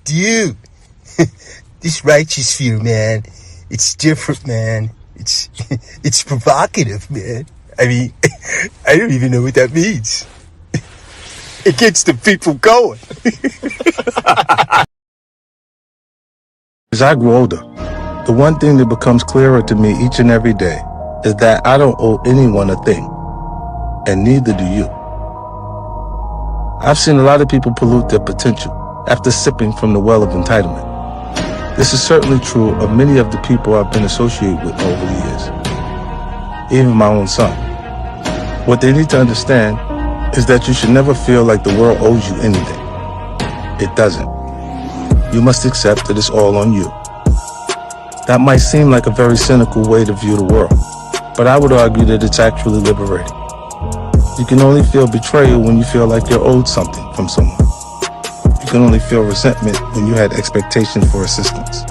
Dude, this righteous fear, man, it's different, man. It's provocative, man. I mean, I don't even know what that means. It gets the people going. As I grow older, the one thing that becomes clearer to me each and every day is that I don't owe anyone a thing, and neither do you. I've seen a lot of people pollute their potential after sipping from the well of entitlement. This is certainly true of many of the people I've been associated with over the years, even my own son. What they need to understand is that you should never feel like the world owes you anything. It doesn't. You must accept that it's all on you. That might seem like a very cynical way to view the world, but I would argue that it's actually liberating. You can only feel betrayal when you feel like you're owed something from someone. You can only feel resentment when you had expectations for assistance.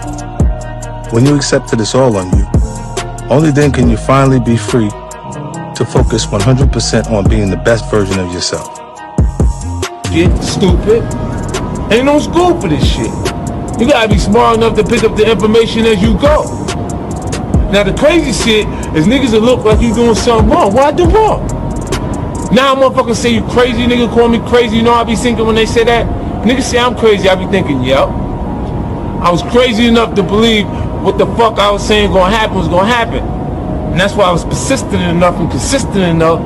When you accept that it's all on you, only then can you finally be free to focus 100% on being the best version of yourself. Get stupid. Ain't no school for this shit. You gotta be smart enough to pick up the information as you go. Now the crazy shit is niggas that look like you doing something wrong. Why do wrong? Now motherfuckers say you crazy, nigga call me crazy. You know I be thinking when they say that? Niggas say I'm crazy, I be thinking, yep. I was crazy enough to believe what the fuck I was saying gonna happen was gonna happen. And that's why I was persistent enough and consistent enough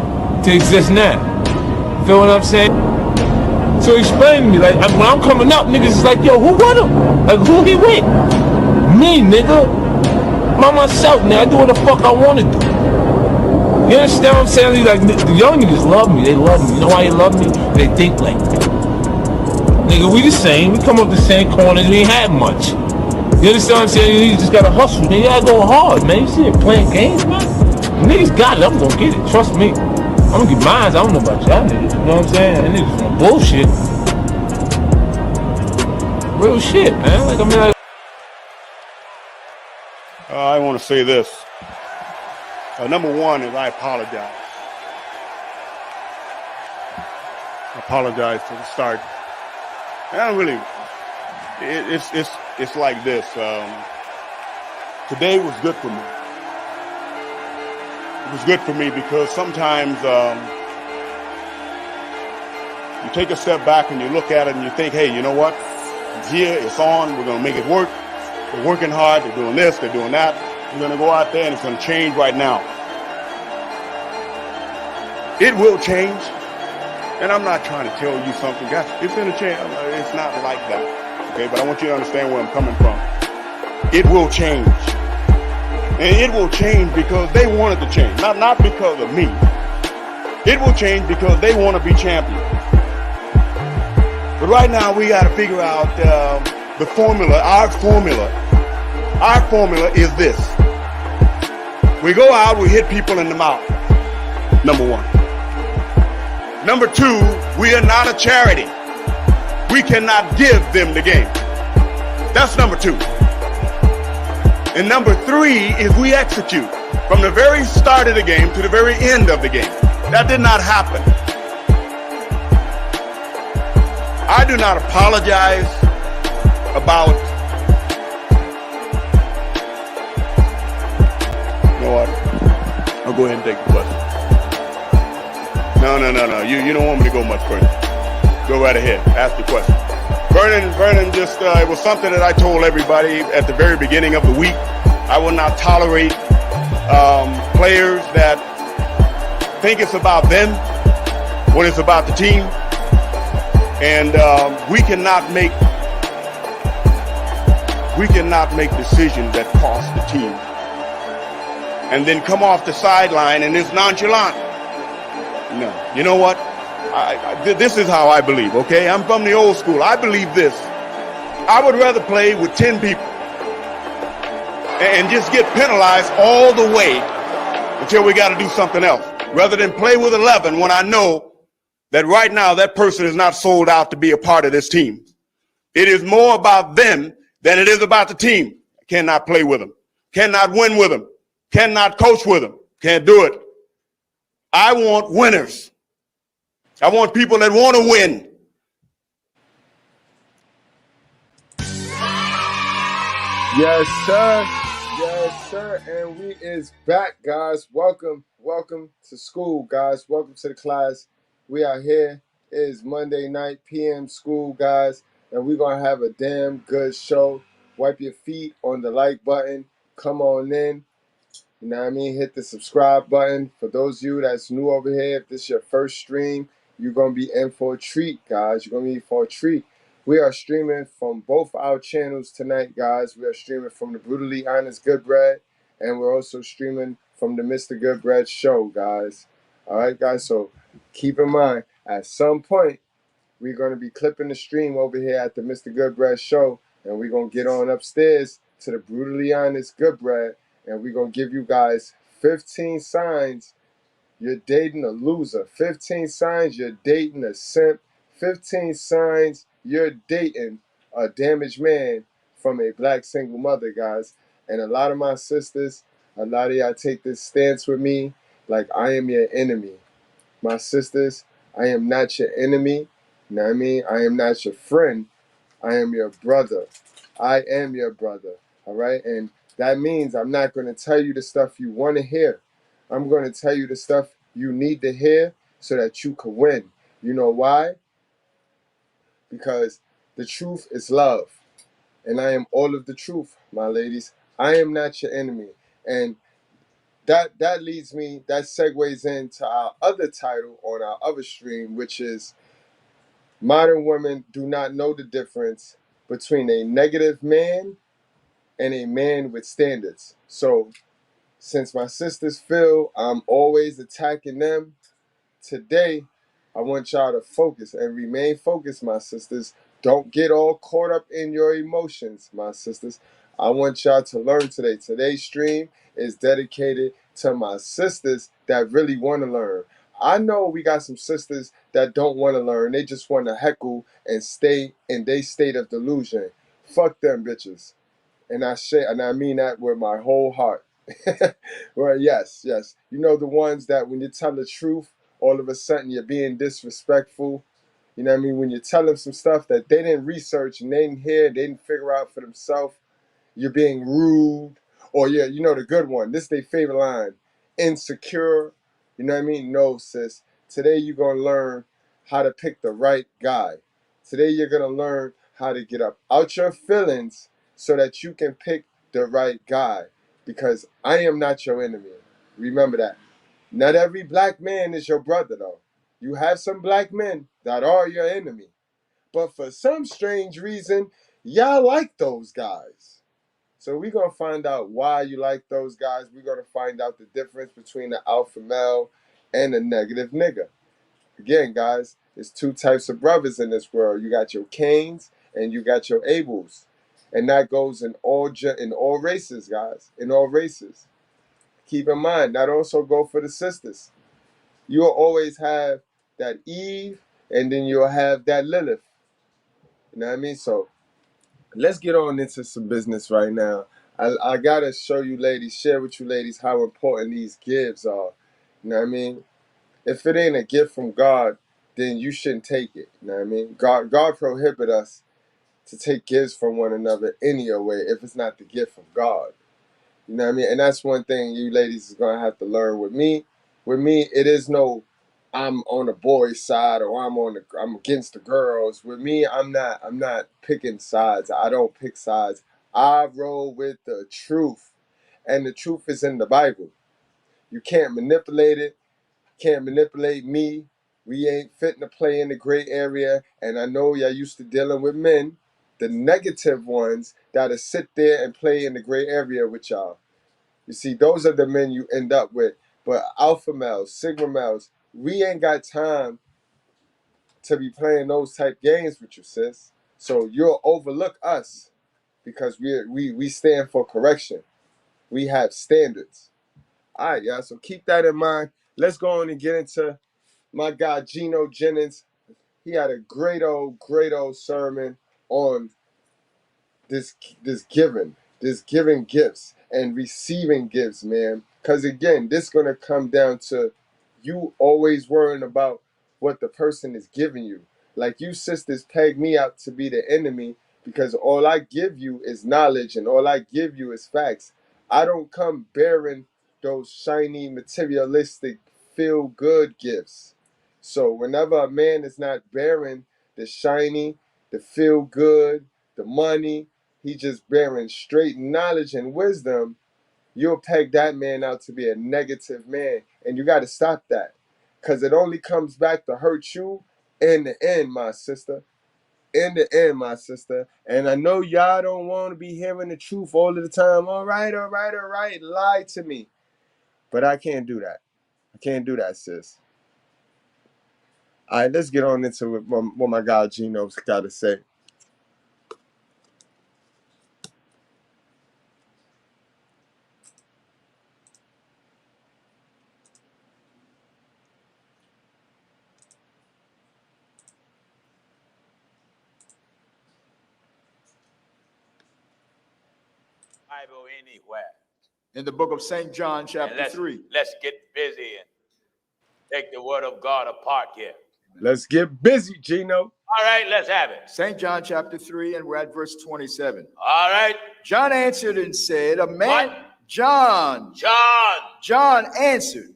to exist now. Feel what I'm saying? So explain to me, like when I'm coming up, niggas is like, yo, who with him? Like who he with? Me, nigga. By myself, nigga. I do what the fuck I wanna do. You understand what I'm saying? Like the young niggas love me, they love me. You know why they love me? They think like me. Nigga, we the same, we come up the same corners, we ain't had much. You understand what I'm saying? You just gotta hustle, nigga. You gotta go hard, man. You see it playing games, man? Niggas got it, I'm gonna get it, trust me. I'm gonna get mine, I don't know about y'all niggas, you know what I'm saying? That niggas some bullshit. Real shit, man. Like, I mean, like... I wanna say this. Number one is I apologize. I apologize for the start. And I really, it's like this. Today was good for me. It was good for me because sometimes you take a step back and you look at it and you think, hey, you know what? It's here, it's on, we're gonna make it work. They're working hard, they're doing this, they're doing that. We're gonna go out there and it's gonna change right now. It will change. And I'm not trying to tell you something, guys, it's gonna change. It's not like that, okay? But I want you to understand where I'm coming from. It will change. And it will change because they wanted to change, not because of me. It will change because they want to be champions. But right now we gotta figure out the formula, our formula. Our formula is this. We go out, we hit people in the mouth, number one. Number two, we are not a charity. We cannot give them the game. That's number two. And number three is we execute from the very start of the game to the very end of the game. That did not happen. I do not apologize about, you know what? I'll go ahead and take the question. No. You don't want me to go much further. Go right ahead. Ask the question. Vernon just, it was something that I told everybody at the very beginning of the week. I will not tolerate players that think it's about them when it's about the team. And we cannot make decisions that cost the team. And then come off the sideline and it's nonchalant. No. You know what? This is how I believe, okay? I'm from the old school. I believe this. I would rather play with 10 people and just get penalized all the way until we got to do something else, rather than play with 11 when I know that right now that person is not sold out to be a part of this team. It is more about them than it is about the team. I cannot play with them. Cannot win with them. Cannot coach with them. Can't do it. I want winners. I want people that want to win. Yes, sir. Yes, sir. And we is back, guys. Welcome to school, guys. Welcome to the class. We are here. It is Monday night PM school, guys, and we're gonna have a damn good show. Wipe your feet on the like button. Come on in. You know what I mean? Hit the subscribe button. For those of you that's new over here, if this is your first stream, you're going to be in for a treat, guys. You're going to be in for a treat. We are streaming from both our channels tonight, guys. We are streaming from the Brutally Honest Goodbread, and we're also streaming from the Mr. Goodbread show, guys. All right, guys? So keep in mind, at some point, we're going to be clipping the stream over here at the Mr. Goodbread show, and we're going to get on upstairs to the Brutally Honest Goodbread, and we're going to give you guys 15 signs you're dating a loser, 15 signs you're dating a simp, 15 signs you're dating a damaged man from a black single mother, guys. And a lot of my sisters, a lot of y'all take this stance with me like I am your enemy. My sisters, I am not your enemy. You know what I mean? I am not your friend. I am your brother. I am your brother. All right? And that means I'm not going to tell you the stuff you want to hear. I'm going to tell you the stuff you need to hear so that you can win. You know why? Because the truth is love. And I am all of the truth, my ladies. I am not your enemy. And that leads me, that segues into our other title on our other stream, which is Modern Women Do Not Know the Difference Between a Negative Man and a Man with Standards. So since my sisters feel I'm always attacking them, today I want y'all to focus and remain focused, my sisters. Don't get all caught up in your emotions, my sisters. I want y'all to learn today. Today's stream is dedicated to my sisters that really want to learn. I know we got some sisters that don't want to learn. They just want to heckle and stay in their state of delusion. Fuck them bitches. And I mean that with my whole heart. Well, yes. You know the ones that when you tell the truth, all of a sudden you're being disrespectful. You know what I mean? When you tell them some stuff that they didn't research and they didn't hear, they didn't figure out for themselves, you're being rude. Or yeah, you know the good one. This is their favorite line. Insecure. You know what I mean? No, sis. Today you're gonna learn how to pick the right guy. Today you're gonna learn how to get up out your feelings so that you can pick the right guy. Because I am not your enemy. Remember that. Not every black man is your brother though. You have some black men that are your enemy. But for some strange reason, y'all like those guys. So we're going to find out why you like those guys. We're going to find out the difference between the alpha male and the negative nigga. Again, guys, there's two types of brothers in this world. You got your Cains and you got your Abels. And that goes in all races, guys, in all races. Keep in mind, that also go for the sisters. You'll always have that Eve and then you'll have that Lilith. You know what I mean? So let's get on into some business right now. I gotta show you ladies, share with you ladies how important these gifts are. You know what I mean? If it ain't a gift from God, then you shouldn't take it. You know what I mean? God prohibit us to take gifts from one another any way if it's not the gift from God. You know what I mean? And that's one thing you ladies is gonna have to learn with me. With me, it is no I'm on the boys' side or I'm against the girls. With me, I'm not picking sides. I don't pick sides. I roll with the truth. And the truth is in the Bible. You can't manipulate it, can't manipulate me. We ain't fitting to play in the gray area. And I know y'all used to dealing with men, the negative ones that'll sit there and play in the gray area with y'all. You see, those are the men you end up with. But alpha males, sigma males, we ain't got time to be playing those type games with you, sis. So you'll overlook us because we stand for correction. We have standards. All right, y'all. So keep that in mind. Let's go on and get into my guy Geno Jennings. He had a great old sermon on this giving gifts and receiving gifts, man. Because again, this gonna come down to you always worrying about what the person is giving you. Like you sisters peg me out to be the enemy, because all I give you is knowledge and all I give you is facts. I don't come bearing those shiny, materialistic, feel good gifts. So whenever a man is not bearing the shiny, the feel good, the money, he just bearing straight knowledge and wisdom, you'll peg that man out to be a negative man. And you got to stop that, because it only comes back to hurt you in the end, my sister. In the end, my sister. And I know y'all don't want to be hearing the truth all of the time. All right, all right, all right. Lie to me. But I can't do that. I can't do that, sis. All right, let's get on into what my guy Gino's got to say. Bible anywhere. In the book of St. John, chapter 3. Let's get busy and take the word of God apart here. Let's get busy, Gino. All right, let's have it. St. John chapter 3, and we're at verse 27. All right. John answered and said, a man. What? John answered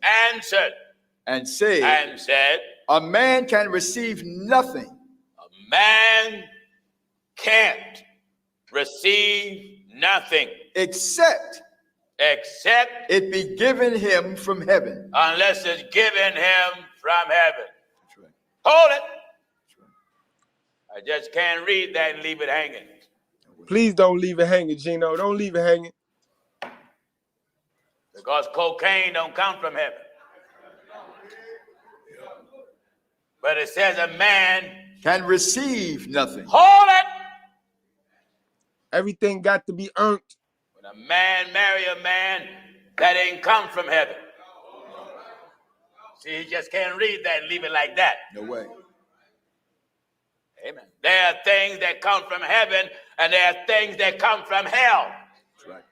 and said, a man can receive nothing. A man can't receive nothing Except it be given him from heaven. unless it's given him from heaven. That's right. Hold it. That's right. I just can't read that and leave it hanging. Please don't leave it hanging, Gino. Don't leave it hanging. Because cocaine don't come from heaven. But it says a man Can receive nothing. hold it. Everything got to be earned. When a man marry a man, that ain't come from heaven. See, you just can't read that and leave it like that. No way. Amen. There are things that come from heaven, and there are things that come from hell. That's right.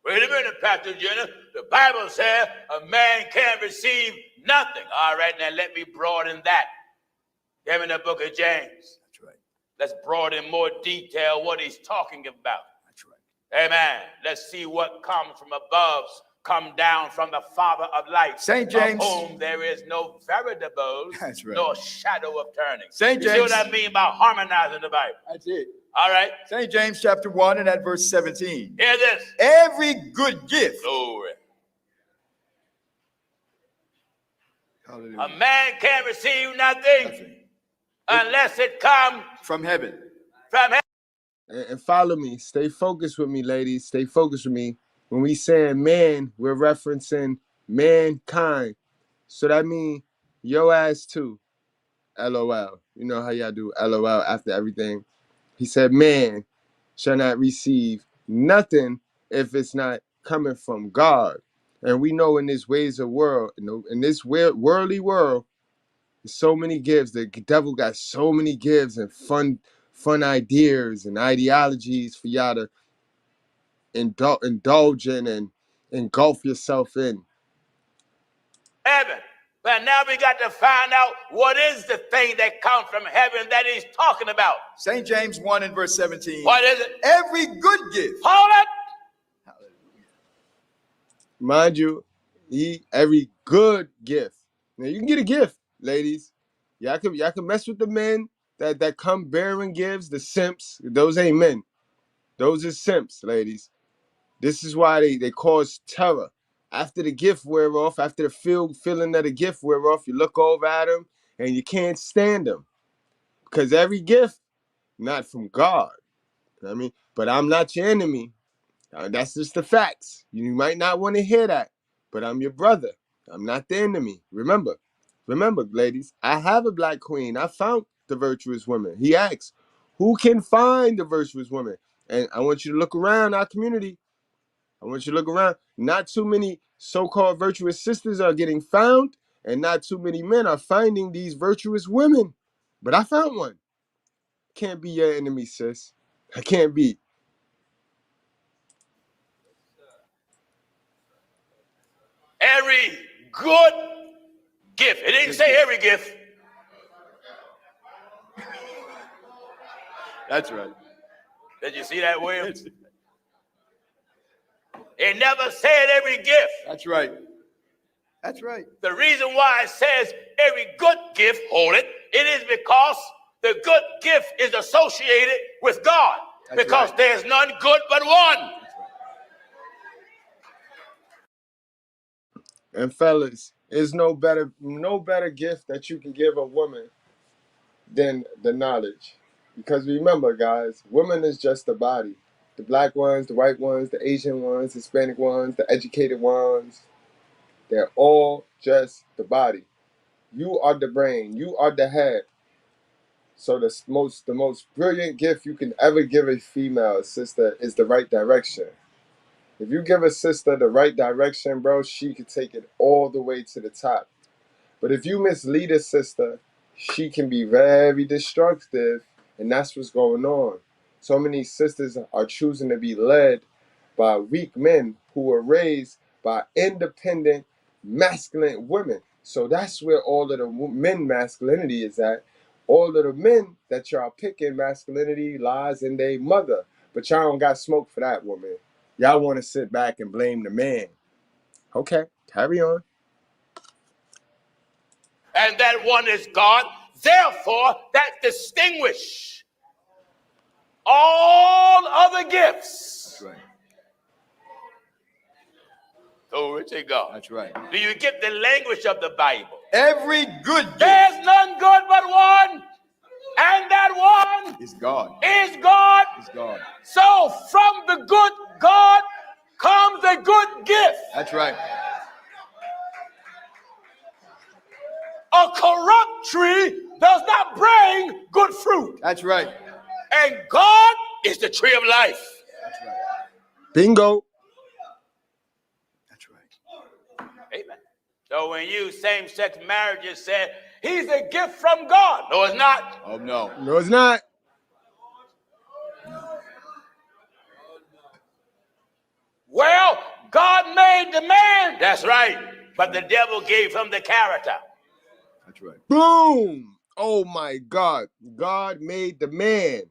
Wait a minute, Pastor Jenner. The Bible says a man can't receive nothing. All right, now let me broaden that. Give me the book of James. That's right. Let's broaden more detail what he's talking about. That's right. Amen. Let's see what comes from above, come down from the Father of lights, St. James. of whom there is no variables, That's right. nor shadow of turning. St. You see James. what I mean by harmonizing the Bible? That's it. All right. St. James chapter 1 and at verse 17. Hear this. Every good gift. Glory. Hallelujah. A man can't receive nothing unless it comes From heaven. from heaven. And follow me. Stay focused with me, ladies. Stay focused with me. When we saying man, we're referencing mankind. So that means your ass too. LOL. You know how y'all do LOL after everything. He said, man shall not receive nothing if it's not coming from God. And we know in this ways of world, in this worldly world, there's so many gifts. The devil got so many gifts and fun ideas and ideologies for y'all to indulge in and engulf yourself in. Heaven. But now we got to find out what is the thing that comes from heaven that he's talking about. St. James 1 and verse 17. What is it? Every good gift. Hold it. Mind you, every good gift. Now you can get a gift, ladies. Y'all can mess with the men that come bearing gifts, the simps. Those ain't men. Those are simps, ladies. This is why they cause terror. After the gift wear off, after the feeling of the gift wear off, you look over at them and you can't stand them. Because every gift, not from God. You know what I mean? But I'm not your enemy. That's just the facts. You might not want to hear that, but I'm your brother. I'm not the enemy. Remember, ladies, I have a black queen. I found the virtuous woman. He asks, who can find the virtuous woman? And I want you to look around our community. I want you to look around. Not too many so-called virtuous sisters are getting found, and not too many men are finding these virtuous women. But I found one. Can't be your enemy, sis. I can't be. Every good gift. It didn't say every gift. That's right. Did you see that, Williams? It never said every gift. That's right. That's right. The reason why it says every good gift, hold it, it is because the good gift is associated with God. That's because right. there's none good but one. And fellas, there's no better gift that you can give a woman than the knowledge. Because remember, guys, women is just the body. The black ones, the white ones, the Asian ones, Hispanic ones, the educated ones, they're all just the body. You are the brain. You are the head. So the most brilliant gift you can ever give a female sister is the right direction. If you give a sister the right direction, bro, she could take it all the way to the top. But if you mislead a sister, she can be very destructive, and that's what's going on. So many sisters are choosing to be led by weak men who were raised by independent, masculine women. So that's where all of the men masculinity is at. All of the men that y'all picking masculinity lies in their mother. But y'all don't got smoke for that woman. Y'all want to sit back and blame the man. Okay, carry on. And that one is God. Therefore, that distinguish all other gifts. That's right. Glory to God. That's right. Do you get the language of the Bible? Every good gift There's none good but one, and that one is God. Is God. Is God. So from the good God comes a good gift. That's right. A corrupt tree does not bring good fruit. That's right. And God is the tree of life. That's right. Bingo. That's right. Amen. So when you same-sex marriages say, he's a gift from God. No, it's not. Oh, no. No, it's not. Well, God made the man. That's right. But the devil gave him the character. That's right. Boom. Oh my God. God made the man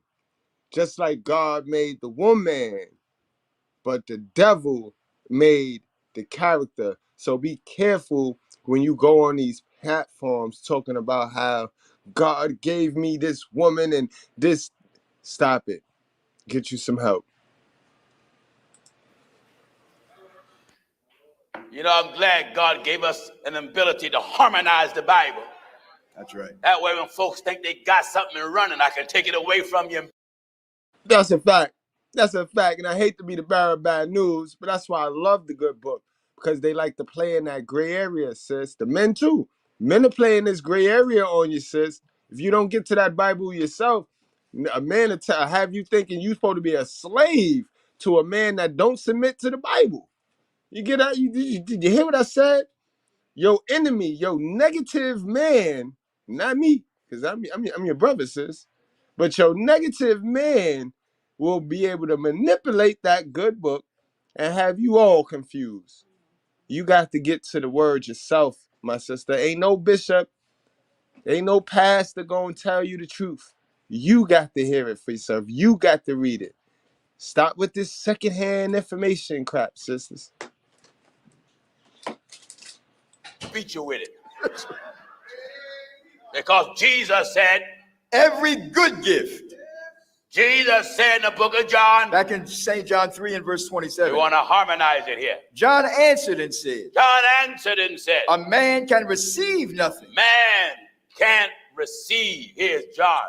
just like God made the woman. But the devil made the character. So be careful when you go on these platforms talking about how God gave me this woman and this. Stop it. Get you some help. You know, I'm glad God gave us an ability to harmonize the Bible. That's right. That way when folks think they got something running, I can take it away from you. That's a fact. That's a fact. And I hate to be the bearer of bad news, but that's why I love the good book. Because they like to play in that gray area, sis. The men too. Men are playing this gray area on you, sis. If you don't get to that Bible yourself, a man will have you thinking you're supposed to be a slave to a man that don't submit to the Bible. You get that? Did you hear what I said? Your enemy, your negative man, not me, because I'm your brother, sis. But your negative man will be able to manipulate that good book and have you all confused. You got to get to the word yourself, my sister. Ain't no bishop, ain't no pastor gonna tell you the truth. You got to hear it for yourself. You got to read it. Stop with this secondhand information crap, sisters. Beat you with it. Because Jesus said, Every good gift. Jesus said in the book of John. Back in St. John 3 and verse 27. We want to harmonize it here. John answered and said, A man can receive nothing. Man can't receive. Here's John.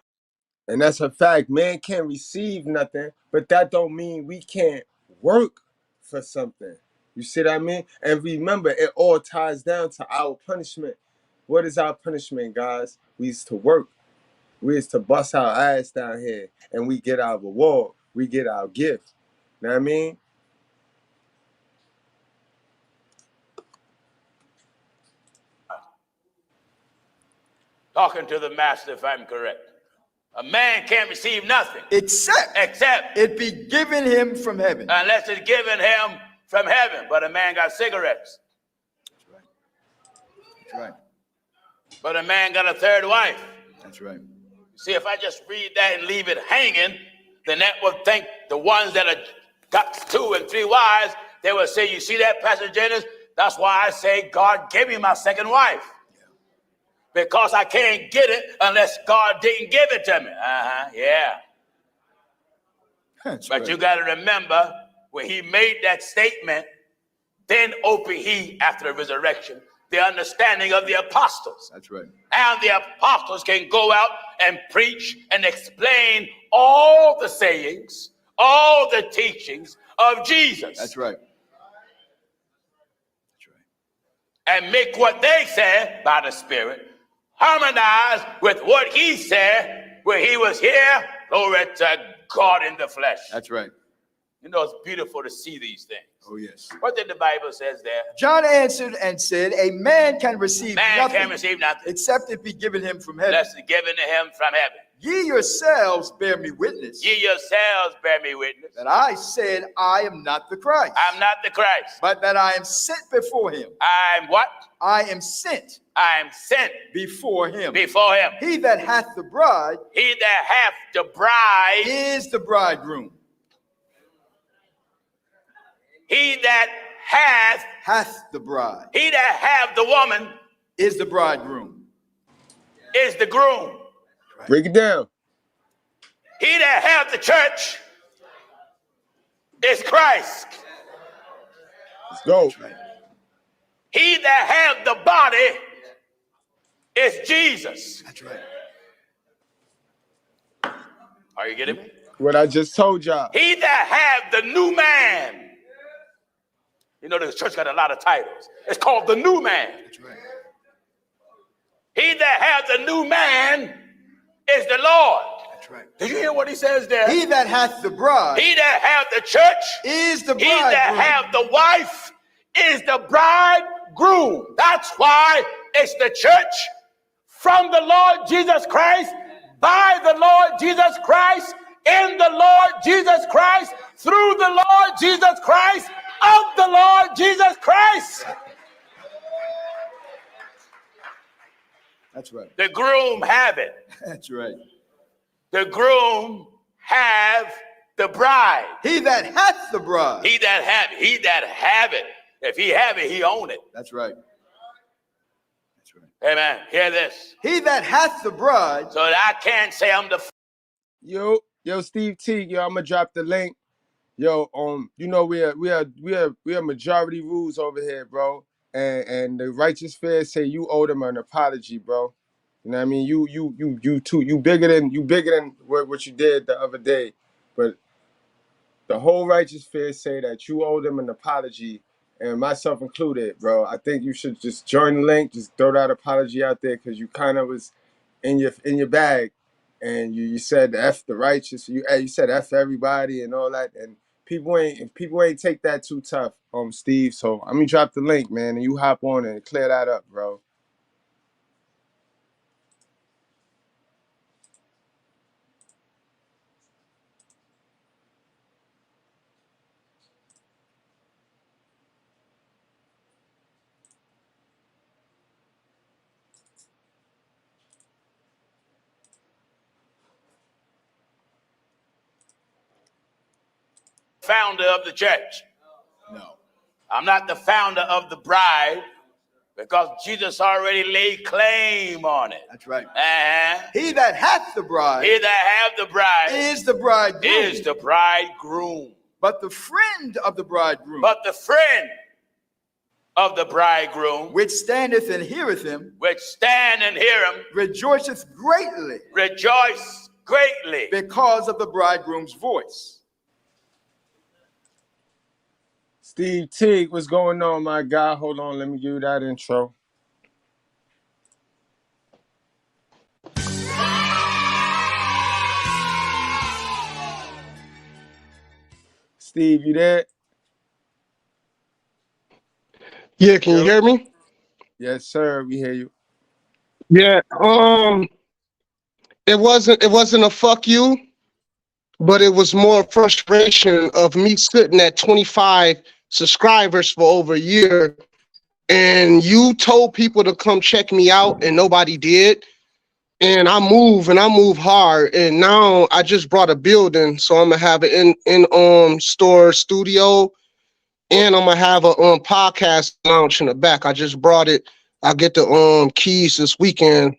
And that's a fact. Man can't receive nothing, but that don't mean we can't work for something. You see what I mean? And remember, it all ties down to our punishment. What is our punishment, guys? We is to work. We is to bust our ass down here, and we get our reward. We get our gift. Know what I mean? Talking to the master, if I'm correct. A man can't receive nothing. Except it be given him from heaven. Unless it's given him from heaven. But a man got cigarettes. That's right. That's right. But a man got a third wife. That's right. See, if I just read that and leave it hanging, the net would think the ones that are got 2 and 3 wives, they would say, you see that, Pastor Jennings? That's why I say God gave me my second wife. Because I can't get it unless God didn't give it to me. Yeah. But right. You got to remember, when he made that statement, then opened he, after the resurrection, the understanding of the apostles. That's right. And the apostles can go out and preach and explain all the sayings, all the teachings of Jesus. That's right. That's right. And make what they said by the Spirit harmonize with what he said when he was here. Glory to God in the flesh. That's right. You know, it's beautiful to see these things. Oh, yes. What did the Bible says there? John answered and said, a man can receive nothing except it be given him from heaven. Unless it's given to him from heaven. Ye yourselves bear me witness. Ye yourselves bear me witness. That I said, I am not the Christ. I'm not the Christ. But that I am sent before him. I'm what? I am sent. I am sent before him. Before him. He that hath the bride. He that hath the bride. Is the bridegroom. He that hath the bride. He that hath the woman. Is the bridegroom. Is the groom. Right. Break it down. He that hath the church is Christ. Let's go. Right. He that hath the body is Jesus. That's right. Are you getting me? What I just told y'all. He that hath the new man. You know, the church got a lot of titles. It's called the new man. That's right. He that hath the new man is the Lord. That's right. Did you hear what he says there? He that hath the bride. He that hath the church is the bridegroom. He that hath the wife is the bridegroom. That's why it's the church from the Lord Jesus Christ, by the Lord Jesus Christ, in the Lord Jesus Christ, through the Lord Jesus Christ, of the Lord Jesus Christ. That's right. The groom have it. That's right. The groom have the bride. He that hath the bride. He that have it. If he have it, he own it. That's right. That's right. Amen. Hear this. He that hath the bride. So that I can't say I'm the. Yo, Steve T. Yo, I'm gonna drop the link. Yo, you know we are majority rules over here, bro. And the righteous fair say you owe them an apology, bro. You know what I mean? You too. You bigger than what you did the other day. But the whole righteous fair say that you owe them an apology, and myself included, bro. I think you should just join the link, just throw that apology out there, because you kind of was in your bag, and you said F the righteous. You said F everybody and all that, and people ain't take that too tough, Steve. So I'm gonna drop the link, man, and you hop on and clear that up, bro. Founder of the church. No. I'm not the founder of the bride, because Jesus already laid claim on it. That's right. Uh-huh. He that hath the bride. He that hath the bride. Is the bridegroom. Is the bridegroom. But the friend of the bridegroom. But the friend of the bridegroom. Which standeth and heareth him. Which stand and hear him. Rejoiceth greatly. Rejoice greatly. Because of the bridegroom's voice. Steve Teague, what's going on, my guy? Hold on, let me give you that intro. Steve, you there? Yeah, can you hear me? Yes, sir, we hear you. Yeah, it wasn't a fuck you, but it was more frustration of me sitting at 25 subscribers for over a year, and you told people to come check me out and nobody did. and I move hard. And now I just brought a building, so I'm gonna have an in store studio, and I'm gonna have a podcast lounge in the back. I just brought it. I get the keys this weekend,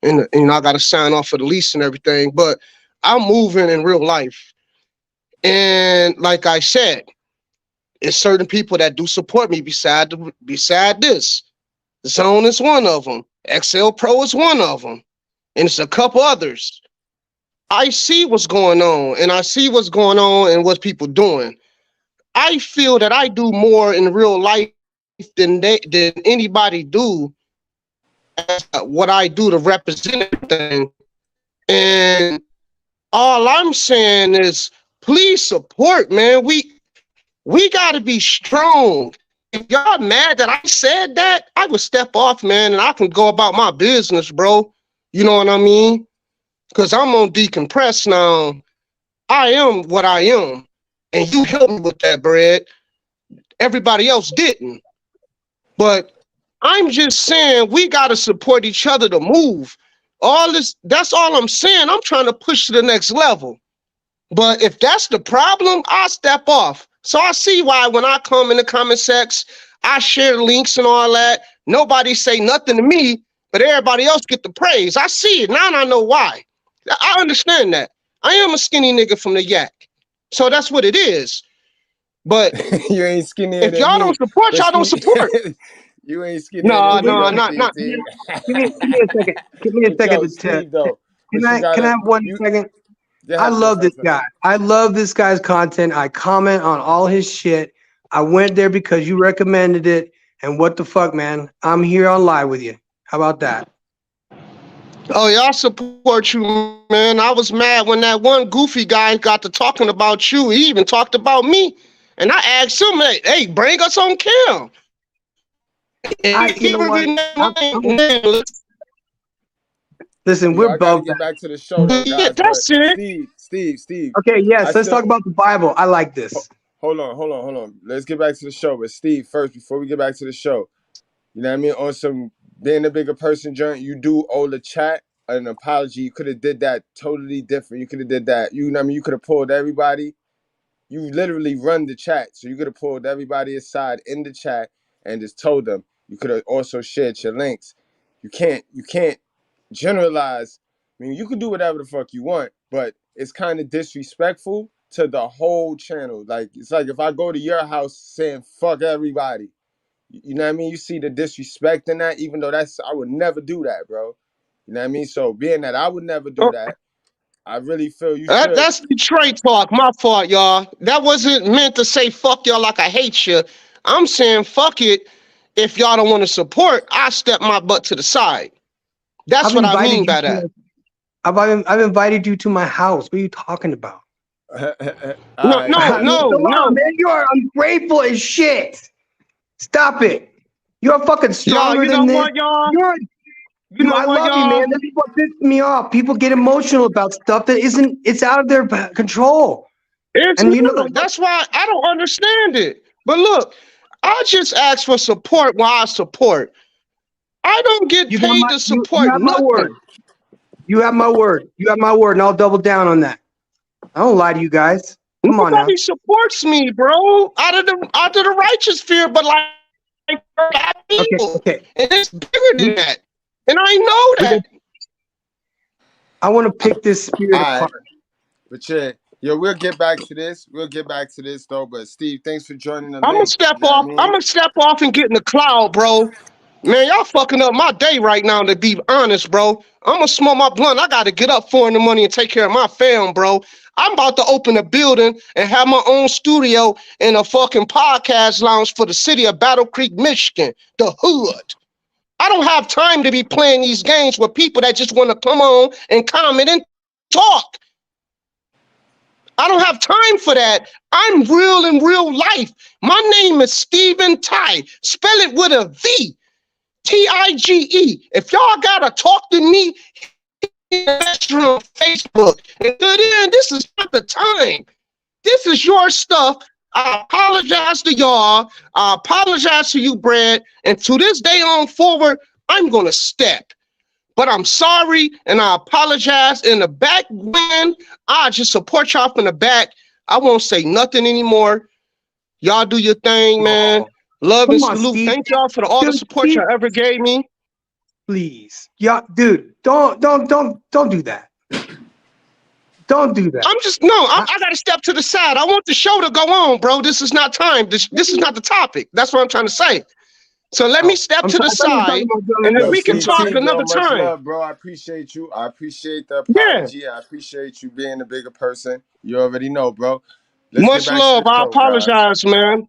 and I got to sign off for the lease and everything. But I'm moving in real life, and like I said, it's certain people that do support me. Beside this, Zone is one of them. XL Pro is one of them, and it's a couple others. I see what's going on, and I see what's going on and what people doing. I feel that I do more in real life than anybody do what I do to represent everything. And all I'm saying is, please support, man. We got to be strong. If y'all mad that I said that, I would step off, man, and I can go about my business, bro. You know what I mean? Because I'm on decompress now. I am what I am. And you helped me with that, Bread. Everybody else didn't. But I'm just saying we got to support each other to move. All this, that's all I'm saying. I'm trying to push to the next level. But if that's the problem, I'll step off. So I see why when I come in the comment section, I share links and all that. Nobody say nothing to me, but everybody else get the praise. I see it. Now I know why. I understand that. I am a skinny nigga from the Yak. So that's what it is. But You ain't skinnier if than y'all me. don't support, y'all don't support. You ain't skinnier No, than me, though, not. TT. Give me a second. Give me a But second yo, to tell. Steve, though. Can But you I gotta, have one you, second? go I ahead, love this Professor. guy. I love this guy's content. I comment on all his shit. I went there because you recommended it. And what the fuck, man? I'm here on live with you. How about that? Oh, y'all support you, man. I was mad when that one goofy guy got to talking about you. He even talked about me. And I asked him, hey, bring us on cam. You know what? Listen, Yo, we're I got to above get that. back to the show, though, guys. But That's it. Steve. Okay, I yes, let's still, talk about the Bible. I like this. hold on. Let's get back to the show. But Steve, first, before we get back to the show, you know what I mean? On some being a bigger person joint, you do owe the chat an apology. You could have did that totally different. You could have did that. You know what I mean? You could have pulled everybody. You literally run the chat. So you could have pulled everybody aside in the chat and just told them. You could have also shared your links. You can't generalize. I mean, you can do whatever the fuck you want, but it's kind of disrespectful to the whole channel. Like, it's like if I go to your house saying fuck everybody. You know what I mean? You see the disrespect in that, even though I would never do that, bro. You know what I mean? So being that I would never do that, I really feel you should. That's Detroit talk. My fault, y'all. That wasn't meant to say fuck y'all like I hate you. I'm saying fuck it. If y'all don't want to support, I step my butt to the side. That's what I mean by that. I've invited you to my house. What are you talking about? All No, right, Come on, man. You are ungrateful as shit. Stop it. You're fucking stronger than this. What, y'all? I love you, man. This is what pisses me off. People get emotional about stuff that it's out of their control. And you know that's why I don't understand it. But look, I just ask for support while I support. I don't get paid to support you have nothing. My word. You have my word. You have my word, and I'll double down on that. I don't lie to you guys. Come on now. Nobody supports me, bro. Out of the righteous fear, but like bad people. Okay. And it's bigger than that. And I know that. I want to pick this spirit apart. But yeah, we'll get back to this. Though. But Steve, thanks for joining the I'm gonna step off. I'm gonna step off and get in the cloud, bro. Man, y'all fucking up my day right now, to be honest, bro. I'm gonna smoke my blunt. I gotta get up 4 a.m. and take care of my fam, bro. I'm about to open a building and have my own studio and a fucking podcast lounge for the city of Battle Creek, Michigan, the hood. I don't have time to be playing these games with people that just want to come on and comment and talk. I don't have time for that. I'm real in real life. My name is Stephen Ty. Spell it with a V. Tige. If y'all gotta talk to me on Facebook, and then this is not the time. This is your stuff. I apologize to y'all. I apologize to you, Brad. And to this day on forward, I'm gonna step. But I'm sorry and I apologize. In the back when I just support y'all from the back. I won't say nothing anymore. Y'all do your thing, man. Love and Come on, salute. Steve. Thank y'all for all the Dude, support Steve, y'all ever gave me. please. Yeah, dude, don't do that. Don't do that. I'm just I gotta step to the side. I want the show to go on, bro. This is not time. This is not the topic. That's what I'm trying to say. So let me step to the I thought you were talking side, about Brother and then Yo, we can Nelson. talk CT, bro, another much time. love, bro. I appreciate you. I appreciate the Yeah. apology. I appreciate you being a bigger person. You already know, bro. Let's get Much back to love. the I show, guys. apologize, man.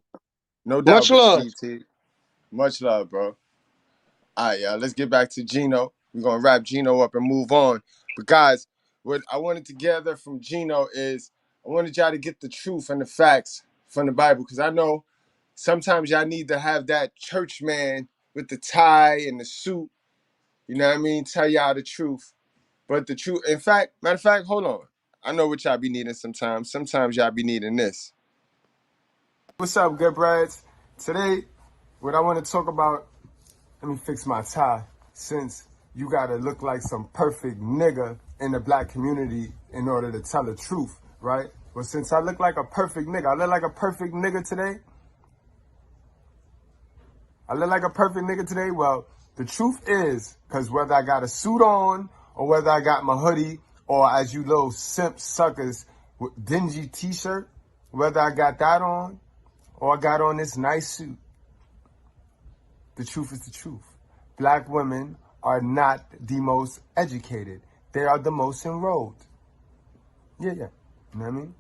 No doubt, Much love. CT. Much love, bro. All right, y'all. Let's get back to Gino. We're gonna wrap Gino up and move on. But guys, what I wanted to gather from Gino is I wanted y'all to get the truth and the facts from the Bible, because I know sometimes y'all need to have that church man with the tie and the suit. You know what I mean? Tell y'all the truth. But the truth, in fact, matter of fact, hold on. I know what y'all be needing sometimes. Sometimes y'all be needing this. What's up, Goodbreads? Today, what I want to talk about, let me fix my tie, since you gotta look like some perfect nigga in the black community in order to tell the truth, right? Well, since I look like a perfect nigga, I look like a perfect nigga today. Well, the truth is, because whether I got a suit on or whether I got my hoodie, or as you little simp suckers with dingy t-shirt, whether I got that on or I got on this nice suit, the truth is the truth. Black women are not the most educated. They are the most enrolled. Yeah. You know what I mean?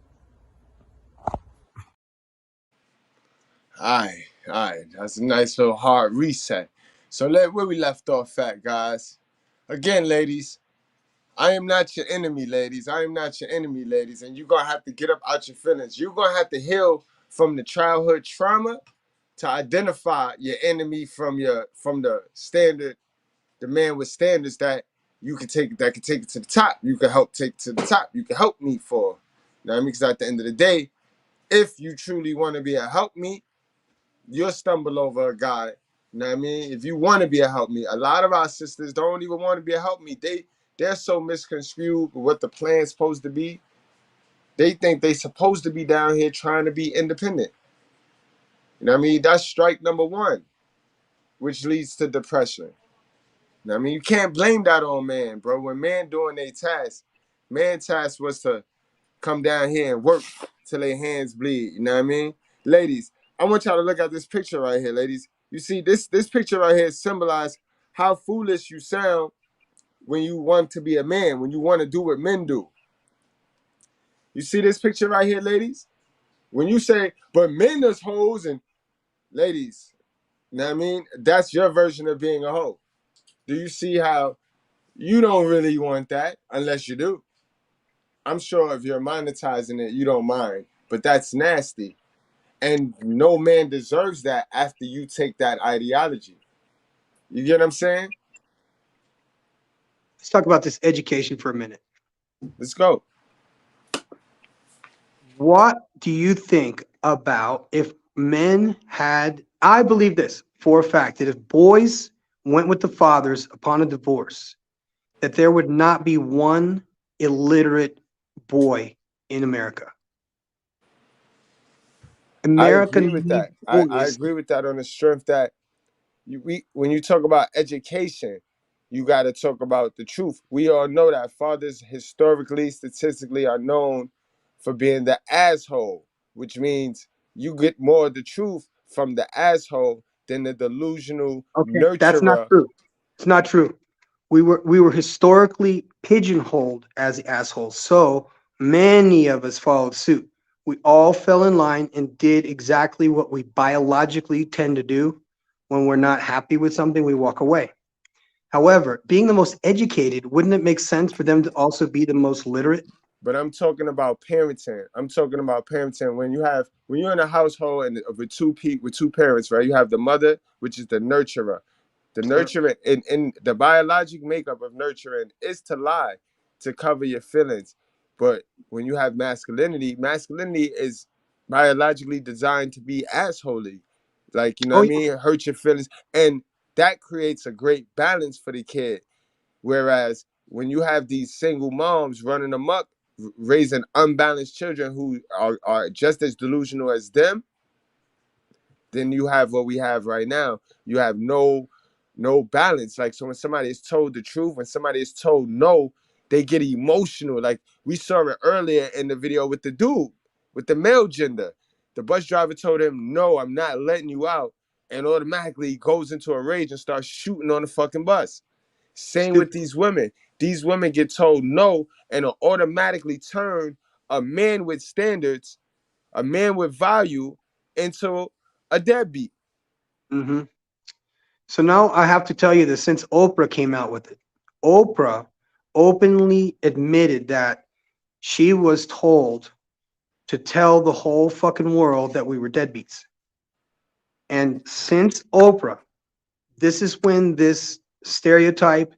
All right. That's a nice little hard reset. So where we left off at, guys. Again, ladies, I am not your enemy, ladies. I am not your enemy, ladies. And you're going to have to get up out your feelings. You're going to have to heal from the childhood trauma to identify your enemy from the standard, the man with standards that you can take, that can take it to the top. You can help take to the top. You can help me for. You know what I mean? Because at the end of the day, if you truly want to be a help me, you'll stumble over a guy. You know what I mean? If you want to be a help me, a lot of our sisters don't even want to be a help me. They're so misconstrued with what the plan's supposed to be. They think they supposed to be down here trying to be independent. You know what I mean? That's strike number one, which leads to depression. You know what I mean? You can't blame that on man, bro. When man doing their task, man task was to come down here and work till their hands bleed. You know what I mean? Ladies, I want y'all to look at this picture right here, ladies. You see, this picture right here symbolizes how foolish you sound when you want to be a man, when you want to do what men do. You see this picture right here, ladies? When you say, but men is hoes, and ladies, you know what I mean? That's your version of being a hoe. Do you see how you don't really want that unless you do? I'm sure if you're monetizing it, you don't mind, but that's nasty. And no man deserves that after you take that ideology. You get what I'm saying? Let's talk about this education for a minute. Let's go. What do you think about if men had, I believe this for a fact, that if boys went with the fathers upon a divorce, that there would not be one illiterate boy in America. I America agree with needs that. I boys. agree with that on the strength that when you talk about education, you got to talk about the truth. We all know that fathers historically, statistically, are known for being the asshole, which means you get more of the truth from the asshole than the delusional Okay, that's not nurturer. true. It's not true. We were historically pigeonholed as the assholes. So many of us followed suit. We all fell in line and did exactly what we biologically tend to do. When we're not happy with something, we walk away. However, being the most educated, wouldn't it make sense for them to also be the most literate? But I'm talking about parenting. I'm talking about parenting when you're in a household and with two parents, right? You have the mother, which is the nurturer. The nurturing in the biologic makeup of nurturing is to lie, to cover your feelings. But when you have masculinity, masculinity is biologically designed to be assholey. Like, you know Oh what I yeah. mean? Hurt your feelings. And that creates a great balance for the kid. Whereas when you have these single moms running amok, raising unbalanced children who are just as delusional as them, then you have what we have right now. You have no balance. Like, so when somebody is told the truth, when somebody is told no, they get emotional. Like we saw it earlier in the video with the dude, with the male gender. The bus driver told him, no, I'm not letting you out. And automatically he goes into a rage and starts shooting on the fucking bus. Same with Stupid. these women. These women get told no and are automatically turn a man with standards, a man with value, into a deadbeat. Hmm. So now I have to tell you this since Oprah came out with it. Oprah openly admitted that she was told to tell the whole fucking world that we were deadbeats. And since Oprah, this is when this stereotype,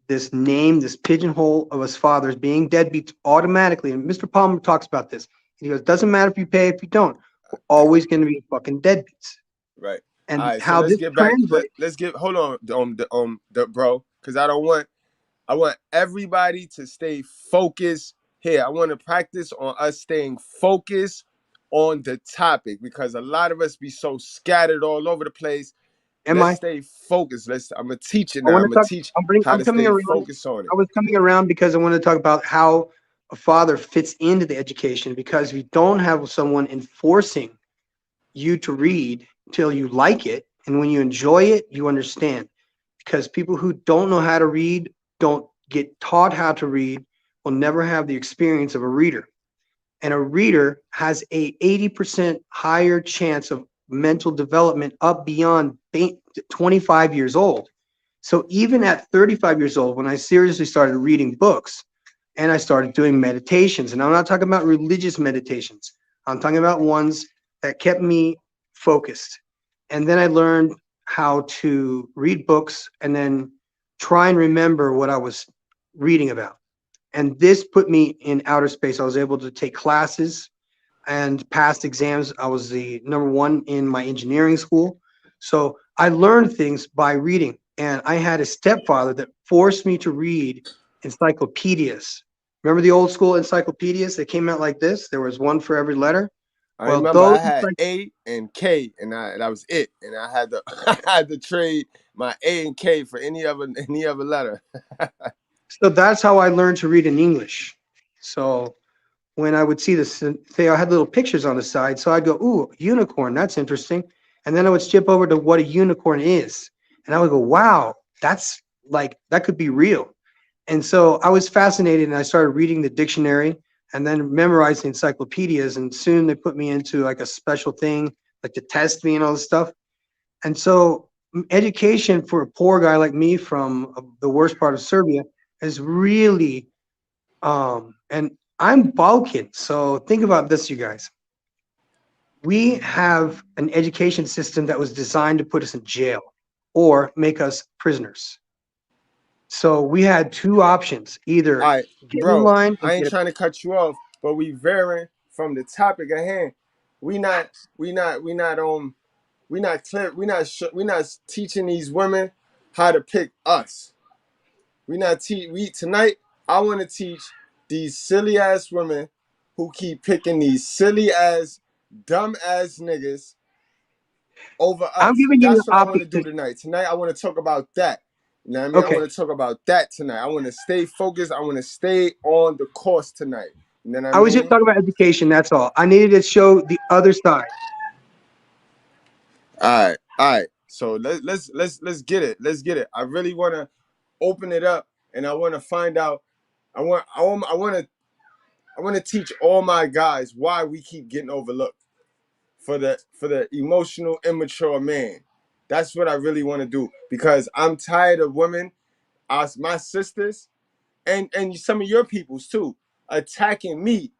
this name, this pigeonhole of us fathers being deadbeats automatically, and Mr. Palmer talks about this. He goes, doesn't matter if you pay, if you don't, we're always going to be fucking deadbeats. Right. All And right. So how let's this get back. translates, Let's get. Hold on, the bro, because I want everybody to stay focused here. I want to practice on us staying focused on the topic because a lot of us be so scattered all over the place. am Let's I? stay focused. I'm gonna teach it I now. want I'm to gonna talk. teach how I'm to coming stay around. focused on it. I was coming around because I want to talk about how a father fits into the education. Because if you don't have someone enforcing you to read till you like it, and when you enjoy it, you understand. Because people who don't know how to read, don't get taught how to read, will never have the experience of a reader. And a reader has a 80% higher chance of mental development up beyond 25 years old. So even at 35 years old, when I seriously started reading books and I started doing meditations, and I'm not talking about religious meditations, I'm talking about ones that kept me focused. And then I learned how to read books and then try and remember what I was reading about. And this put me in outer space. I was able to take classes and passed exams. I was the number one in my engineering school. So I learned things by reading. And I had a stepfather that forced me to read encyclopedias. Remember the old school encyclopedias that came out like this? There was one for every letter. I Well, remember those I had A and K, and that was it. And I had to I had to trade my A and K for any other letter. so that's how I learned to read in English. So when I would see this, they had little pictures on the side. So I'd go, ooh, unicorn, that's interesting. And then I would skip over to what a unicorn is. And I would go, wow, that's like, that could be real. And so I was fascinated and I started reading the dictionary and then memorizing encyclopedias. And soon they put me into like a special thing, like to test me and all this stuff. And so education for a poor guy like me from the worst part of Serbia is really and I'm Balkan, so think about this, you guys. We have an education system that was designed to put us in jail or make us prisoners. So we had two options: All either right, get in bro. line and I ain't get a. trying to cut you off, but we veering from the topic at hand. We not we not clear. We not teaching these women how to pick us. We tonight. I want to teach these silly ass women who keep picking these silly ass, dumb ass niggas over I'm us. giving you That's the what I want to do opposite. tonight. Tonight I want to talk about that. You know what I mean? I Okay, want to talk about that tonight. I want to stay focused. I want to stay on the course tonight. You know what I I was just mean? talking about education. That's all. I needed to show the other side. All right. So let's get it. Let's get it. I really want to open it up, and I want to find out. I want to teach all my guys why we keep getting overlooked for the emotional immature man. That's what I really want to do because I'm tired of women, my sisters, and some of your peoples too, attacking me.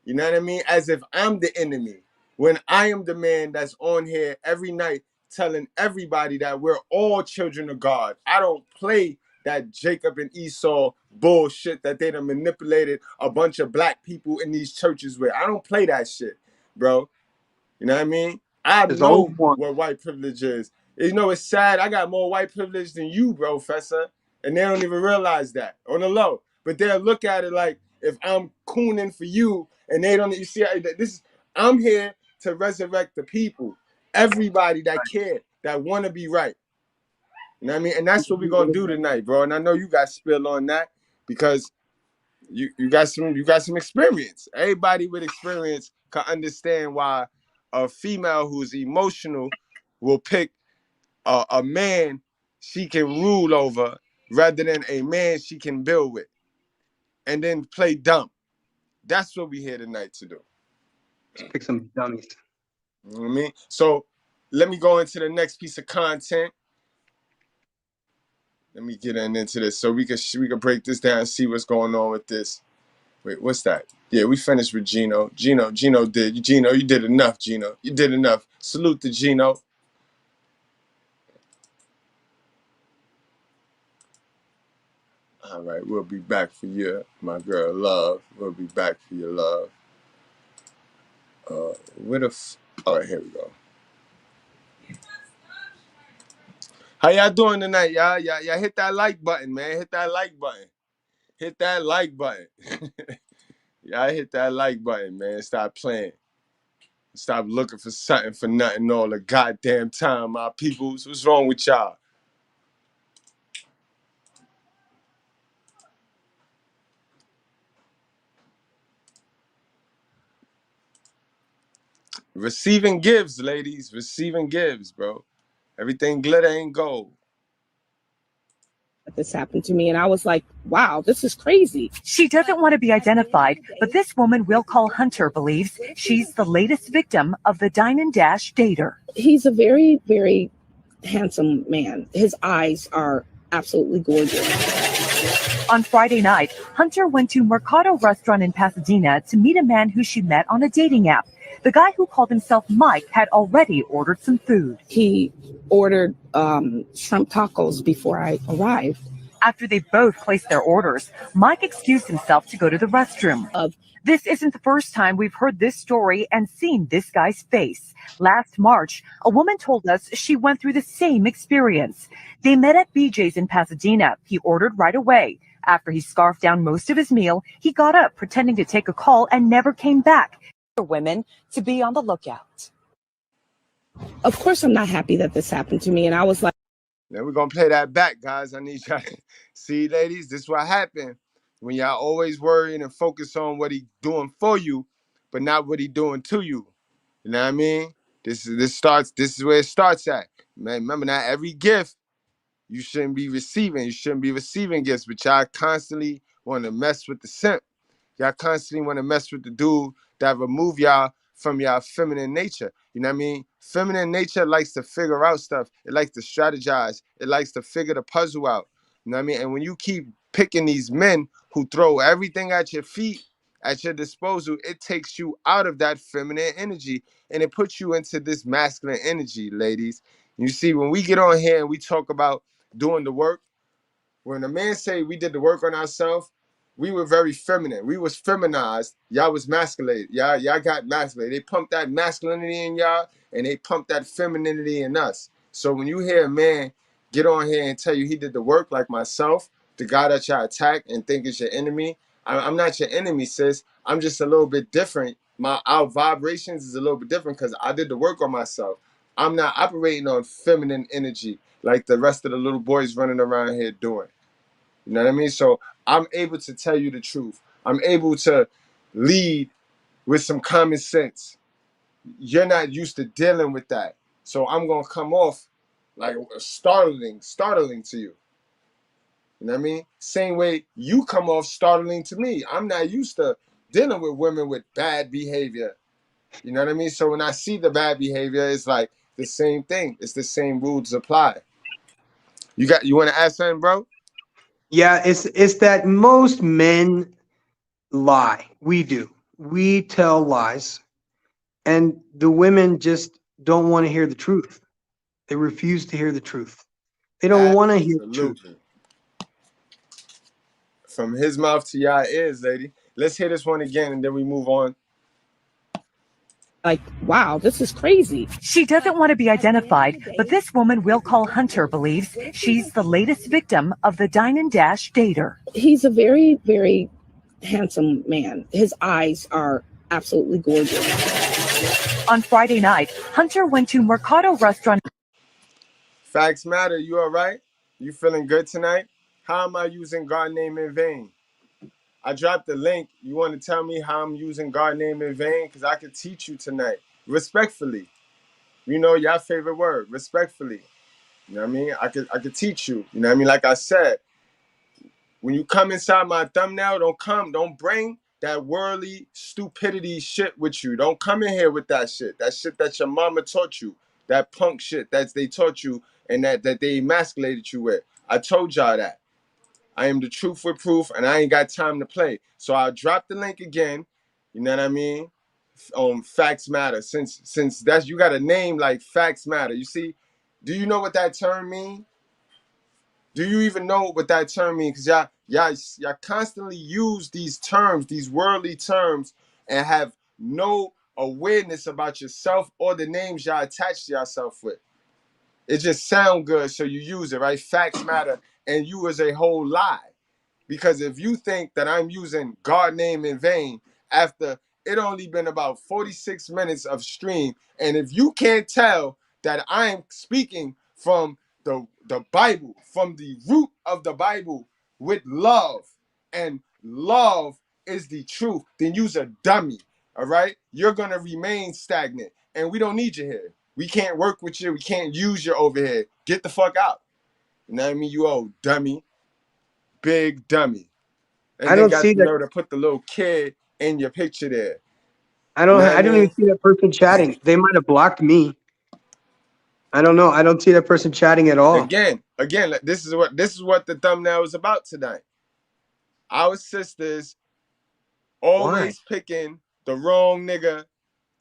You know what I mean? As if I'm the enemy. When I am the man that's on here every night telling everybody that we're all children of God. I don't play that Jacob and Esau bullshit that they done manipulated a bunch of black people in these churches with. I don't play that shit, bro. You know what I mean? I There's always know one. what white privilege is. You know, it's sad. I got more white privilege than you, bro, Fessa. And they don't even realize that on the low. But they'll look at it like if I'm cooning for you and they don't, you see, I'm here to resurrect the people, everybody that care, that want to be right. You know what I mean? And that's what we're going to do tonight, bro. And I know you got spill on that because you got some experience. Everybody with experience can understand why a female who's emotional will pick a man she can rule over rather than a man she can build with and then play dumb. That's what we here tonight to do. Let's pick some dummies. You know what I mean? So let me go into the next piece of content. Let me get into this so we can break this down and see what's going on with this. Wait, what's that? Yeah, we finished with Gino. Gino, you did enough, Gino. You did enough. Salute to Gino. All right, we'll be back for you, my girl, love. We'll be back for your love. All right, here we go. How y'all doing tonight, y'all? Y'all hit that like button, man. Hit that like button. Hit that like button. Y'all hit that like button, man. Stop playing. Stop looking for something for nothing all the goddamn time, my peoples. What's wrong with y'all? Receiving gives, ladies. Receiving gives, bro. Everything glitter ain't gold. This happened to me, and I was like, wow, this is crazy. She doesn't want to be identified, but this woman we'll call Hunter believes she's the latest victim of the Dine and Dash dater. He's a very, very handsome man. His eyes are absolutely gorgeous. On Friday night, Hunter went to Mercado restaurant in Pasadena to meet a man who she met on a dating app. The guy who called himself Mike had already ordered some food. He ordered shrimp tacos before I arrived. After they both placed their orders, Mike excused himself to go to the restroom. This isn't the first time we've heard this story and seen this guy's face. Last March, a woman told us she went through the same experience. They met at BJ's in Pasadena. He ordered right away. After he scarfed down most of his meal, he got up pretending to take a call and never came back. For women to be on the lookout. Of course, I'm not happy that this happened to me. And I was like, now we're going to play that back, guys. I need y'all to see, ladies, this is what happened when y'all always worrying and focus on what he doing for you, but not what he doing to you. You know what I mean? This is where it starts at. Man, remember, not every gift you shouldn't be receiving. You shouldn't be receiving gifts, but y'all constantly want to mess with the simp. Y'all constantly want to mess with the dude that remove y'all from y'all feminine nature. You know what I mean? Feminine nature likes to figure out stuff. It likes to strategize. It likes to figure the puzzle out. You know what I mean? And when you keep picking these men who throw everything at your feet, at your disposal, it takes you out of that feminine energy and it puts you into this masculine energy, ladies. You see, when we get on here and we talk about doing the work, when a man say we did the work on ourselves, we were very feminine. We was feminized. Y'all was masculated. Y'all got masculated. They pumped that masculinity in y'all, and they pumped that femininity in us. So when you hear a man get on here and tell you he did the work, like myself, the guy that y'all attack and think is your enemy, I'm not your enemy, sis. I'm just a little bit different. Our vibrations is a little bit different because I did the work on myself. I'm not operating on feminine energy like the rest of the little boys running around here doing. You know what I mean? So I'm able to tell you the truth. I'm able to lead with some common sense. You're not used to dealing with that. So I'm going to come off like startling to you. You know what I mean? Same way you come off startling to me. I'm not used to dealing with women with bad behavior. You know what I mean? So when I see the bad behavior, it's like the same thing. It's the same rules apply. You want to ask something, bro? Yeah, it's that most men lie. We do. We tell lies, and the women just don't want to hear the truth. They refuse to hear the truth. They don't want to hear the truth. From his mouth to y'all ears, lady. Let's hear this one again, and then we move on. Like, wow, this is crazy. She doesn't want to be identified, but this woman we'll call Hunter believes she's the latest victim of the Dine and Dash dater. He's a very, very handsome man. His eyes are absolutely gorgeous. On Friday night, Hunter went to Mercado restaurant. Facts matter. You all right? You feeling good tonight? How am I using God name in vain? I dropped the link. You want to tell me how I'm using God name in vain? Because I could teach you tonight. Respectfully. You know, your favorite word. Respectfully. You know what I mean? I could teach you. You know what I mean? Like I said, when you come inside my thumbnail, don't bring that worldly stupidity shit with you. Don't come in here with that shit. That shit that your mama taught you. That punk shit that they taught you and that they emasculated you with. I told y'all that. I am the truth with proof, and I ain't got time to play. So I'll drop the link again. You know what I mean? Facts matter. Since that's you got a name like Facts Matter. You see, do you know what that term means? Do you even know what that term means? Because y'all constantly use these terms, these worldly terms, and have no awareness about yourself or the names y'all attach to yourself with. It just sound good, so you use it, right? Facts matter, and you is a whole lie. Because if you think that I'm using God name in vain after it only been about 46 minutes of stream, and if you can't tell that I am speaking from the Bible, from the root of the Bible with love, and love is the truth, then you's a dummy, all right? You're gonna remain stagnant, and we don't need you here. We can't work with you. We can't use you over here. Get the fuck out. You know what I mean? You old dummy. Big dummy. And I then don't got see the that. nerve to put the little kid in your picture there. I You don't. know what I I don't even mean? see that person chatting. They might have blocked me. I don't know. I don't see that person chatting at all. Again, this is what the thumbnail is about tonight. Our sisters Why? always picking the wrong nigga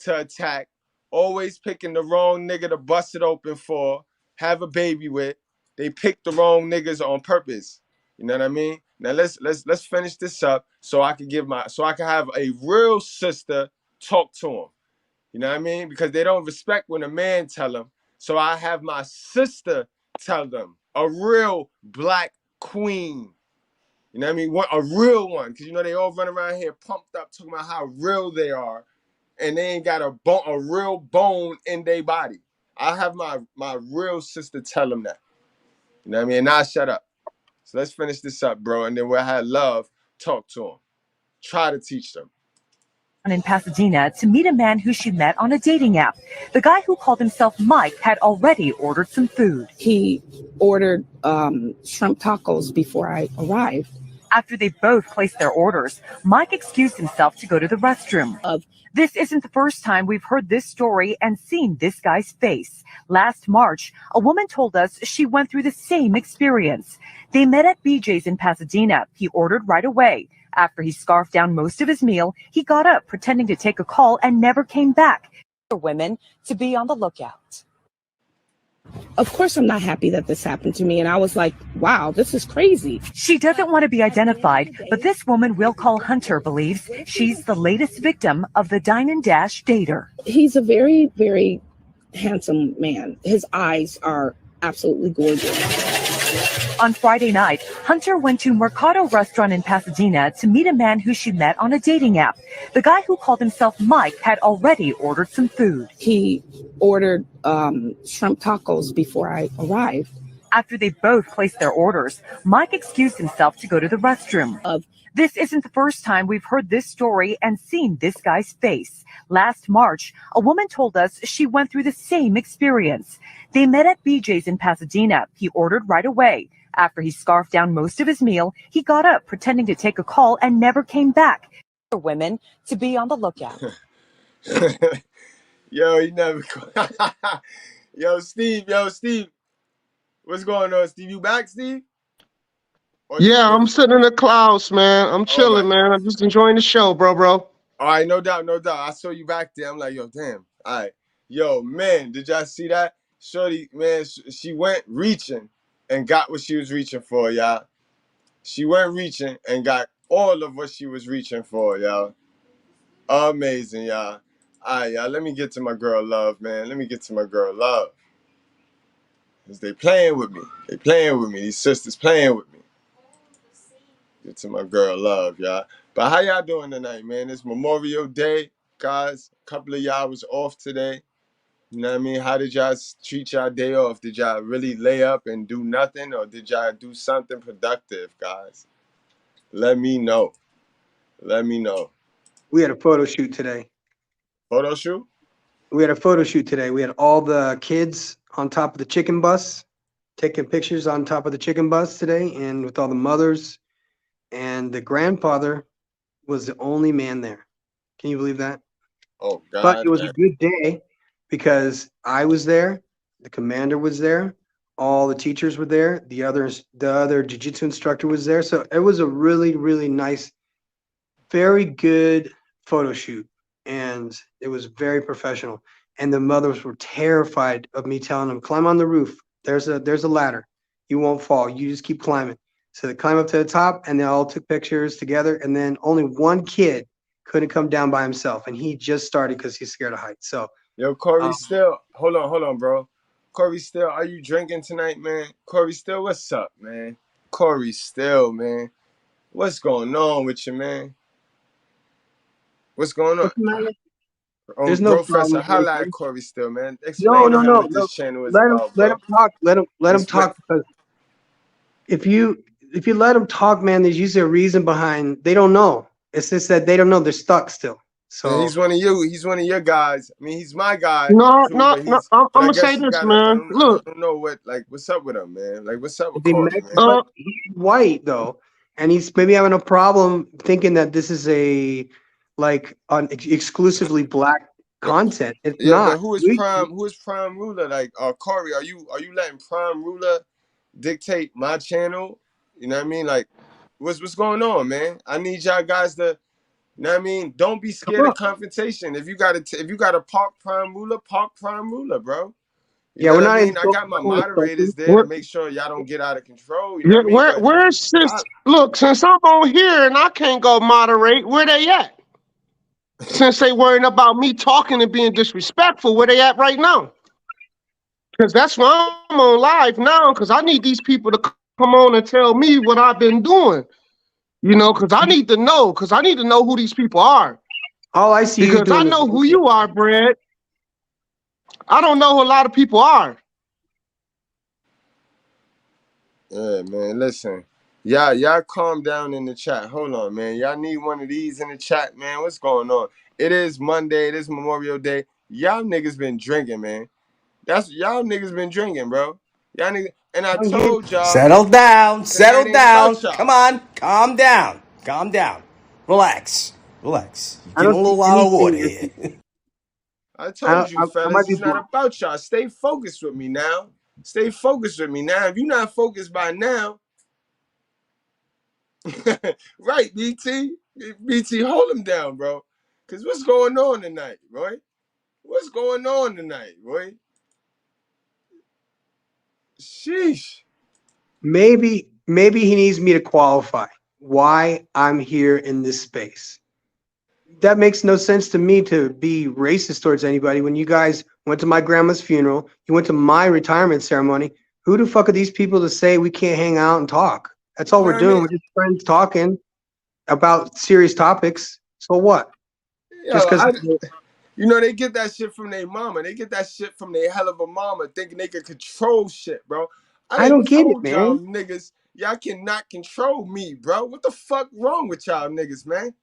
to attack, always picking the wrong nigga to bust it open for, have a baby with. They pick the wrong niggas on purpose. You know what I mean? Now let's finish this up so I can have a real sister talk to him. You know what I mean? Because they don't respect when a man tell them. So I have my sister tell them. A real black queen. You know what I mean? A real one. Because, you know, they all run around here pumped up talking about how real they are. And they ain't got a real bone in their body. I have my real sister tell them that. You know what I mean? And now shut up. So let's finish this up, bro. And then we'll have love talk to them. Try to teach them. In Pasadena to meet a man who she met on a dating app. The guy who called himself Mike had already ordered some food. He ordered shrimp tacos before I arrived. After they both placed their orders, Mike excused himself to go to the restroom. This isn't the first time we've heard this story and seen this guy's face. Last March, a woman told us she went through the same experience. They met at BJ's in Pasadena. He ordered right away. After he scarfed down most of his meal, he got up pretending to take a call and never came back. For women to be on the lookout. Of course, I'm not happy that this happened to me. And I was like, wow, this is crazy. She doesn't want to be identified, but this woman we'll call Hunter believes she's the latest victim of the Dine and Dash dater. He's a very, very handsome man. His eyes are absolutely gorgeous. On Friday night, Hunter went to Mercado restaurant in Pasadena to meet a man who she met on a dating app. The guy who called himself Mike had already ordered some food. He ordered shrimp tacos before I arrived. After they both placed their orders, Mike excused himself to go to the restroom. This isn't the first time we've heard this story and seen this guy's face. Last March, a woman told us she went through the same experience. They met at BJ's in Pasadena. He ordered right away. After he scarfed down most of his meal, he got up pretending to take a call and never came back. For women to be on the lookout. Yo, you never. Yo, Steve. What's going on, Steve? You back, Steve? Yeah, I'm sitting in the clouds, man. I'm chilling, man. I'm just enjoying the show, bro. All right, no doubt. I saw you back there. I'm like, yo, damn. All right. Yo, man, did y'all see that? Shorty, man, she went reaching and got what she was reaching for, y'all. She went reaching and got all of what she was reaching for, y'all. Amazing, y'all. All right, y'all. Let me get to my girl Love, man. Let me get to my girl Love. Cause they playing with me. They playing with me. These sisters playing with me. Get to my girl Love, y'all. But how y'all doing tonight, man? It's Memorial Day, guys. A couple of y'all was off today. You know what I mean? How did y'all treat y'all day off? Did y'all really lay up and do nothing, or did y'all do something productive, guys? Let me know. Let me know. We had a photo shoot today. Photo shoot? We had a photo shoot today. We had all the kids on top of the chicken bus, taking pictures on top of the chicken bus today, and with all the mothers. And the grandfather was the only man there. Can you believe that? Oh, But it God, was a man. good day because I was there, the commander was there, all the teachers were there, the other jiu-jitsu instructor was there. So it was a really, really nice, very good photo shoot. And it was very professional. And the mothers were terrified of me telling them, climb on the roof. There's a ladder. You won't fall. You just keep climbing. So they climb up to the top and they all took pictures together. And then only one kid couldn't come down by himself. And he just started because he's scared of heights. So Yo, Corey um, Still. Hold on, bro. Corey Still, are you drinking tonight, man? Corey Still, what's up, man? Corey Still, man. What's going on with you, man? What's going on? what's the matter? There's no Professor, problem with holla at anything. Corey Still, man. No, Explain to no, him no, what no. this channel is Let him about, let him bro. talk. Let him Explain. talk because if you let them talk, man, there's usually a reason behind. They don't know. It's just that they don't know. They're stuck still. And So he's one of you. He's one of your guys. I mean, he's my guy No, too, no, but no. he's. I'm But I gonna say guess you this, gotta. man. I Look, don't know what. Like, what's up with him, man? Like, what's up with they Corey, met, man? but he's white though, and he's maybe having a problem thinking that this is a like on exclusively black But content. It's yeah, but not. who is Prime? Who is Prime Ruler? Like, Corey, are you letting Prime Ruler dictate my channel? You know what I mean? Like, what's going on, man? I need y'all guys to. You know what I mean? Don't be scared Come of on. confrontation. If you gotta park Prime Ruler, bro. You Yeah, know we're what I not mean? I got my insulting. moderators there to make sure y'all don't get out of control. You know what where, I mean? where, But where's since? Look, since I'm on here and I can't go moderate, where they at? Since they worrying about me talking and being disrespectful, where they at right now? Because that's why I'm on live now. Because I need these people to come on and tell me what I've been doing. You know, because I need to know. Because I need to know who these people are. All I see you Because I doing is know one who thing. you are, Brad. I don't know who a lot of people are. yeah, man, listen. Y'all calm down in the chat. Hold on, man. Y'all need one of these in the chat, man. What's going on? It is Monday. It is Memorial Day. Y'all niggas been drinking, man. That's y'all niggas been drinking, bro. Y'all niggas, and I I don't get told y'all Settle down, tonight settle ain't about down. Come y'all. on, calm down, calm down. Relax, relax. You're I getting don't a see little out of order anything. here. I told you, I fellas, might be it's not blind. about y'all. Stay focused with me now. Stay focused with me now. If you're not focused by now, right, BT? BT, hold him down, bro. Cause what's going on tonight, Roy? What's going on tonight, Roy? Sheesh. Maybe he needs me to qualify why I'm here in this space. That makes no sense to me to be racist towards anybody. When you guys went to my grandma's funeral, you went to my retirement ceremony. Who the fuck are these people to say we can't hang out and talk? That's all You know we're what I doing. mean? We're just friends talking about serious topics. So what? Just Yo, because you know, they get that shit from their mama. They get that shit from their hell of a mama, thinking they can control shit, bro. I I done don't get it, told y'all man. niggas, y'all cannot control me, bro. What the fuck wrong with y'all niggas, man?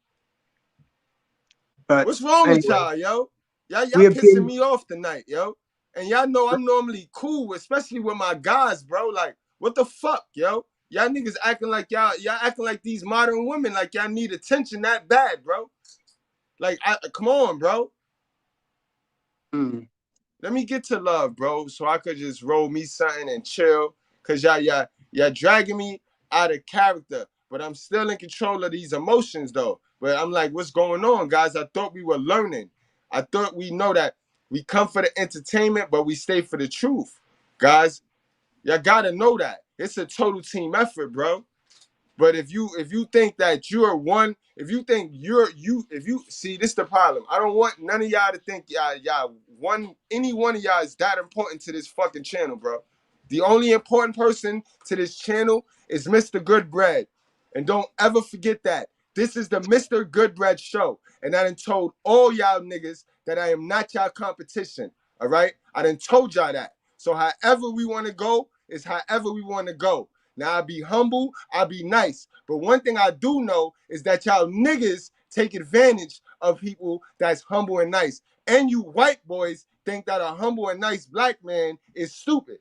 But What's wrong with anyway, y'all, yo? Y'all we have pissing been me off tonight, yo. And y'all know I'm normally cool, especially with my guys, bro. Like, what the fuck, yo? Y'all niggas acting like y'all acting like these modern women, like y'all need attention that bad, bro. Like, come on, bro. Let me get to love, bro, so I could just roll me something and chill. Cause y'all dragging me out of character. But I'm still in control of these emotions though. But I'm like, what's going on, guys? I thought we were learning. I thought we know that we come for the entertainment, but we stay for the truth. Guys, y'all gotta know that. It's a total team effort, bro. But if you think that you're one, if you think if you see, this the problem. I don't want none of y'all to think any one of y'all is that important to this fucking channel, bro. The only important person to this channel is Mr. Goodbread. And don't ever forget that. This is the Mr. Goodbread show. And I done told all y'all niggas that I am not y'all competition. All right? I done told y'all that. So however we want to go is however we want to go. Now, I'll be humble, I'll be nice. But one thing I do know is that y'all niggas take advantage of people that's humble and nice. And you white boys think that a humble and nice black man is stupid.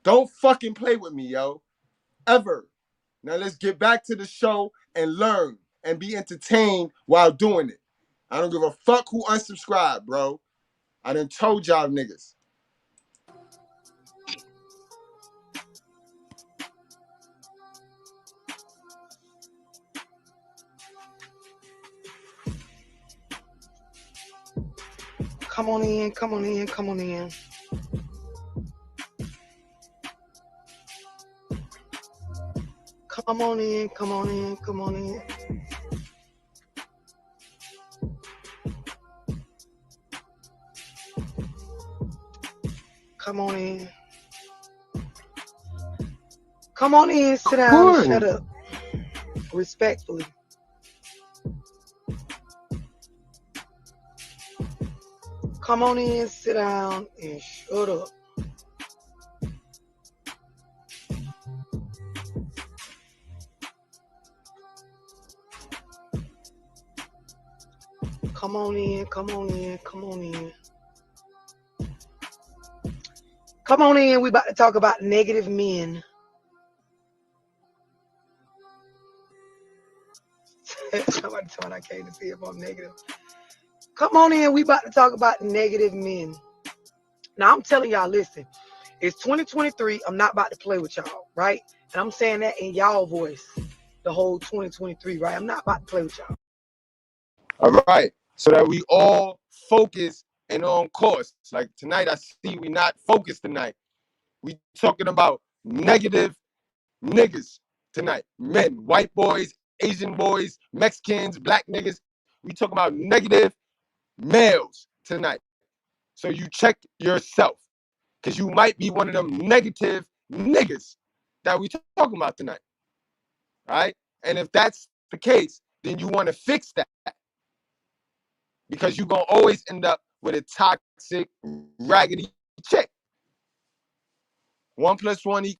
Don't fucking play with me, yo. Ever. Now, let's get back to the show and learn and be entertained while doing it. I don't give a fuck who unsubscribed, bro. I done told y'all niggas. Come on in, come on in, come on in. Come on in, come on in, come on in. Come on in. Come on in, sit down and shut up. Respectfully. Come on in, sit down and shut up. Come on in, come on in, come on in. Come on in, we about to talk about negative men. Somebody told me I came to see if I'm negative. Come on in, we about to talk about negative men. Now, I'm telling y'all, listen, it's 2023. I'm not about to play with y'all, right? And I'm saying that in y'all voice the whole 2023, right? I'm not about to play with y'all. All right. So that we all focus and on course. Like tonight, I see we not focused tonight. We talking about negative niggas tonight. Men, white boys, Asian boys, Mexicans, black niggas. We talking about negative males tonight. So you check yourself. Because you might be one of them negative niggas that we talking about tonight. All right? And if that's the case, then you want to fix that. Because you're going to always end up with a toxic, raggedy chick. 1 + 1 =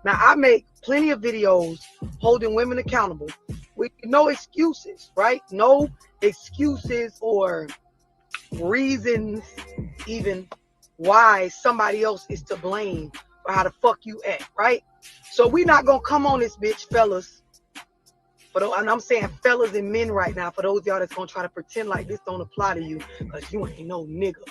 Now, I make plenty of videos holding women accountable with no excuses, right? No excuses or reasons even why somebody else is to blame for how the fuck you act, right? So we not going to come on this bitch, fellas. And I'm saying fellas and men right now, for those of y'all that's going to try to pretend like this don't apply to you, because you ain't no nigga.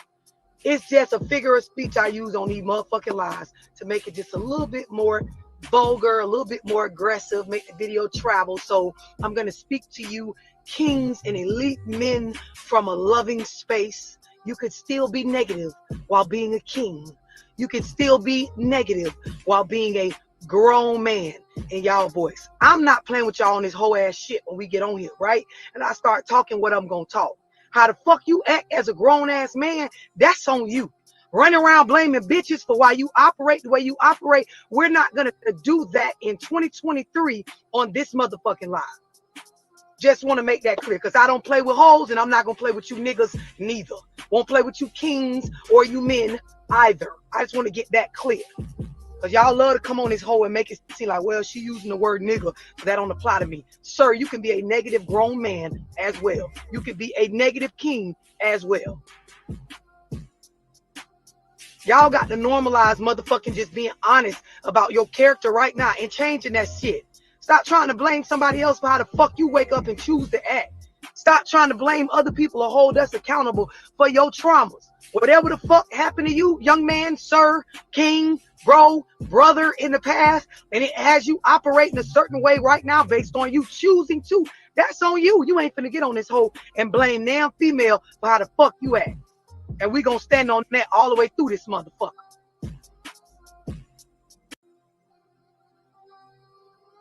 It's just a figure of speech I use on these motherfucking lies to make it just a little bit more vulgar, a little bit more aggressive, make the video travel. So I'm going to speak to you kings and elite men from a loving space. You could still be negative while being a king. You could still be negative while being a grown man in y'all voice. I'm not playing with y'all on this whole ass shit when we get on here, right? And I start talking what I'm going to talk. How the fuck you act as a grown-ass man, that's on you. Running around blaming bitches for why you operate the way you operate, we're not going to do that in 2023 on this motherfucking live. Just want to make that clear, because I don't play with hoes, and I'm not going to play with you niggas neither. Won't play with you kings or you men either. I just want to get that clear. Because y'all love to come on this hoe and make it seem like, well, she using the word nigga, so that don't apply to me. Sir, you can be a negative grown man as well. You can be a negative king as well. Y'all got to normalize motherfucking just being honest about your character right now and changing that shit. Stop trying to blame somebody else for how the fuck you wake up and choose to act. Stop trying to blame other people or hold us accountable for your traumas. Whatever the fuck happened to you, young man, sir, king, bro, brother in the past, and it has you operating a certain way right now based on you choosing to, that's on you. You ain't finna get on this hoe and blame damn female for how the fuck you act. And we gonna stand on that all the way through this motherfucker.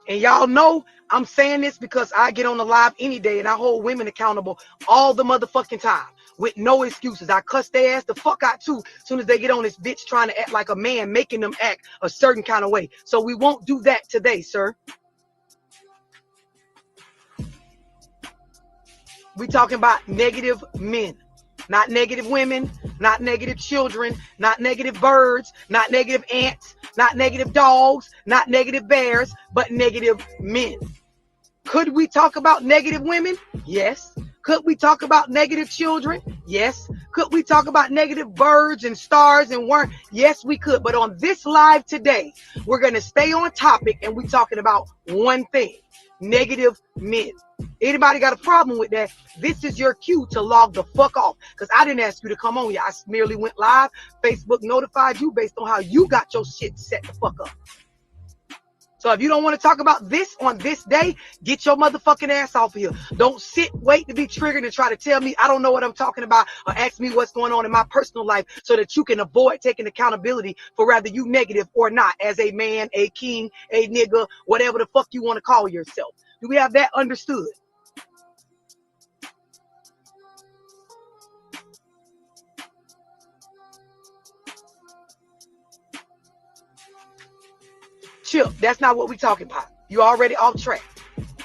And y'all know I'm saying this because I get on the live any day and I hold women accountable all the motherfucking time with no excuses. I cuss their ass the fuck out too as soon as they get on this bitch trying to act like a man, making them act a certain kind of way. So we won't do that today, sir. We talking about negative men. Not negative women, not negative children, not negative birds, not negative ants, not negative dogs, not negative bears, but negative men. Could we talk about negative women? Yes. Could we talk about negative children? Yes. Could we talk about negative birds and stars and worms? Yes, we could. But on this live today, we're going to stay on topic and we're talking about one thing: negative men. Anybody got a problem with that? This is your cue to log the fuck off, because I didn't ask you to come on here. I merely went live. Facebook notified you based on how you got your shit set the fuck up. So if you don't want to talk about this on this day, get your motherfucking ass off of here. Don't wait to be triggered and try to tell me I don't know what I'm talking about or ask me what's going on in my personal life so that you can avoid taking accountability for whether you negative or not as a man, a king, a nigga, whatever the fuck you want to call yourself. Do we have that understood? Chip, that's not what we're talking about. You already off track.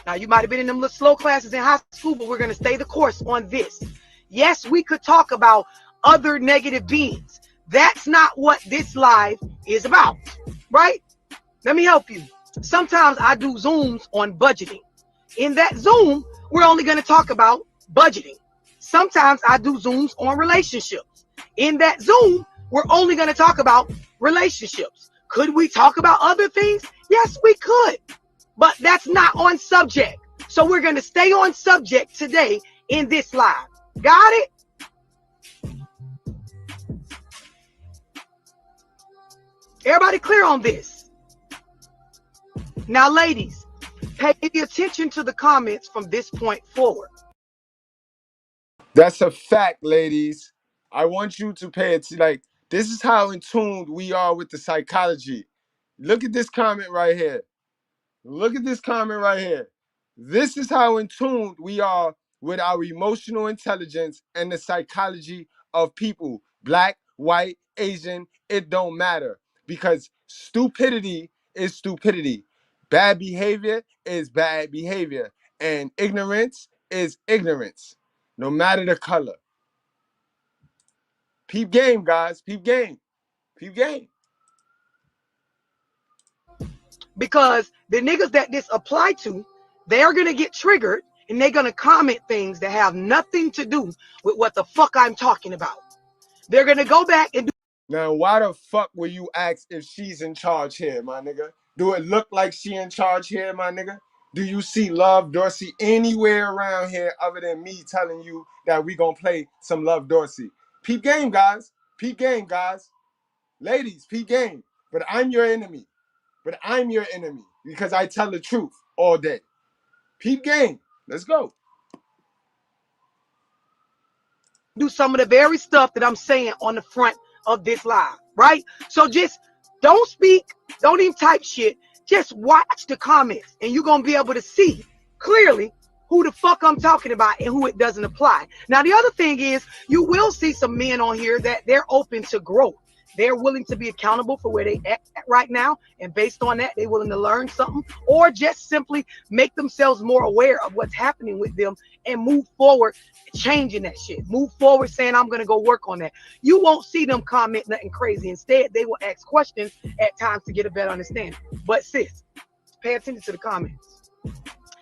Now, you might have been in them little slow classes in high school, but we're going to stay the course on this. Yes, we could talk about other negative beings. That's not what this live is about, right? Let me help you. Sometimes I do Zooms on budgeting. In that Zoom, we're only going to talk about budgeting. Sometimes I do Zooms on relationships. In that Zoom, we're only going to talk about relationships. Could we talk about other things? Yes, we could. But that's not on subject. So we're going to stay on subject today in this live. Got it? Everybody clear on this? Now, ladies, pay attention to the comments from this point forward. That's a fact, ladies. I want you to pay it. Like, this is how in tune we are with the psychology. Look at this comment right here. Look at this comment right here. This is how in tune we are with our emotional intelligence and the psychology of people. Black, white, Asian, it don't matter. Because stupidity is stupidity. Bad behavior is bad behavior. And ignorance is ignorance. No matter the color. Peep game, guys. Peep game. Peep game. Because the niggas that this apply to, they're going to get triggered and they're going to comment things that have nothing to do with what the fuck I'm talking about. They're going to go back and do. Now, why the fuck will you ask if she's in charge here, my nigga? Do it look like she in charge here, my nigga? Do you see Love Dorsey anywhere around here other than me telling you that we gonna play some Love Dorsey? Peep game, guys. Peep game, guys. Ladies, peep game. But I'm your enemy. But I'm your enemy because I tell the truth all day. Peep game. Let's go. Do some of the very stuff that I'm saying on the front of this live, right? So just don't speak, don't even type shit. Just watch the comments and you're going to be able to see clearly who the fuck I'm talking about and who it doesn't apply. Now, the other thing is you will see some men on here that they're open to growth. They're willing to be accountable for where they at right now. And based on that, they're willing to learn something or just simply make themselves more aware of what's happening with them and move forward, changing that shit. Move forward saying, I'm going to go work on that. You won't see them comment nothing crazy. Instead, they will ask questions at times to get a better understanding. But sis, pay attention to the comments.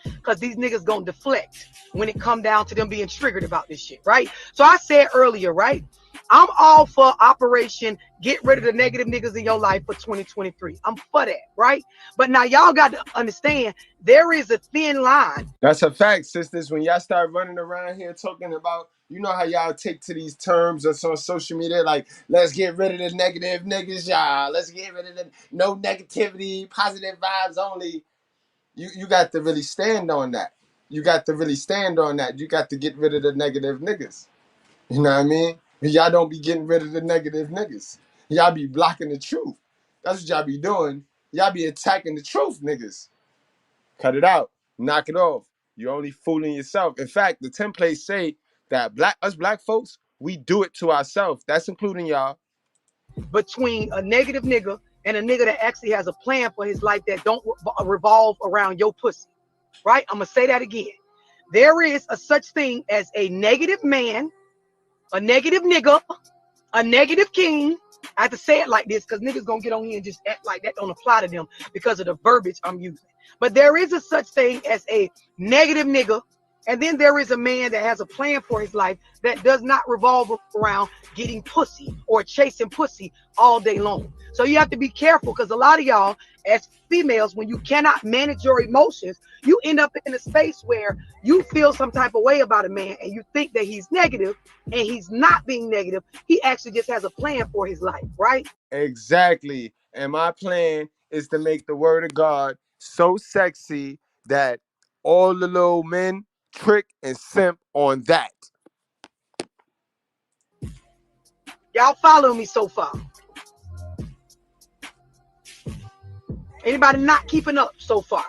Because these niggas going to deflect when it come down to them being triggered about this shit, right? So I said earlier, right? I'm all for Operation Get Rid of the Negative Niggas in Your Life for 2023. I'm for that, right? But now y'all got to understand there is a thin line. That's a fact, sisters. When y'all start running around here talking about, you know how y'all take to these terms that's on social media, like, let's get rid of the negative niggas, y'all. Let's get rid of the no negativity, positive vibes only. You got to really stand on that. You got to really stand on that. You got to get rid of the negative niggas. You know what I mean? Y'all don't be getting rid of the negative niggas. Y'all be blocking the truth. That's what y'all be doing. Y'all be attacking the truth, niggas. Cut it out. Knock it off. You're only fooling yourself. In fact, the templates say that us black folks, we do it to ourselves. That's including y'all. Between a negative nigga and a nigga that actually has a plan for his life that don't revolve around your pussy, right? I'm gonna say that again. There is a such thing as a negative man, a negative nigga, a negative king. I have to say it like this because niggas gonna get on here and just act like that don't apply to them because of the verbiage I'm using. But there is a such thing as a negative nigga, and then there is a man that has a plan for his life that does not revolve around getting pussy or chasing pussy all day long. So you have to be careful because a lot of y'all as females, when you cannot manage your emotions, you end up in a space where you feel some type of way about a man and you think that he's negative, and he's not being negative. He actually just has a plan for his life, right? Exactly. And my plan is to make the word of God so sexy that all the little men trick and simp on that. Y'all follow me so far? Anybody not keeping up so far?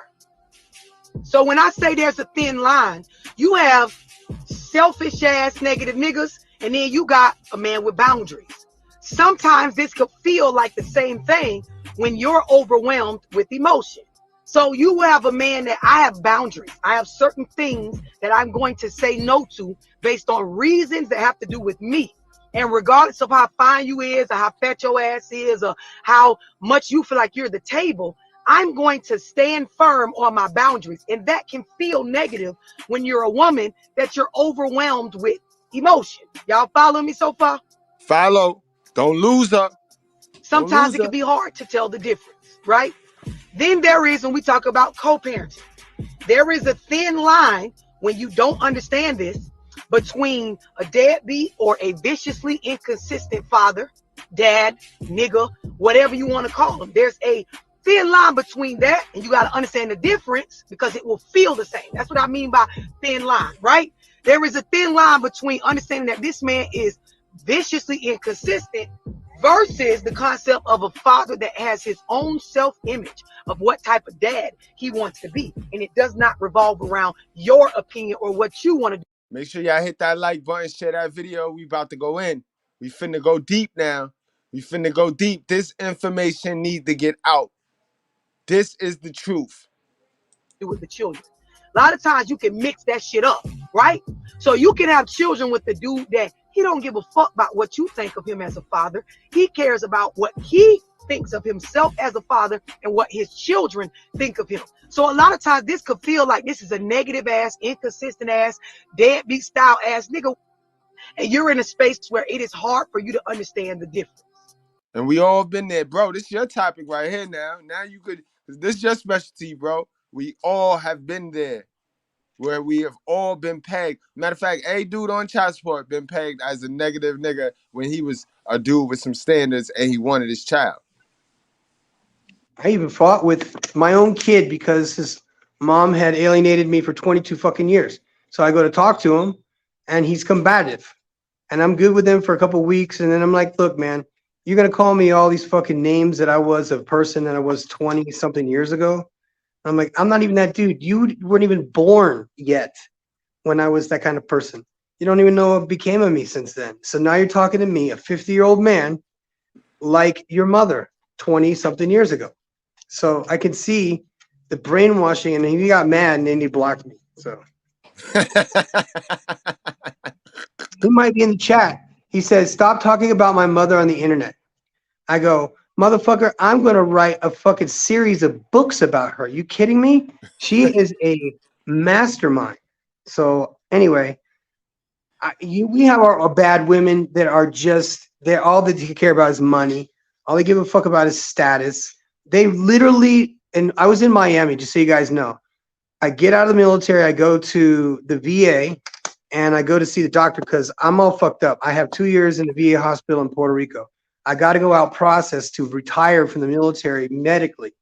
So when I say there's a thin line, you have selfish ass negative niggas, and then you got a man with boundaries. Sometimes this could feel like the same thing when you're overwhelmed with emotion. So you have a man that I have boundaries. I have certain things that I'm going to say no to based on reasons that have to do with me. And regardless of how fine you is, or how fat your ass is, or how much you feel like you're the table, I'm going to stand firm on my boundaries. And that can feel negative when you're a woman that you're overwhelmed with emotion. Y'all follow me so far? Follow. Don't lose her. Sometimes it can be hard to tell the difference, right? Then there is, when we talk about co-parenting, there is a thin line when you don't understand this between a deadbeat or a viciously inconsistent father, dad, nigga, whatever you want to call him. There's a thin line between that, and you got to understand the difference because it will feel the same. That's what I mean by thin line, right? There is a thin line between understanding that this man is viciously inconsistent versus the concept of a father that has his own self-image of what type of dad he wants to be. And it does not revolve around your opinion or what you want to do. Make sure y'all hit that like button, share that video. We about to go in. We finna go deep now. We finna go deep. This information needs to get out. This is the truth. With the children. A lot of times you can mix that shit up, right? So you can have children with the dude that he don't give a fuck about what you think of him as a father. He cares about what he thinks of himself as a father and what his children think of him. So a lot of times this could feel like this is a negative ass, inconsistent ass, deadbeat style ass nigga. And you're in a space where it is hard for you to understand the difference. And we all been there, bro. This is your topic right here now. Now you could, this is your specialty, bro. We all have been there where we have all been pegged. Matter of fact, a dude on child support been pegged as a negative nigga when he was a dude with some standards and he wanted his child. I even fought with my own kid because his mom had alienated me for 22 fucking years. So I go to talk to him and he's combative. And I'm good with him for a couple of weeks. And then I'm like, look, man, you're going to call me all these fucking names that I was a person that I was 20 something years ago. I'm like, I'm not even that dude. You weren't even born yet when I was that kind of person. You don't even know what became of me since then. So now you're talking to me, a 50-year-old man, like your mother 20 something years ago. So I can see the brainwashing, and he got mad and then he blocked me. So he might be in the chat. He says, stop talking about my mother on the internet. I go, motherfucker, I'm going to write a fucking series of books about her. You kidding me? She is a mastermind. So anyway, we have our bad women that are just, they're all they care about is money. All they give a fuck about is status. They literally, and I was in Miami, just so you guys know. I get out of the military, I go to the VA, and I go to see the doctor because I'm all fucked up. I have 2 years in the VA hospital in Puerto Rico. I got to go out process to retire from the military medically.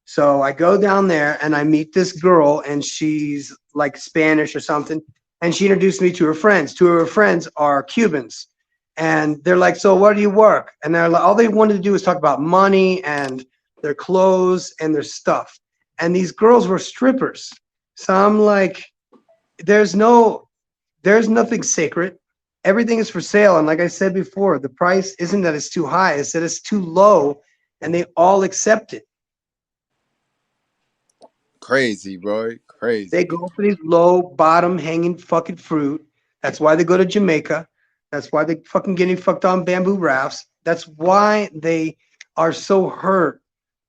So I go down there and I meet this girl, and she's like Spanish or something. And she introduced me to her friends. Two of her friends are Cubans. And they're like, so where do you work? And they're like, all they wanted to do was talk about money and their clothes and their stuff. and these girls were strippers. So I'm like, there's nothing sacred. Everything is for sale. And like I said before, the price isn't that it's too high, it's that it's too low, and they all accept it. Crazy, bro. Crazy. They go for these low bottom hanging fucking fruit. That's why they go to Jamaica. That's why they fucking getting fucked on bamboo rafts. That's why they are so hurt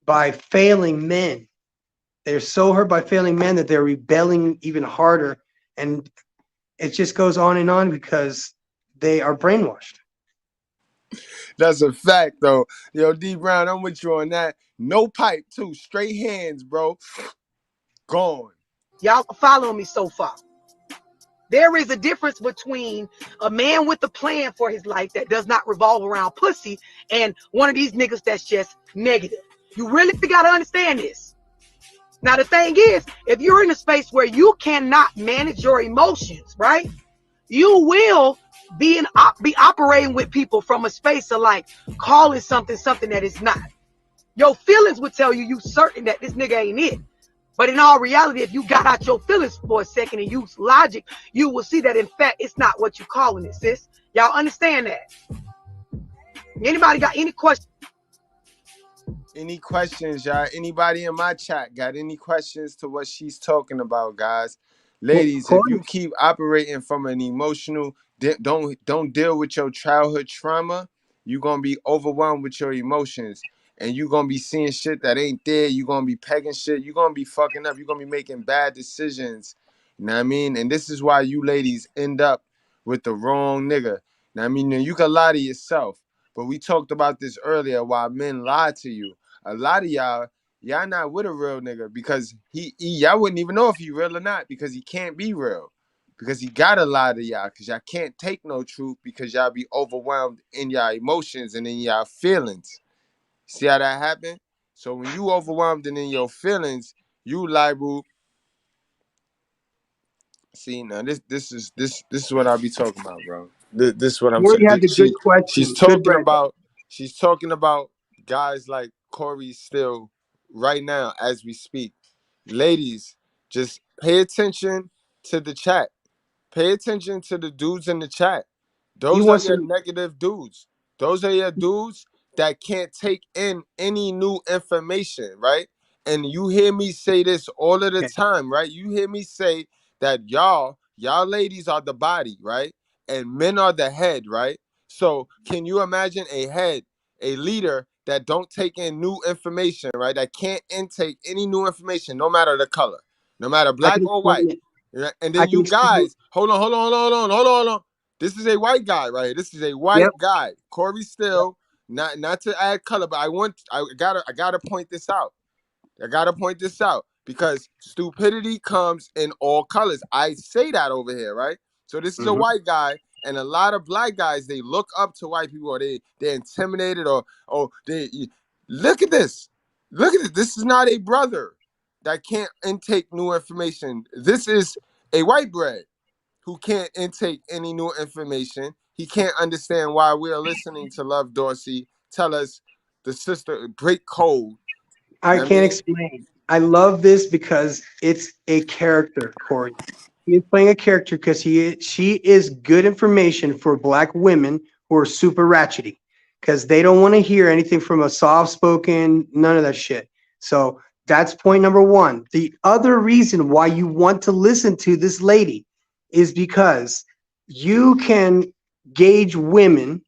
by failing men. They're so hurt by failing men that they're rebelling even harder. And it just goes on because they are brainwashed. That's a fact, though. Yo, D Brown, I'm with you on that. No pipe, too. Straight hands, bro. Gone. Y'all following me so far. There is a difference between a man with a plan for his life that does not revolve around pussy and one of these niggas that's just negative. You really got to understand this. Now, the thing is, if you're in a space where you cannot manage your emotions, right, you will be operating with people from a space of like calling something that is not. Your feelings would tell you certain that this nigga ain't it. But in all reality, if you got out your feelings for a second and use logic, you will see that in fact it's not what you calling it, sis. Y'all understand that? Anybody got any questions? Any questions, y'all? Anybody in my chat got any questions to what she's talking about, guys? Ladies, if you keep operating from an emotional, don't deal with your childhood trauma, you're going to be overwhelmed with your emotions. And you're going to be seeing shit that ain't there. You're going to be pegging shit. You're going to be fucking up. You're going to be making bad decisions. You know what I mean? And this is why you ladies end up with the wrong nigga. You know what I mean? You can lie to yourself. But we talked about this earlier, why men lie to you. A lot of y'all not with a real nigga because y'all wouldn't even know if he real or not because he can't be real. Because he gotta lie to y'all because y'all can't take no truth because y'all be overwhelmed in y'all emotions and in y'all feelings. See how that happen? So when you overwhelmed and in your feelings, you liable. See now, this is what I be talking about, bro. This is what I'm Corey saying. has a good She's question. talking about guys like Corey still right now as we speak. Ladies, just pay attention to the chat. Pay attention to the dudes in the chat. Those are your negative dudes. Those are your dudes that can't take in any new information, right? And you hear me say this all of the time, right? You hear me say that y'all ladies are the body, right? And men are the head, right? So can you imagine a head, a leader that don't take in new information, right? That can't intake any new information, no matter the color, no matter black or white. And then you guys, hold on. This is a white guy right here. This is a white guy. Corey Still, not to add color, but I gotta point this out. I gotta point this out because stupidity comes in all colors. I say that over here, right? So this is a white guy, and a lot of black guys, they look up to white people, or they're intimidated, or they look at this. Look at it. This is not a brother that can't intake new information. This is a white bread who can't intake any new information. He can't understand why we are listening to Love Dorsey tell us the sister break code. I can't explain. I love this because it's a character, Corey. He is playing a character because she is good information for black women who are super ratchety because they don't want to hear anything from a soft-spoken, none of that shit. So that's point number one. The other reason why you want to listen to this lady is because you can gauge women,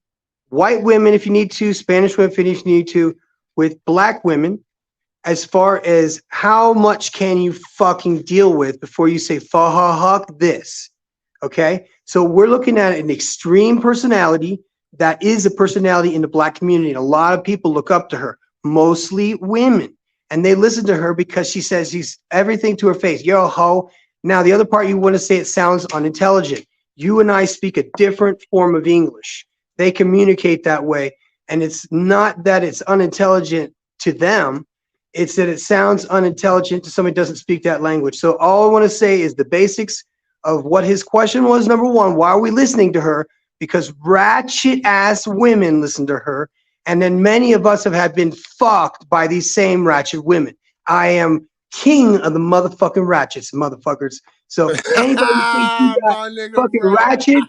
white women if you need to, Spanish women if you need to, with black women, as far as how much can you fucking deal with before you say fuck this. Okay? So we're looking at an extreme personality that is a personality in the black community. And a lot of people look up to her, mostly women. And they listen to her because she says she's everything to her face. Yo, ho. Now, the other part you want to say it sounds unintelligent. You and I speak a different form of English. They communicate that way. And it's not that it's unintelligent to them. It's that it sounds unintelligent to somebody who doesn't speak that language. So all I want to say is the basics of what his question was. Number one, why are we listening to her? Because ratchet ass women listen to her. And then many of us have been fucked by these same ratchet women. I am king of the motherfucking ratchets, motherfuckers. So anybody who thinks you got My nigga, fucking bro. ratchet,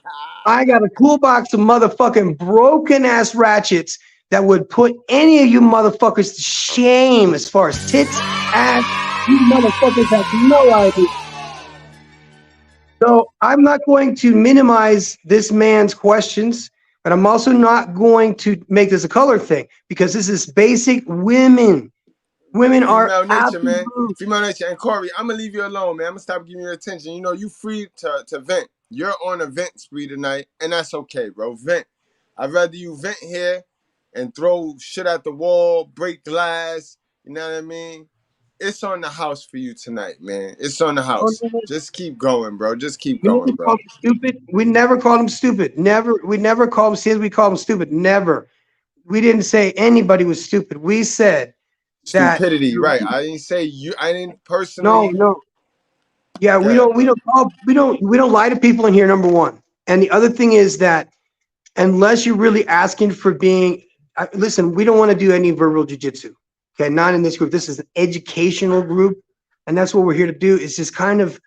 I got a cool box of motherfucking broken ass ratchets that would put any of you motherfuckers to shame as far as tits, ass. You motherfuckers have no idea. So I'm not going to minimize this man's questions, but I'm also not going to make this a color thing because this is basic women. Women are Female nature, man. absolute. Female nature. And Corey, I'm gonna leave you alone, man. I'm gonna stop giving you attention. You know, you free to vent. You're on a vent spree tonight, and that's okay, bro. Vent. I'd rather you vent here and throw shit at the wall, break glass. You know what I mean? It's on the house for you tonight, man. It's on the house. Just keep going, bro. Just keep We going, never bro. called him stupid. We never called him stupid. Never. We never called him stupid. We called him stupid. Never. We didn't say anybody was stupid. We said that. Stupidity, right? I didn't say you. I didn't No, personally. no. Yeah, we Yeah. don't lie to people in here, number one. And the other thing is that unless you're really asking for being, listen, we don't want to do any verbal jujitsu. Okay, not in this group. This is an educational group, and that's what we're here to do. Is just kind of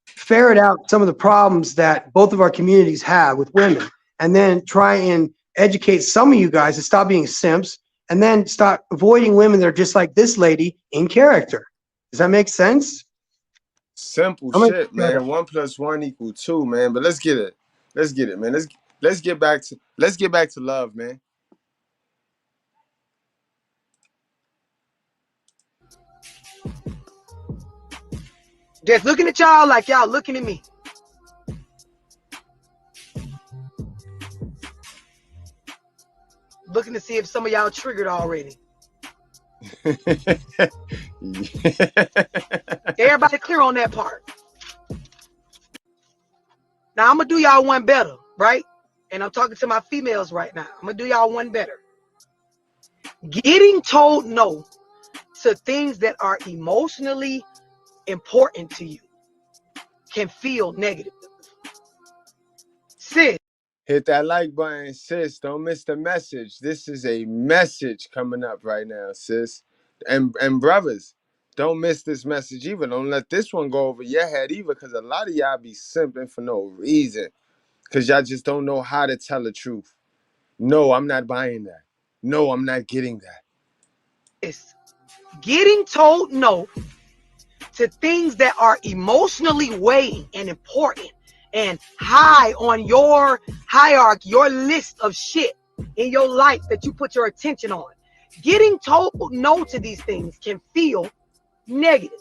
ferret out some of the problems that both of our communities have with women, and then try and educate some of you guys to stop being simps, and then stop avoiding women that are just like this lady in character. Does that make sense? Simple shit, man. 1 + 1 = 2, man. But let's get it. Let's get it, man. Let's get back to love, man. Just looking at y'all like y'all looking at me. Looking to see if some of y'all triggered already. Everybody clear on that part. Now I'm gonna do y'all one better, right? And I'm talking to my females right now. I'm gonna do y'all one better. Getting told no to things that are emotionally important to you can feel negative. Sis. Hit that like button, sis. Don't miss the message. This is a message coming up right now, sis. And brothers, don't miss this message either. Don't let this one go over your head either, because a lot of y'all be simping for no reason. Because y'all just don't know how to tell the truth. No, I'm not buying that. No, I'm not getting that. Getting told no to things that are emotionally weighing and important and high on your hierarchy, your list of shit in your life that you put your attention on. Getting told no to these things can feel negative.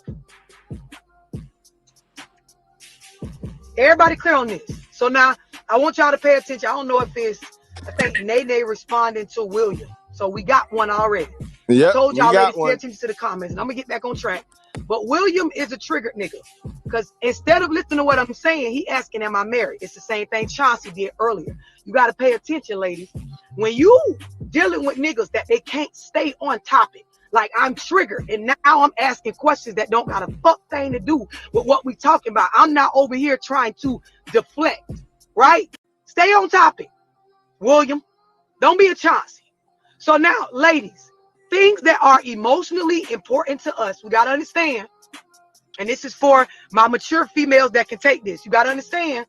Everybody clear on this? So now I want y'all to pay attention. I don't know if it's, I think Nene responding to William. So we got one already. Yep, I told y'all ladies, one. pay attention to the comments, and I'm gonna get back on track. But William is a triggered nigga, because instead of listening to what I'm saying, he asking, am I married? It's the same thing Chauncey did earlier. You got to pay attention, ladies. When you dealing with niggas that they can't stay on topic, like I'm triggered, and now I'm asking questions that don't got a fuck thing to do with what we talking about. I'm not over here trying to deflect, right? Stay on topic, William. Don't be a Chauncey. So now, ladies, things that are emotionally important to us, we got to understand, and this is for my mature females that can take this. You got to understand,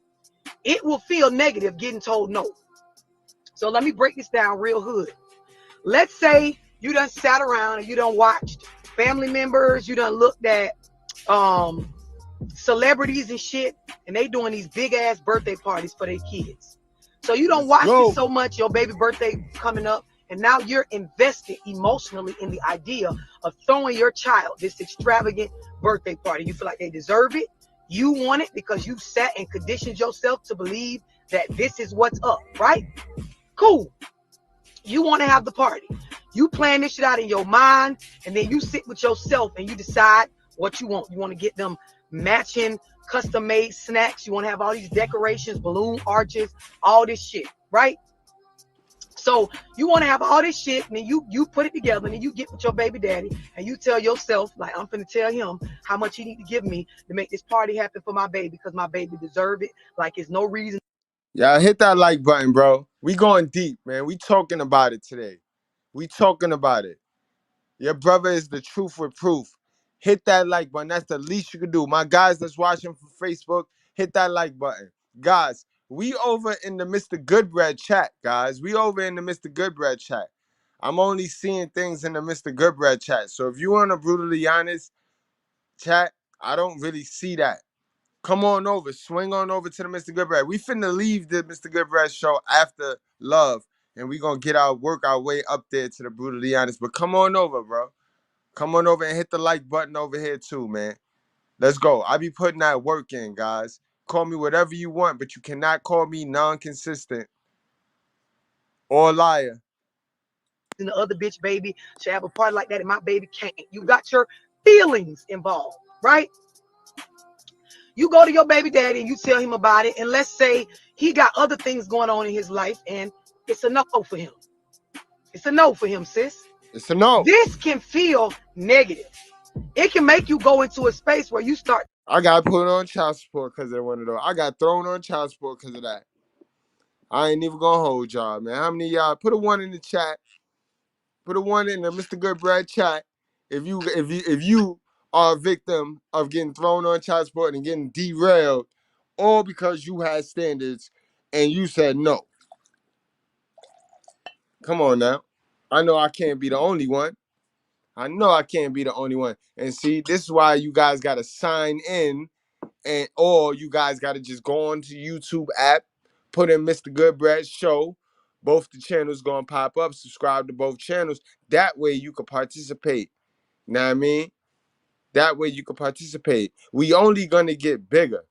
it will feel negative getting told no. So let me break this down real hood. Let's say you done sat around and you done watched family members, you done looked at celebrities and shit, and they doing these big ass birthday parties for their kids. So you don't watch it so much, your baby birthday coming up, and now you're invested emotionally in the idea of throwing your child this extravagant birthday party. You feel like they deserve it. You want it because you sat and conditioned yourself to believe that this is what's up, right? Cool. You want to have the party. You plan this shit out in your mind, and then you sit with yourself and you decide what you want. You want to get them matching custom-made snacks. You want to have all these decorations, balloon arches, all this shit, right? So you want to have all this shit, and then you put it together, and then you get with your baby daddy, and you tell yourself, like, I'm finna tell him how much he need to give me to make this party happen for my baby, because my baby deserve it. Like, it's no reason. Yeah, hit that like button, bro. We going deep, man. We talking about it today. We talking about it. Your brother is the truth with proof. hit that like button. That's the least you can do. My guys that's watching from Facebook, hit that like button. Guys, we over in the Mr.Goodbread chat, guys. We over in the Mr.Goodbread chat. I'm only seeing things in the Mr.Goodbread chat. So if you want to brutally honest chat, I don't really see that. Come on over, swing on over to the Mr.Goodbread. We finna leave the Mr.Goodbread show after love, and we gonna work our way up there to the brutally honest. But come on over, bro. Come on over and hit the like button over here too, man. Let's go. I be putting that work in, guys. Call me whatever you want, but you cannot call me non-consistent or liar. And the other bitch baby should have a party like that, and my baby can't. You got your feelings involved, right? You go to your baby daddy and you tell him about it, and let's say he got other things going on in his life, and it's a no for him. It's a no for him, sis. It's a no. This can feel negative. It can make you go into a space where you start. I got put on child support because of one of those. I got thrown on child support because of that. I ain't even gonna hold y'all, man. How many of y'all put a one in the chat? Put a one in the Mr.Goodbread chat. If you are a victim of getting thrown on child support and getting derailed, all because you had standards and you said no. Come on now. I know I can't be the only one. I know I can't be the only one. And see, this is why you guys gotta sign in, or you guys gotta just go on to YouTube app, put in Mr.Goodbread show. Both the channels gonna pop up. Subscribe to both channels. That way you can participate. Know what I mean? That way you can participate. We only gonna get bigger.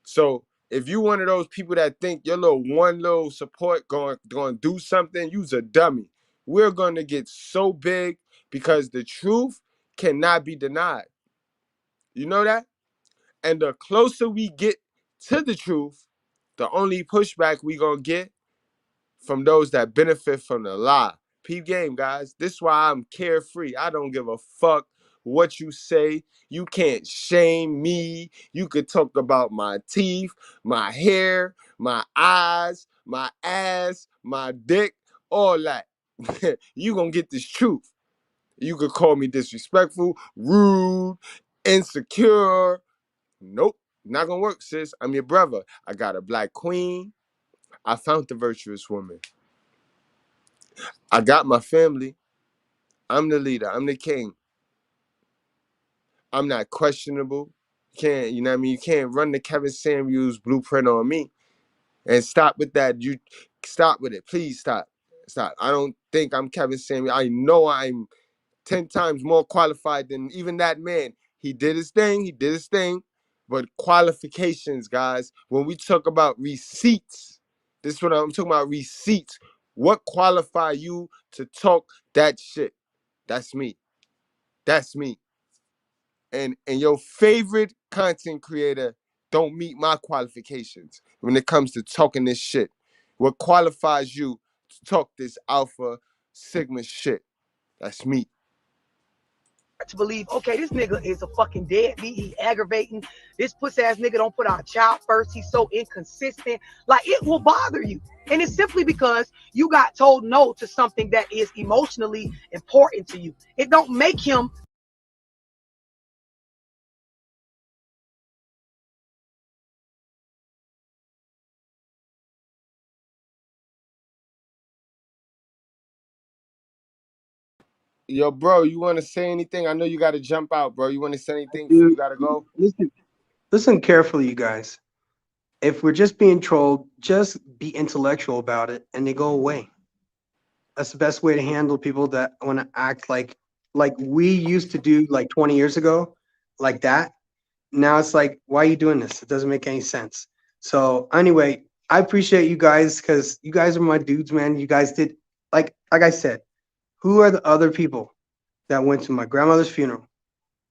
So if you one of those people that think your one little support going do something, you's a dummy. We're gonna get so big because the truth cannot be denied. You know that? And the closer we get to the truth, the only pushback we gonna get from those that benefit from the lie. Peep game, guys. This is why I'm carefree. I don't give a fuck what you say. You can't shame me. You could talk about my teeth, my hair, my eyes, my ass, my dick, all that. You gonna get this truth. You could call me disrespectful, rude, insecure. Nope, not gonna work, sis. I'm your brother. I got a black queen. I found the virtuous woman. I got my family. I'm the leader. I'm the king. I'm not questionable. You know what I mean? You can't run the Kevin Samuels blueprint on me. And stop with that. You stop with it. Please stop. Stop. I don't think I'm Kevin Samuels. I know I'm 10 times more qualified than even that man. He did his thing. He did his thing. But qualifications, guys, when we talk about receipts, this is what I'm talking about, receipts. What qualify you to talk that shit? That's me. That's me. And your favorite content creator don't meet my qualifications when it comes to talking this shit. What qualifies you to talk this alpha sigma shit? That's me. To believe, okay, this nigga is a fucking deadbeat. He aggravating. This pussy ass nigga don't put our child first. He's so inconsistent. Like, it will bother you. And it's simply because you got told no to something that is emotionally important to you. It don't make him. Yo, bro, you want to say anything? I know you got to jump out, bro. You want to say anything before Dude, you got to go? listen carefully, you guys. If we're just being trolled, just be intellectual about it and they go away. That's the best way to handle people that want to act like we used to do like 20 years ago, like that. Now it's like, why are you doing this? It doesn't make any sense. So anyway, I appreciate you guys because you guys are my dudes, man. You guys did like I said, who are the other people that went to my grandmother's funeral?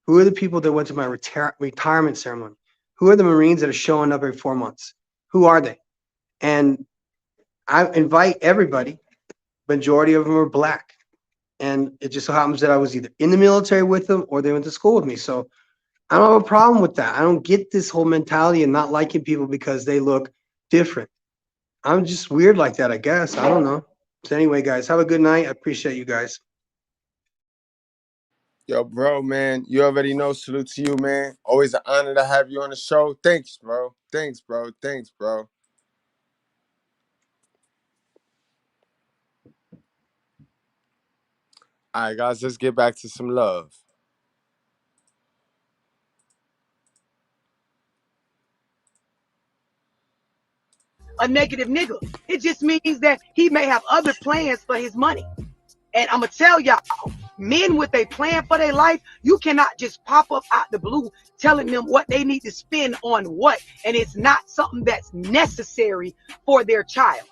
Who are the people that went to my retirement ceremony? Who are the Marines that are showing up every 4 months? Who are they? And I invite everybody. Majority of them are black. And it just so happens that I was either in the military with them or they went to school with me. So I don't have a problem with that. I don't get this whole mentality of not liking people because they look different. I'm just weird like that, I guess. I don't know. So anyway, guys, have a good night. I appreciate you guys. Yo, bro, man, you already know. Salute to you, man. Always an honor to have you on the show. Thanks, bro. Thanks, bro. Thanks, bro. All right, guys, let's get back to some love. A negative nigga. It just means that he may have other plans for his money. And I'm going to tell y'all, men with a plan for their life, you cannot just pop up out the blue telling them what they need to spend on what. And it's not something that's necessary for their child.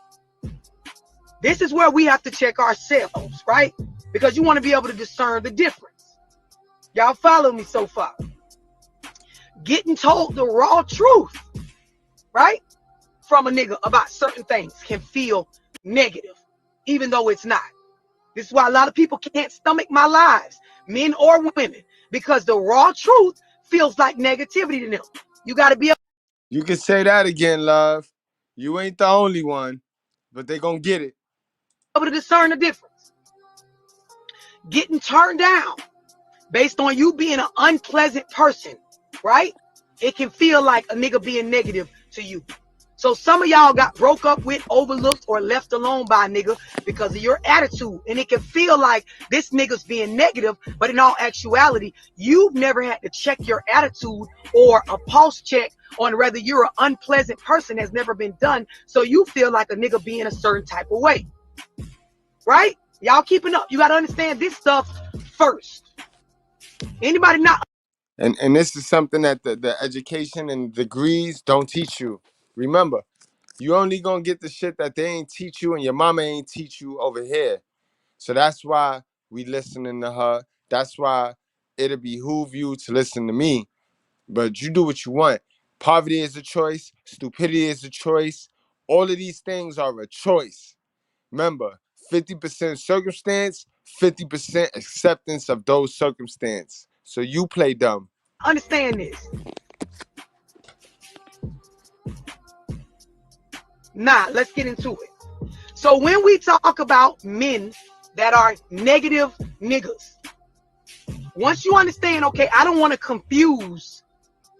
This is where we have to check ourselves, right? Because you want to be able to discern the difference. Y'all follow me so far? Getting told the raw truth, right, from a nigga about certain things can feel negative, even though it's not. This is why a lot of people can't stomach my lives, men or women, because the raw truth feels like negativity to them. You got to be able. You can say that again, love. You ain't the only one, but they gonna get it. Able to discern the difference. Getting turned down based on you being an unpleasant person, right? It can feel like a nigga being negative to you. So some of y'all got broke up with, overlooked, or left alone by a nigga because of your attitude. And it can feel like this nigga's being negative, but in all actuality, you've never had to check your attitude or a pulse check on whether you're an unpleasant person has never been done. So you feel like a nigga being a certain type of way. Right? Y'all keeping up. You got to understand this stuff first. Anybody not? And this is something that the education and degrees don't teach you. Remember, you only gonna get the shit that they ain't teach you and your mama ain't teach you over here. So that's why we listening to her. That's why it'll behoove you to listen to me. But you do what you want. Poverty is a choice. Stupidity is a choice. All of these things are a choice. Remember, 50% circumstance, 50% acceptance of those circumstances. So you play dumb. Understand this. Nah, let's get into it. So when we talk about men that are negative niggas, once you understand, okay, I don't want to confuse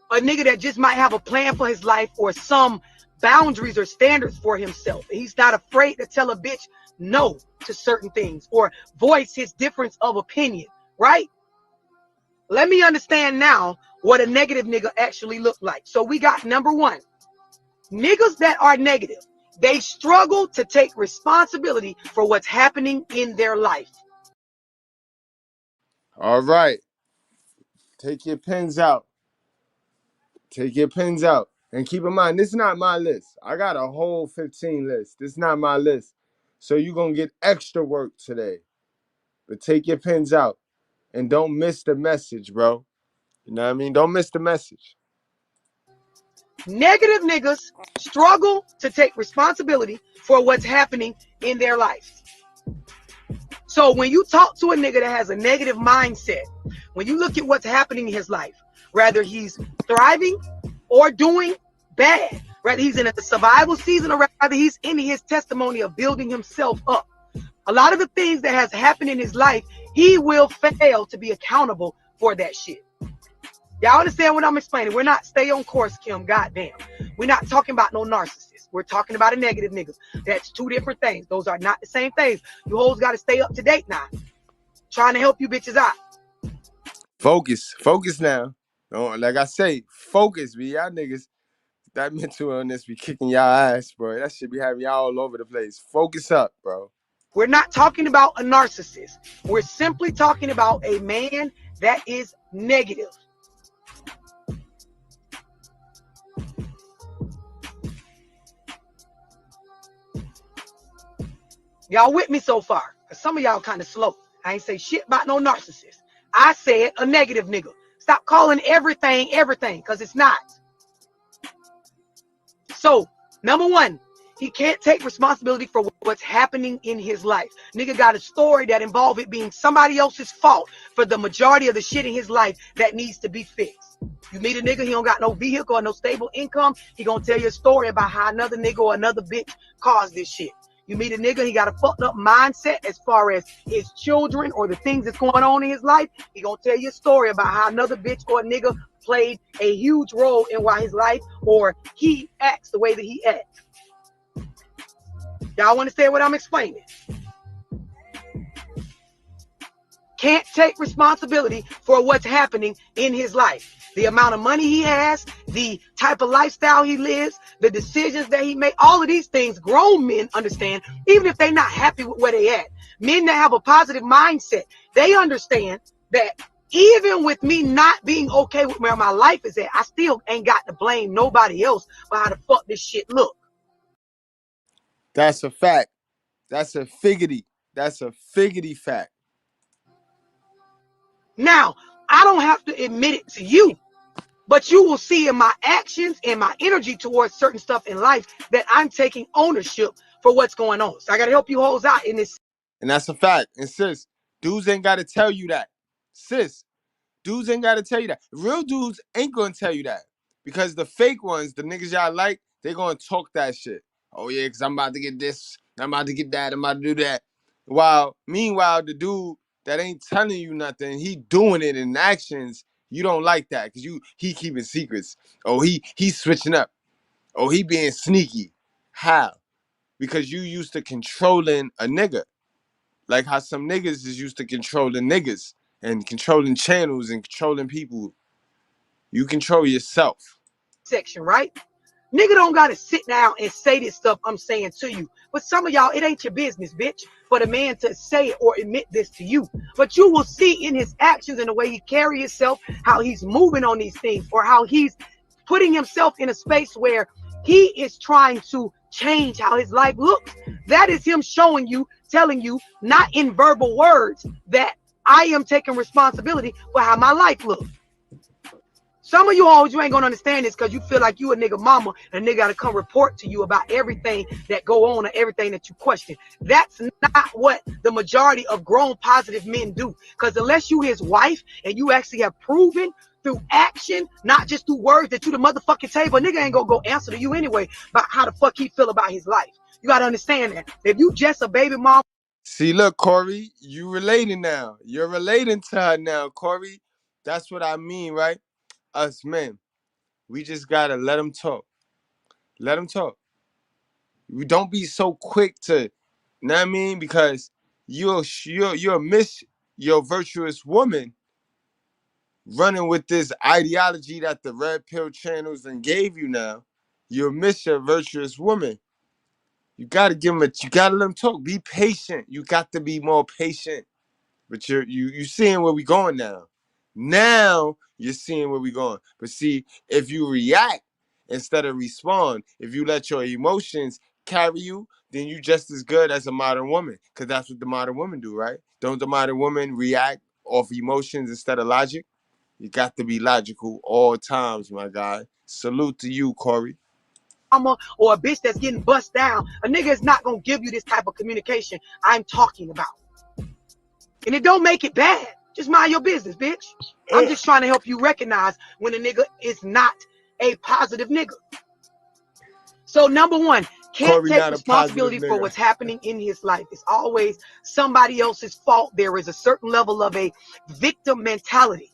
a nigga that just might have a plan for his life or some boundaries or standards for himself. He's not afraid to tell a bitch no to certain things or voice his difference of opinion, right? Let me understand now what a negative nigga actually look like. So we got number one, niggas that are negative. They struggle to take responsibility for what's happening in their life. All right. Take your pens out. Take your pens out. And keep in mind, this is not my list. I got a whole 15 list. This is not my list. So you're going to get extra work today. But take your pens out. And don't miss the message, bro. You know what I mean? Don't miss the message. Negative niggas struggle to take responsibility for what's happening in their life. So when you talk to a nigga that has a negative mindset, when you look at what's happening in his life, whether he's thriving or doing bad, whether he's in a survival season or rather he's in his testimony of building himself up, a lot of the things that has happened in his life, he will fail to be accountable for that shit. Y'all understand what I'm explaining? We're not stay on course, Kim. Goddamn. We're not talking about no narcissist. We're talking about a negative nigga. That's two different things. Those are not the same things. You hoes got to stay up to date now. Trying to help you bitches out. Focus. Focus now. Like I say, focus, be y'all niggas. That mental illness be kicking y'all ass, bro. That shit be having y'all all over the place. Focus up, bro. We're not talking about a narcissist. We're simply talking about a man that is negative. Y'all with me so far? Because some of y'all kind of slow. I ain't say shit about no narcissist. I said a negative nigga. Stop calling everything, because it's not. So, number one, he can't take responsibility for what's happening in his life. Nigga got a story that involved it being somebody else's fault for the majority of the shit in his life that needs to be fixed. You meet a nigga, he don't got no vehicle or no stable income, he gonna tell you a story about how another nigga or another bitch caused this shit. You meet a nigga, he got a fucked up mindset as far as his children or the things that's going on in his life. He gonna tell you a story about how another bitch or a nigga played a huge role in why his life or he acts the way that he acts. Y'all understand what I'm explaining? Can't take responsibility for what's happening in his life. The amount of money he has, the type of lifestyle he lives, the decisions that he makes, all of these things grown men understand, even if they're not happy with where they at. Men that have a positive mindset, they understand that even with me not being okay with where my life is at, I still ain't got to blame nobody else for how the fuck this shit look. That's a fact. That's a figgity. That's a figgity fact. Now, I don't have to admit it to you, but you will see in my actions and my energy towards certain stuff in life that I'm taking ownership for what's going on. So I got to help you hoes out in this. And that's a fact. And sis, dudes ain't got to tell you that. Sis, dudes ain't got to tell you that. Real dudes ain't going to tell you that. Because the fake ones, the niggas y'all like, they going to talk that shit. Oh, yeah, because I'm about to get this. I'm about to get that. I'm about to do that. Meanwhile, the dude that ain't telling you nothing, he doing it in actions. You don't like that because he keeping secrets. Oh, he switching up. Oh, he being sneaky. How? Because you used to controlling a nigga. Like how some niggas is used to controlling niggas and controlling channels and controlling people. You control yourself. Section, right? Nigga don't gotta sit down and say this stuff I'm saying to you. But some of y'all, it ain't your business, bitch, for the man to say it or admit this to you. But you will see in his actions and the way he carry himself, how he's moving on these things, or how he's putting himself in a space where he is trying to change how his life looks. That is him showing you, telling you, not in verbal words, that I am taking responsibility for how my life looks. Some of you always, you ain't gonna understand this because you feel like you a nigga mama and a nigga gotta come report to you about everything that go on or everything that you question. That's not what the majority of grown positive men do. Because unless you his wife and you actually have proven through action, not just through words that you the motherfucking table, nigga ain't gonna go answer to you anyway about how the fuck he feel about his life. You gotta understand that. If you just a baby mom. See, look, Corey, you relating now. You're relating to her now, Corey. That's what I mean, right? Us men, we just gotta let them talk. Let them talk. We don't be so quick to, you know what I mean? Because you'll miss your virtuous woman running with this ideology that the red pill channels and gave you now. You'll miss your virtuous woman. You gotta give them you gotta let them talk. Be patient. You got to be more patient. But you seeing where we going now. Now you're seeing where we going. But see, if you react instead of respond, if you let your emotions carry you, then you just as good as a modern woman. Because that's what the modern women do, right? Don't the modern women react off emotions instead of logic? You got to be logical all times, my guy. Salute to you, Corey. Or a bitch that's getting bust down, a nigga is not gonna give you this type of communication I'm talking about. And it don't make it bad. Just mind your business, bitch. I'm just trying to help you recognize when a nigga is not a positive nigga. So number one, can't Corey take not a responsibility positive for nigga. what's happening in his life. It's always somebody else's fault. There is a certain level of a victim mentality.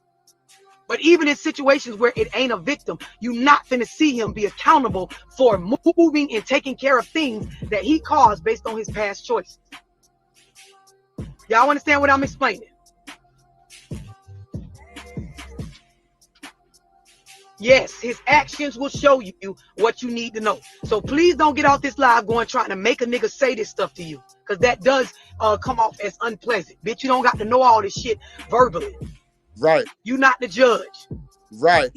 But even in situations where it ain't a victim, you're not finna see him be accountable for moving and taking care of things that he caused based on his past choices. Y'all understand what I'm explaining? Yes, his actions will show you what you need to know. So please don't get off this live going trying to make a nigga say this stuff to you. Because that does come off as unpleasant. Bitch, you don't got to know all this shit verbally. Right. You not the judge. Right.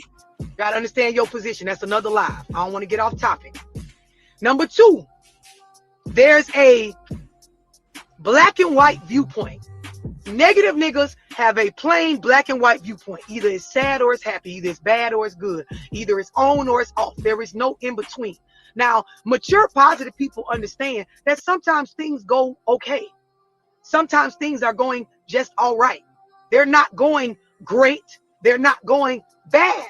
Gotta understand your position. That's another live. I don't want to get off topic. Number two, there's a black and white viewpoint. Negative niggas have a plain black and white viewpoint. Either it's sad or it's happy. Either it's bad or it's good. Either it's on or it's off. There is no in between. Now, mature positive people understand that sometimes things go okay. Sometimes things are going just all right. They're not going great. They're not going bad.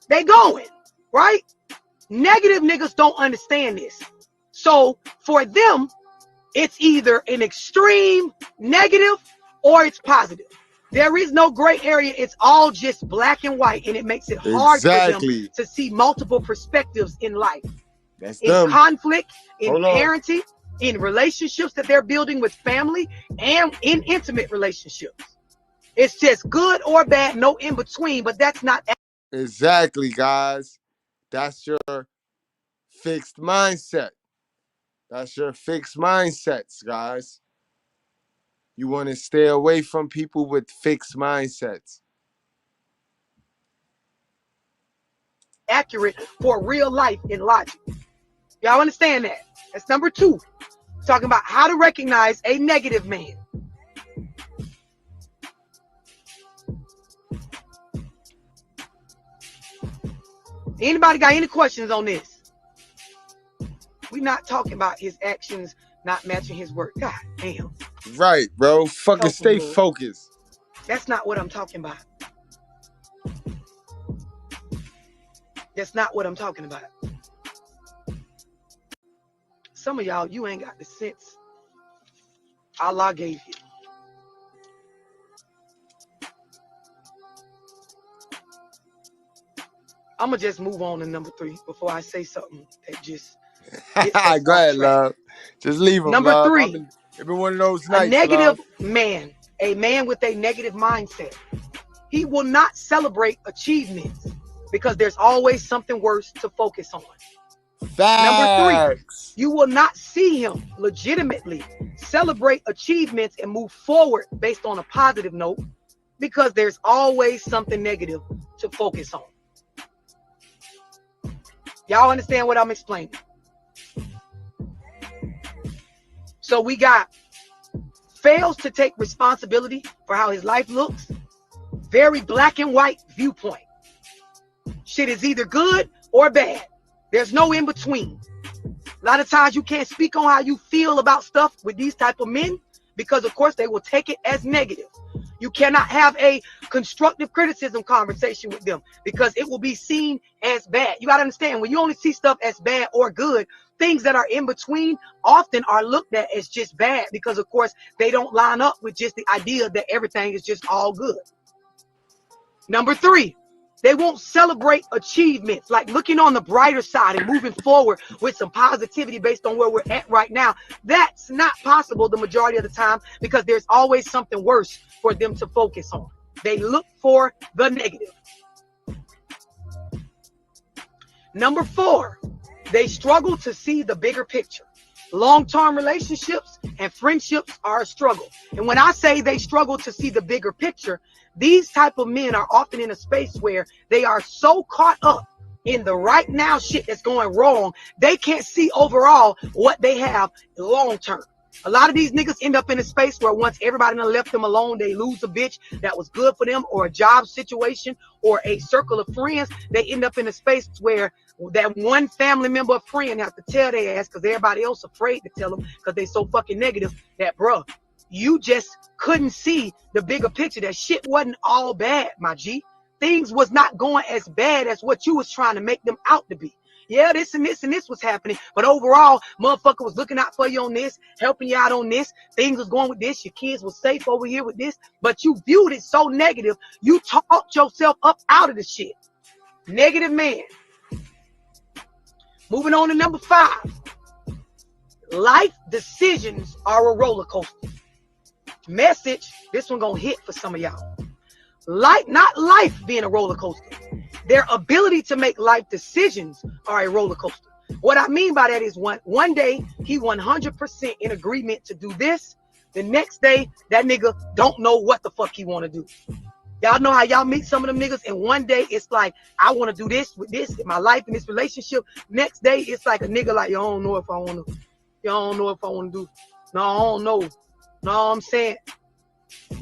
They going, right? Negative niggas don't understand this. So for them, It's either an extreme negative or it's positive. There is no gray area. It's all just black and white, and it makes it hard for them Exactly. to see multiple perspectives in life, That's in them. conflict, in Hold on. parenting, in relationships that they're building with family, and in intimate relationships. It's just good or bad, no in between, but that's not. Exactly, guys. That's your fixed mindset. That's your fixed mindsets, guys. You want to stay away from people with fixed mindsets. Accurate for real life in logic. Y'all understand that? That's number 2. Talking about how to recognize a negative man. Anybody got any questions on this? We're not talking about his actions not matching his work. God damn. Right, bro. Fucking Help stay him, Lord. focused. That's not what I'm talking about. That's not what I'm talking about. Some of y'all, you ain't got the sense Allah gave you. I'm going to just move on to number 3 before I say something that just gets us Go off ahead, track. love. Just leave him, Number love. 3. It's been one of those A nights, negative love. man, a man with a negative mindset. He will not celebrate achievements because there's always something worse to focus on. Number 3, you will not see him legitimately celebrate achievements and move forward based on a positive note because there's always something negative to focus on. Y'all understand what I'm explaining? So we got fails to take responsibility for how his life looks. Very black and white viewpoint. Shit is either good or bad. There's no in between. A lot of times you can't speak on how you feel about stuff with these type of men because, of course, they will take it as negative. You cannot have a constructive criticism conversation with them because it will be seen as bad. You got to understand, when you only see stuff as bad or good, things that are in between often are looked at as just bad because, of course, they don't line up with just the idea that everything is just all good. Number 3, they won't celebrate achievements, like looking on the brighter side and moving forward with some positivity based on where we're at right now. That's not possible the majority of the time because there's always something worse for them to focus on. They look for the negative. Number 4, they struggle to see the bigger picture. Long-term relationships and friendships are a struggle. And when I say they struggle to see the bigger picture, these type of men are often in a space where they are so caught up in the right now shit that's going wrong, they can't see overall what they have long term. A lot of these niggas end up in a space where once everybody done left them alone, they lose a bitch that was good for them, or a job situation, or a circle of friends. They end up in a space where that one family member or friend have to tell their ass because everybody else afraid to tell them because they so fucking negative that, bruh, you just couldn't see the bigger picture. That shit wasn't all bad, my G. Things was not going as bad as what you was trying to make them out to be. Yeah, this and this and this was happening, but overall, motherfucker was looking out for you on this, helping you out on this. Things was going with this. Your kids were safe over here with this, but you viewed it so negative. You talked yourself up out of the shit. Negative man. Moving on to number 5. Life decisions are a roller coaster. Message, this one gonna hit for some of y'all. Life, not life being a roller coaster. Their ability to make life decisions are a roller coaster. What I mean by that is one day he 100% in agreement to do this. The next day that nigga don't know what the fuck he want to do. Y'all know how y'all meet some of them niggas, and one day it's like, I want to do this with this in my life in this relationship. Next day it's like a nigga like, you don't know if I want to. You don't know if I want to do. No, I don't know. No, I'm saying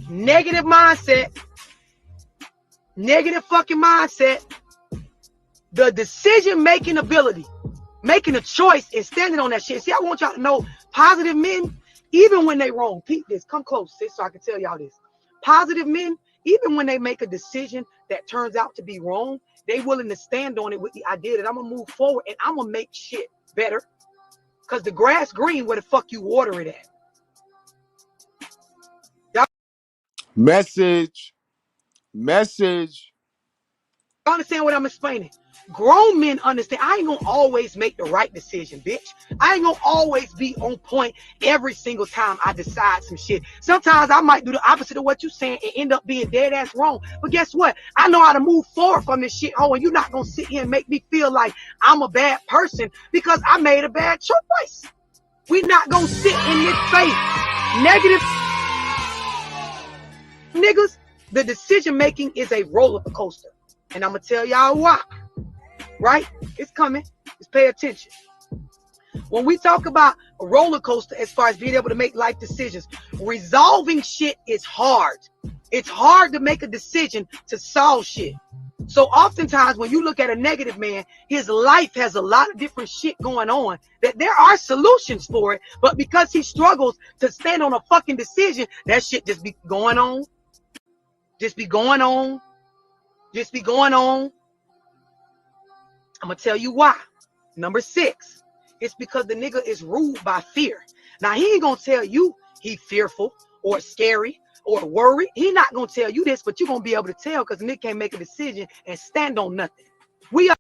negative mindset. Negative fucking mindset. The decision-making ability, making a choice and standing on that shit. See, I want y'all to know, positive men, even when they wrong, peep this, come close, sis, so I can tell y'all this. Positive men, even when they make a decision that turns out to be wrong, they willing to stand on it with the idea that I'm going to move forward and I'm going to make shit better. Because the grass green where the fuck you water it at. Message. You understand what I'm explaining? Grown men understand. I ain't gonna always make the right decision, bitch. I ain't gonna always be on point every single time I decide some shit. Sometimes I might do the opposite of what you're saying and end up being dead ass wrong. But guess what? I know how to move forward from this shit hole, and you're not gonna sit here and make me feel like I'm a bad person because I made a bad choice. We're not gonna sit in this face. Negative niggas, the decision making is a roller coaster. And I'm gonna tell y'all why. Right? It's coming. Just pay attention. When we talk about a roller coaster as far as being able to make life decisions, resolving shit is hard. It's hard to make a decision to solve shit. So oftentimes when you look at a negative man, his life has a lot of different shit going on that there are solutions for it, but because he struggles to stand on a fucking decision, that shit just be going on. Just be going on. Just be going on. I'm going to tell you why. Number 6, it's because the nigga is ruled by fear. Now, he ain't going to tell you he fearful or scary or worried. He not going to tell you this, but you're going to be able to tell because the nigga can't make a decision and stand on nothing. We are.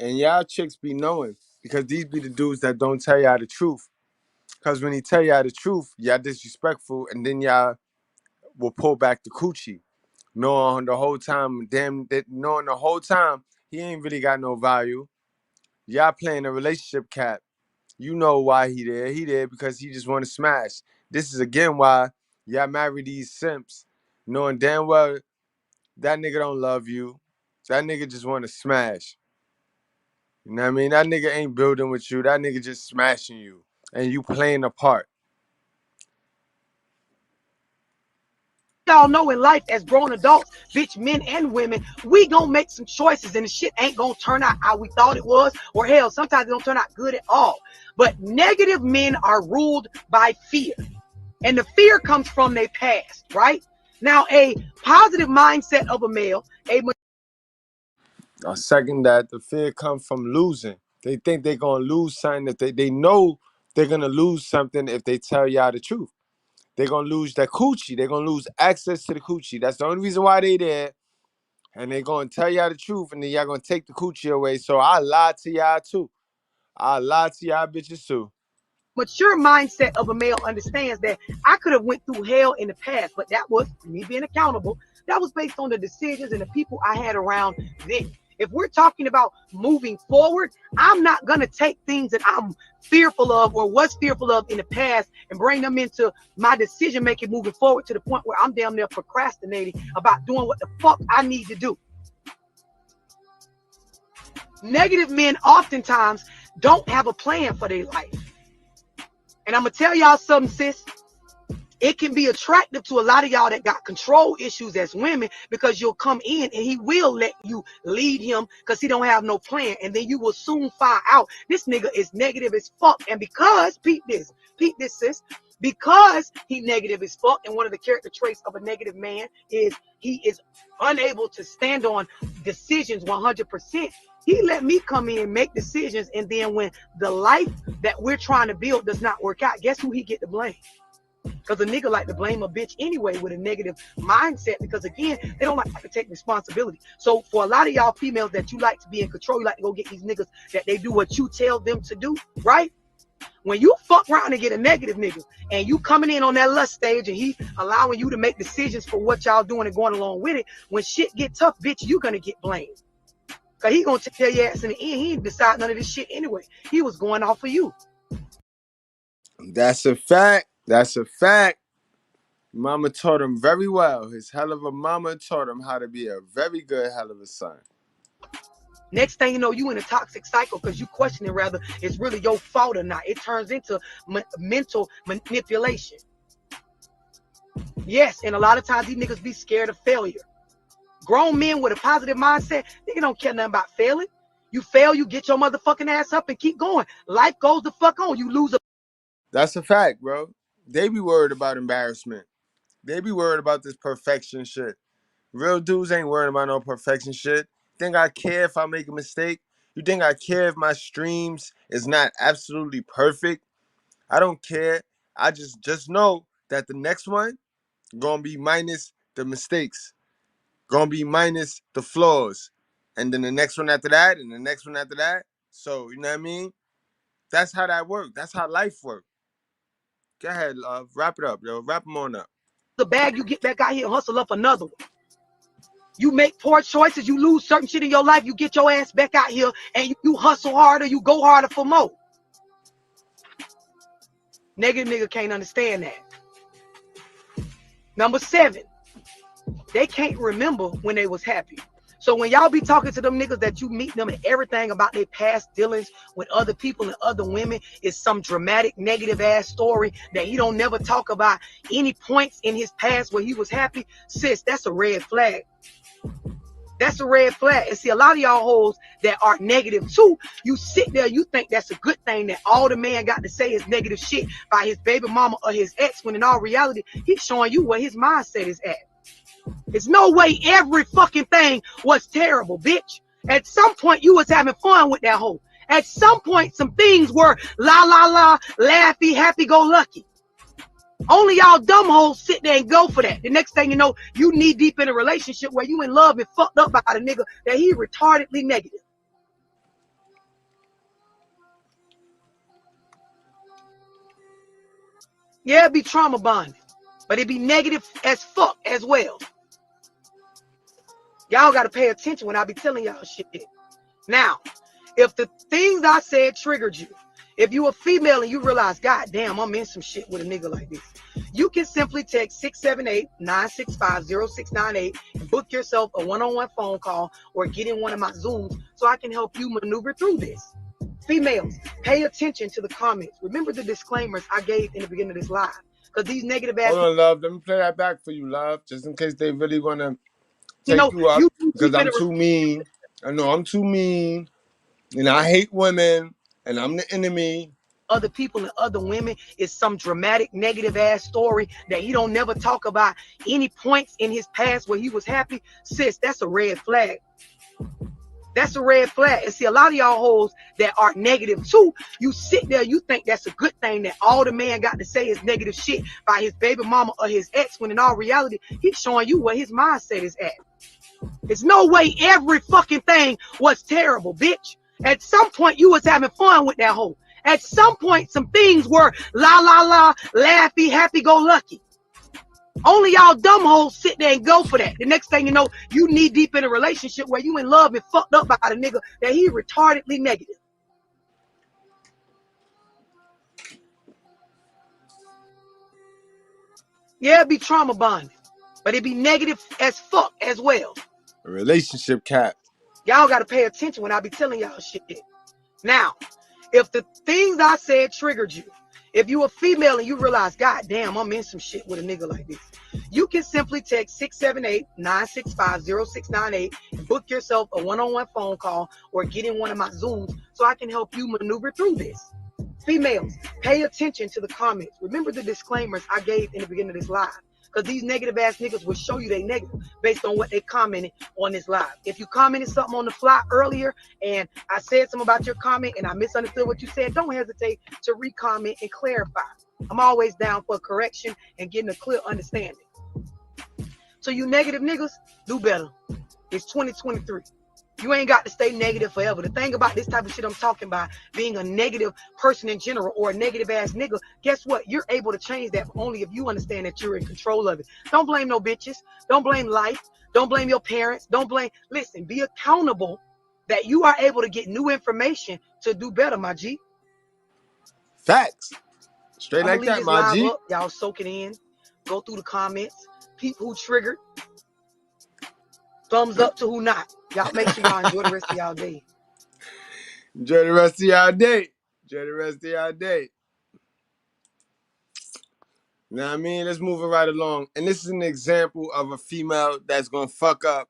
And y'all chicks be knowing because these be the dudes that don't tell y'all the truth. Because when he tell y'all the truth, y'all disrespectful, and then y'all will pull back the coochie. Knowing the whole time, knowing the whole time, he ain't really got no value. Y'all playing a relationship cap. You know why he there. He there because he just want to smash. This is again why y'all marry these simps, knowing damn well that nigga don't love you. That nigga just want to smash. You know what I mean? That nigga ain't building with you. That nigga just smashing you. And you playing a part. Y'all know in life as grown adults, bitch, men and women, we gonna make some choices and the shit ain't gonna turn out how we thought it was, or hell, sometimes it don't turn out good at all. But negative men are ruled by fear, and the fear comes from their past, right? Now, a positive mindset of a male, A second that the fear comes from losing. They think they're gonna lose something if they know they're gonna lose something if they tell y'all the truth. They're gonna lose that coochie. They're gonna lose access to the coochie. That's the only reason why they there. And they're gonna tell y'all the truth, and then y'all gonna take the coochie away. So I lied to y'all too. I lied to y'all bitches too. mature mindset of a male understands that I could have went through hell in the past, but that was me being accountable. That was based on the decisions and the people I had around then. If we're talking about moving forward, I'm not going to take things that I'm fearful of or was fearful of in the past and bring them into my decision making moving forward to the point where I'm damn near procrastinating about doing what the fuck I need to do. Negative men oftentimes don't have a plan for their life. And I'm going to tell y'all something, sis. It can be attractive to a lot of y'all that got control issues as women because you'll come in and he will let you lead him because he don't have no plan. And then you will soon find out this nigga is negative as fuck. And because, peep this, sis, because he negative as fuck, and one of the character traits of a negative man is he is unable to stand on decisions 100%. He let me come in and make decisions, and then when the life that we're trying to build does not work out, guess who he get to blame? Because a nigga like to blame a bitch anyway with a negative mindset, because again, they don't like to take responsibility. So for a lot of y'all females that you like to be in control, you like to go get these niggas that they do what you tell them to do, right? When you fuck around and get a negative nigga and you coming in on that lust stage and he allowing you to make decisions for what y'all doing and going along with it, when shit get tough, bitch, you gonna get blamed. Because he gonna tell your ass in the end, he didn't decide none of this shit anyway. He was going off of you. That's a fact. That's a fact. Mama taught him very well. His hell of a mama taught him how to be a very good hell of a son. Next thing you know, you in a toxic cycle because you questioning whether it's really your fault or not. It turns into mental manipulation. Yes, and a lot of times these niggas be scared of failure. Grown men with a positive mindset, nigga don't care nothing about failing. You fail, you get your motherfucking ass up and keep going. Life goes the fuck on. You lose a... That's a fact, bro. They be worried about embarrassment. They be worried about this perfection shit. Real dudes ain't worried about no perfection shit. Think I care if I make a mistake? You think I care if my streams is not absolutely perfect? I don't care. I just know that the next one gonna be minus the mistakes, gonna be minus the flaws, and then the next one after that, and the next one after that. So you know what I mean? That's how that works. That's how life works. Go ahead, love. Wrap it up, yo. Wrap them on up. The bag, you get back out here and hustle up another one. You make poor choices, you lose certain shit in your life, you get your ass back out here and you hustle harder, you go harder for more. Negative nigga can't understand that. Number 7, they can't remember when they was happy. So when y'all be talking to them niggas that you meet them and everything about their past dealings with other people and other women is some dramatic negative ass story that he don't never talk about any points in his past where he was happy, sis, that's a red flag. That's a red flag. And see, a lot of y'all hoes that are negative too, you sit there, you think that's a good thing that all the man got to say is negative shit by his baby mama or his ex, when in all reality, he's showing you where his mindset is at. There's no way every fucking thing was terrible, bitch. At some point, you was having fun with that hoe. At some point, some things were la la la, laughy, happy go lucky. Only y'all dumb hoes sit there and go for that. The next thing you know, you knee deep in a relationship where you in love and fucked up by a nigga that he retardedly negative. Yeah, it be trauma bonded, but it be negative as fuck as well. Y'all got to pay attention when I be telling y'all shit. Now, if the things I said triggered you, if you a female and you realize, God damn, I'm in some shit with a nigga like this, you can simply text 678-965-0698 and book yourself a one-on-one phone call or get in one of my Zooms so I can help you maneuver through this. Females, pay attention to the comments. Remember the disclaimers I gave in the beginning of this live. Because these negative ass... Hold on, love. Let me play that back for you, love, just in case they really want to take you up, you because I'm too mean. I know I'm too mean, and I hate women, and I'm the enemy. Other people and other women is some dramatic negative ass story that he don't never talk about any points in his past where he was happy. Sis, that's a red flag. That's a red flag. And see, a lot of y'all hoes that are negative too, you sit there, you think that's a good thing that all the man got to say is negative shit by his baby mama or his ex, when in all reality, he's showing you where his mindset is at. There's no way every fucking thing was terrible, bitch. At some point, you was having fun with that hoe. At some point, some things were la la la, laughy, happy go lucky. Only y'all dumb hoes sit there and go for that. The next thing you know, you knee deep in a relationship where you in love and fucked up by a nigga that he retardedly negative. Yeah, it be trauma bonded, but it be negative as fuck as well. A relationship cap. Y'all got to pay attention when I be telling y'all shit. Now, if the things I said triggered you, if you a female and you realize, God damn, I'm in some shit with a nigga like this, you can simply text 678-965-0698 and book yourself a one-on-one phone call or get in one of my Zooms so I can help you maneuver through this. Females, pay attention to the comments. Remember the disclaimers I gave in the beginning of this live. Because these negative ass niggas will show you they negative based on what they commented on this live. If you commented something on the fly earlier and I said something about your comment and I misunderstood what you said, don't hesitate to re-comment and clarify. I'm always down for correction and getting a clear understanding. So you negative niggas, do better. It's 2023. You ain't got to stay negative forever. The thing about this type of shit I'm talking about, being a negative person in general or a negative ass nigga, guess what? You're able to change that only if you understand that you're in control of it. Don't blame no bitches. Don't blame life. Don't blame your parents. Don't blame. Listen, be accountable that you are able to get new information to do better, my G. Facts. Straight I'm like gonna leave that, this my live G. up. Y'all soak it in. Go through the comments. People who triggered. Thumbs up to who not. Y'all make sure y'all enjoy the rest of y'all day. Enjoy the rest of y'all day. Enjoy the rest of y'all day. You know what I mean? Let's move it right along. And this is an example of a female that's going to fuck up.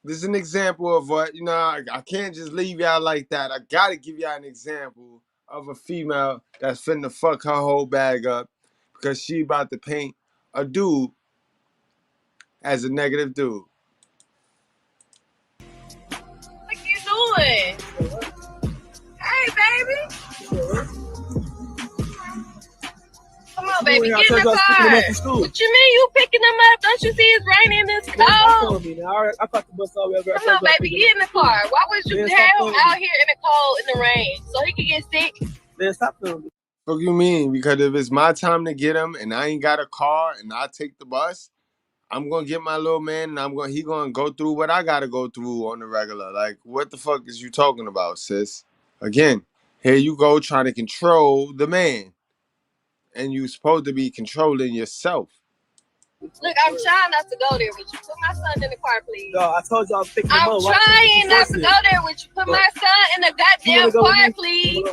This is an example of what, you know, I can't just leave y'all like that. I got to give y'all an example of a female that's finna fuck her whole bag up because she about to paint a dude as a negative dude. What you doing? baby, get in the car. What you mean you picking them up? Don't you see it's raining? It's cold. I caught the bus over. Come on, baby, get in the car. Why would you have him out here in the cold, in the rain, so he could get sick? Man, stop filming me. What you mean? Because if it's my time to get him and I ain't got a car and I take the bus, I'm gonna get my little man and he gonna go through what I gotta go through on the regular. Like, what the fuck is you talking about, sis? Again, here you go trying to control the man. And you supposed to be controlling yourself. Look, I'm trying not to go there with you. Put my son in the car, please. No, I told you I was picking him up. I'm trying not to go there with you. Put my son in the goddamn car, please.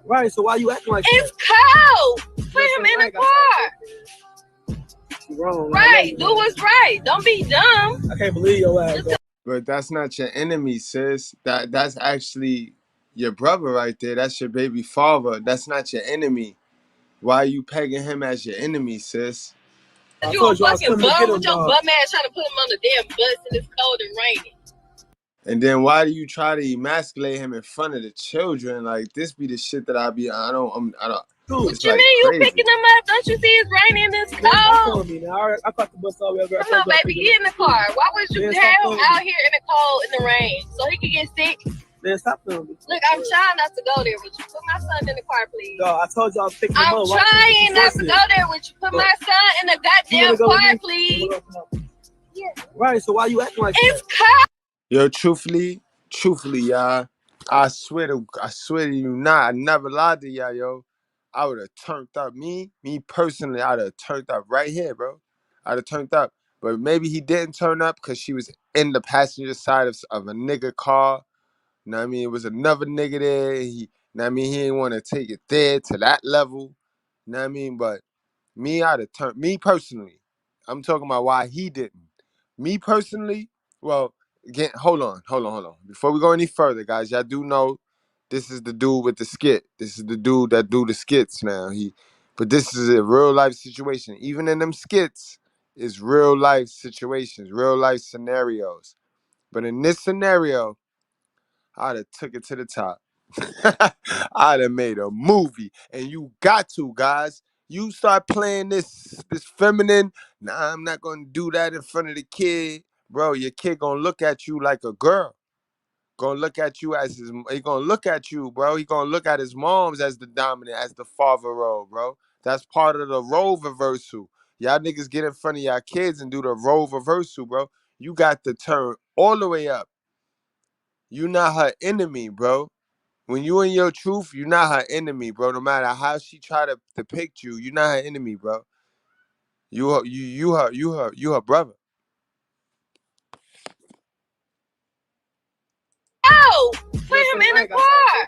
Right, so why you acting like it's cold? Put him in the car. Wrong. Right, do what's right. Don't be dumb. I can't believe your ass. But that's not your enemy, sis. That's actually your brother right there. That's your baby father. That's not your enemy. Why are you pegging him as your enemy, sis? You a fucking bum with your butt man trying to put him on the damn bus and it's cold and raining. And then why do you try to emasculate him in front of the children? Like, this be the shit that I don't. What you mean you picking them up? Don't you see it's raining? It's cold. I caught the bus over. Come on, baby, get in the car. Why would you have him out here in the cold, in the rain, so he could get sick? Man, stop filming me. Look, I'm trying not to go there with you. Put my son in the car, please. No, I told you I was picking him up. I'm trying not to go there with you. Put my son in the goddamn car, please. Right, so why you acting like it's cold. Yo, truthfully, y'all, I swear to you not, I never lied to y'all, yo. I would have turned up. Me personally, I'd have turned up right here, bro. I'd have turned up. But maybe he didn't turn up because she was in the passenger side of a nigga car. You know what I mean? It was another nigga there. He didn't want to take it there to that level. You know what I mean? But me, I'd have turned. Me personally, I'm talking about why he didn't. Me personally, well, again, hold on. Before we go any further, guys, y'all do know this is the dude with the skit. This is the dude that do the skits now. But this is a real life situation. Even in them skits, it's real life situations, real life scenarios. But in this scenario, I'd have took it to the top. I'd have made a movie. And you got to, guys. You start playing this feminine, nah, I'm not gonna do that in front of the kid. Bro, your kid gonna look at you like a girl. Gonna look at you as he gonna look at you, bro. He gonna look at his moms as the dominant, as the father role, bro. That's part of the role reversal. Y'all niggas get in front of y'all kids and do the role reversal, bro. You got to turn all the way up. You not her enemy, bro. When you in your truth, you're not her enemy, bro. No matter how she try to depict you, you're not her enemy, bro. You her brother. Oh, put him in the car.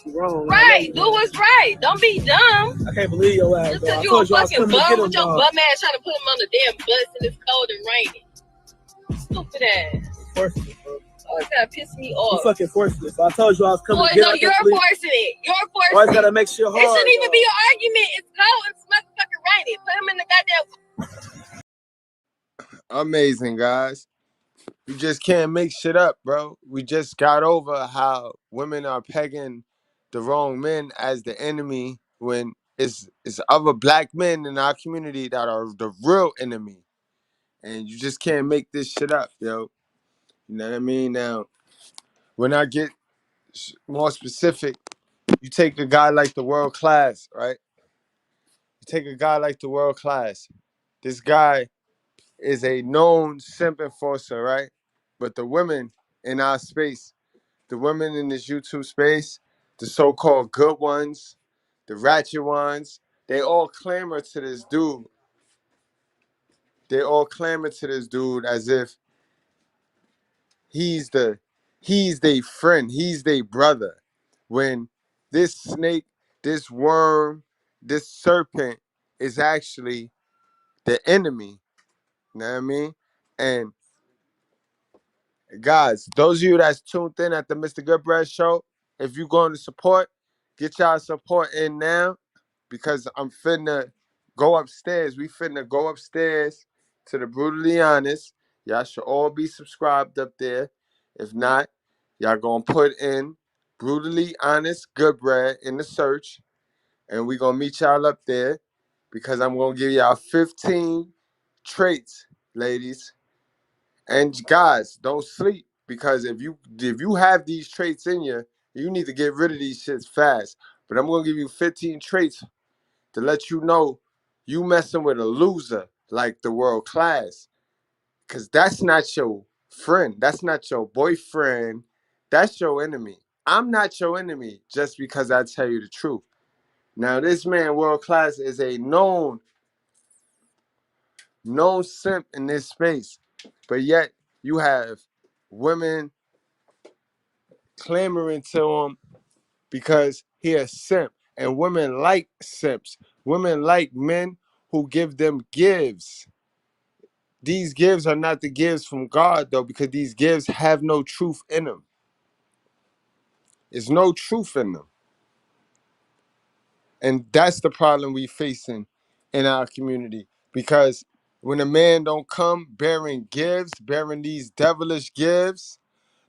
Wrong. Right, do what's right. Don't be dumb. I can't believe your ass. Just because you a fucking bum with your butt man trying to put him on the damn bus and it's cold and raining. Stupid ass. Forcing it, bro. Oh, it's gotta piss me off. You fucking forcing it. So I told you I was coming to get no, you're forcing it. You're forcing it. Always gotta make sure hard. It shouldn't even be an argument. It's cold and it's motherfucking raining. Put him in the goddamn. Amazing, guys. You just can't make shit up, bro. We just got over how women are pegging the wrong men as the enemy when it's other black men in our community that are the real enemy. And you just can't make this shit up, yo. You know what I mean? Now, when I get more specific, you take a guy like the World Class, right? You take a guy like the World Class. This guy is a known simp enforcer, right? But the women in our space, the women in this YouTube space, the so-called good ones, the ratchet ones, they all clamor to this dude. They all clamor to this dude as if he's their friend, he's their brother. When this snake, this worm, this serpent is actually the enemy. You know what I mean? And guys, those of you that's tuned in at the Mr.Goodbread show, if you're going to support, get y'all support in now because I'm finna go upstairs. We finna go upstairs to the Brutally Honest. Y'all should all be subscribed up there. If not, y'all gonna put in Brutally Honest Goodbread in the search. And we're going to meet y'all up there because I'm going to give y'all 15 traits, ladies. And guys, don't sleep, because if you have these traits in you, you need to get rid of these shits fast. But I'm going to give you 15 traits to let you know you messing with a loser like the world class. Because that's not your friend. That's not your boyfriend. That's your enemy. I'm not your enemy just because I tell you the truth. Now, this man, world class, is a known simp in this space. But yet, you have women clamoring to him because he a simp. And women like simps. Women like men who give them gives. These gifts are not the gifts from God, though, because these gifts have no truth in them. There's no truth in them. And that's the problem we facing in our community. Because when a man don't come bearing gifts, bearing these devilish gifts,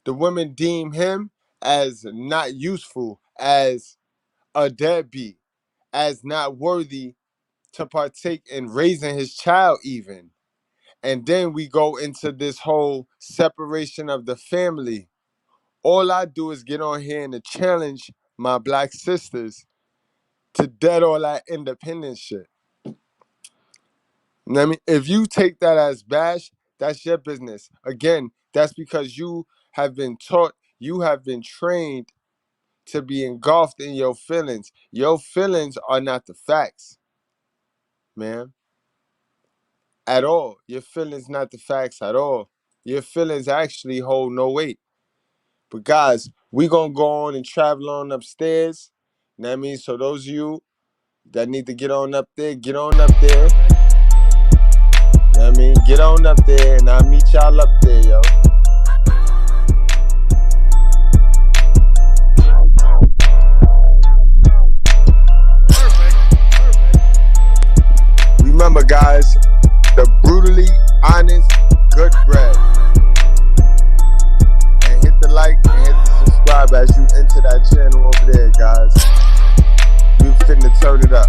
the women deem him as not useful, as a deadbeat, as not worthy to partake in raising his child even. And then we go into this whole separation of the family. All I do is get on here and to challenge my black sisters to dead all that independent shit. I mean, if you take that as bash, that's your business. Again, that's because you have been taught, you have been trained to be engulfed in your feelings. Your feelings are not the facts, man. At all. Your feelings not the facts at all. Your feelings actually hold no weight. But guys, we gonna go on and travel on upstairs. You know what I mean? So those of you that need to get on up there, get on up there. You know what I mean? Get on up there and I'll meet y'all up there, yo. Remember, guys, the brutally honest good bread. And hit the like and hit the subscribe as you enter that channel over there, guys. We finna turn it up.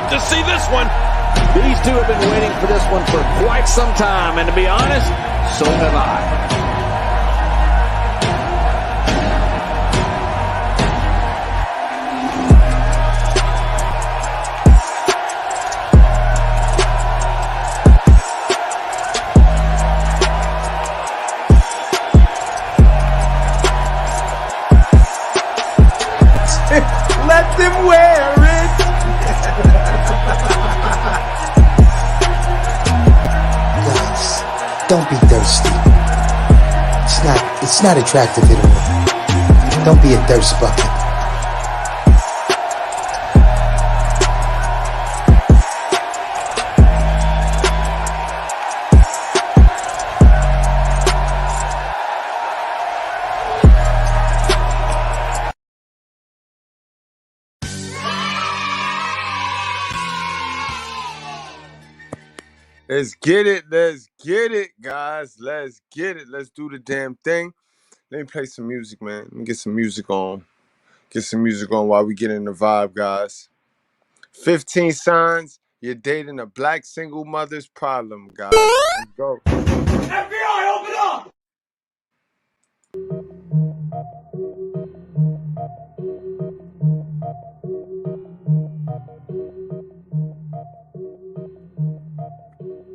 To see this one. These two have been waiting for this one for quite some time, and to be honest, so have I. Let them wear it. Guys, don't be thirsty. It's not attractive at all. Don't be a thirst bucket. Let's get it. Let's get it, guys. Let's get it. Let's do the damn thing. Let me play some music, man. Let me get some music on. Get some music on while we get in the vibe, guys. 15 signs you're dating a black single mother's problem, guys. Let's go. FBI, open up!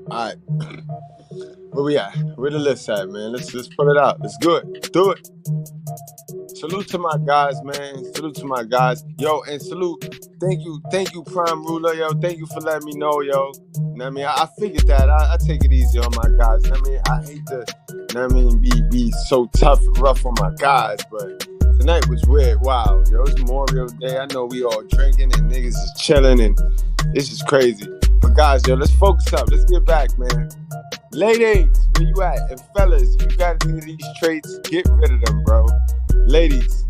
All right. Where we at? Where the list at, man? Let's put it out. Let's do it. Do it. Salute to my guys, man. Salute to my guys. Yo, and salute. Thank you, Prime Ruler. Yo, thank you for letting me know, yo. You know what I mean? I figured that. I take it easy on my guys. You know what I mean? I hate to, you know what I mean, be so tough and rough on my guys, but tonight was weird. Wow, yo, it's Memorial Day. I know we all drinking and niggas is chilling and it's just crazy. But guys, yo, let's focus up. Let's get back, man. Ladies, where you at? And fellas, if you got any of these traits, get rid of them, bro. Ladies,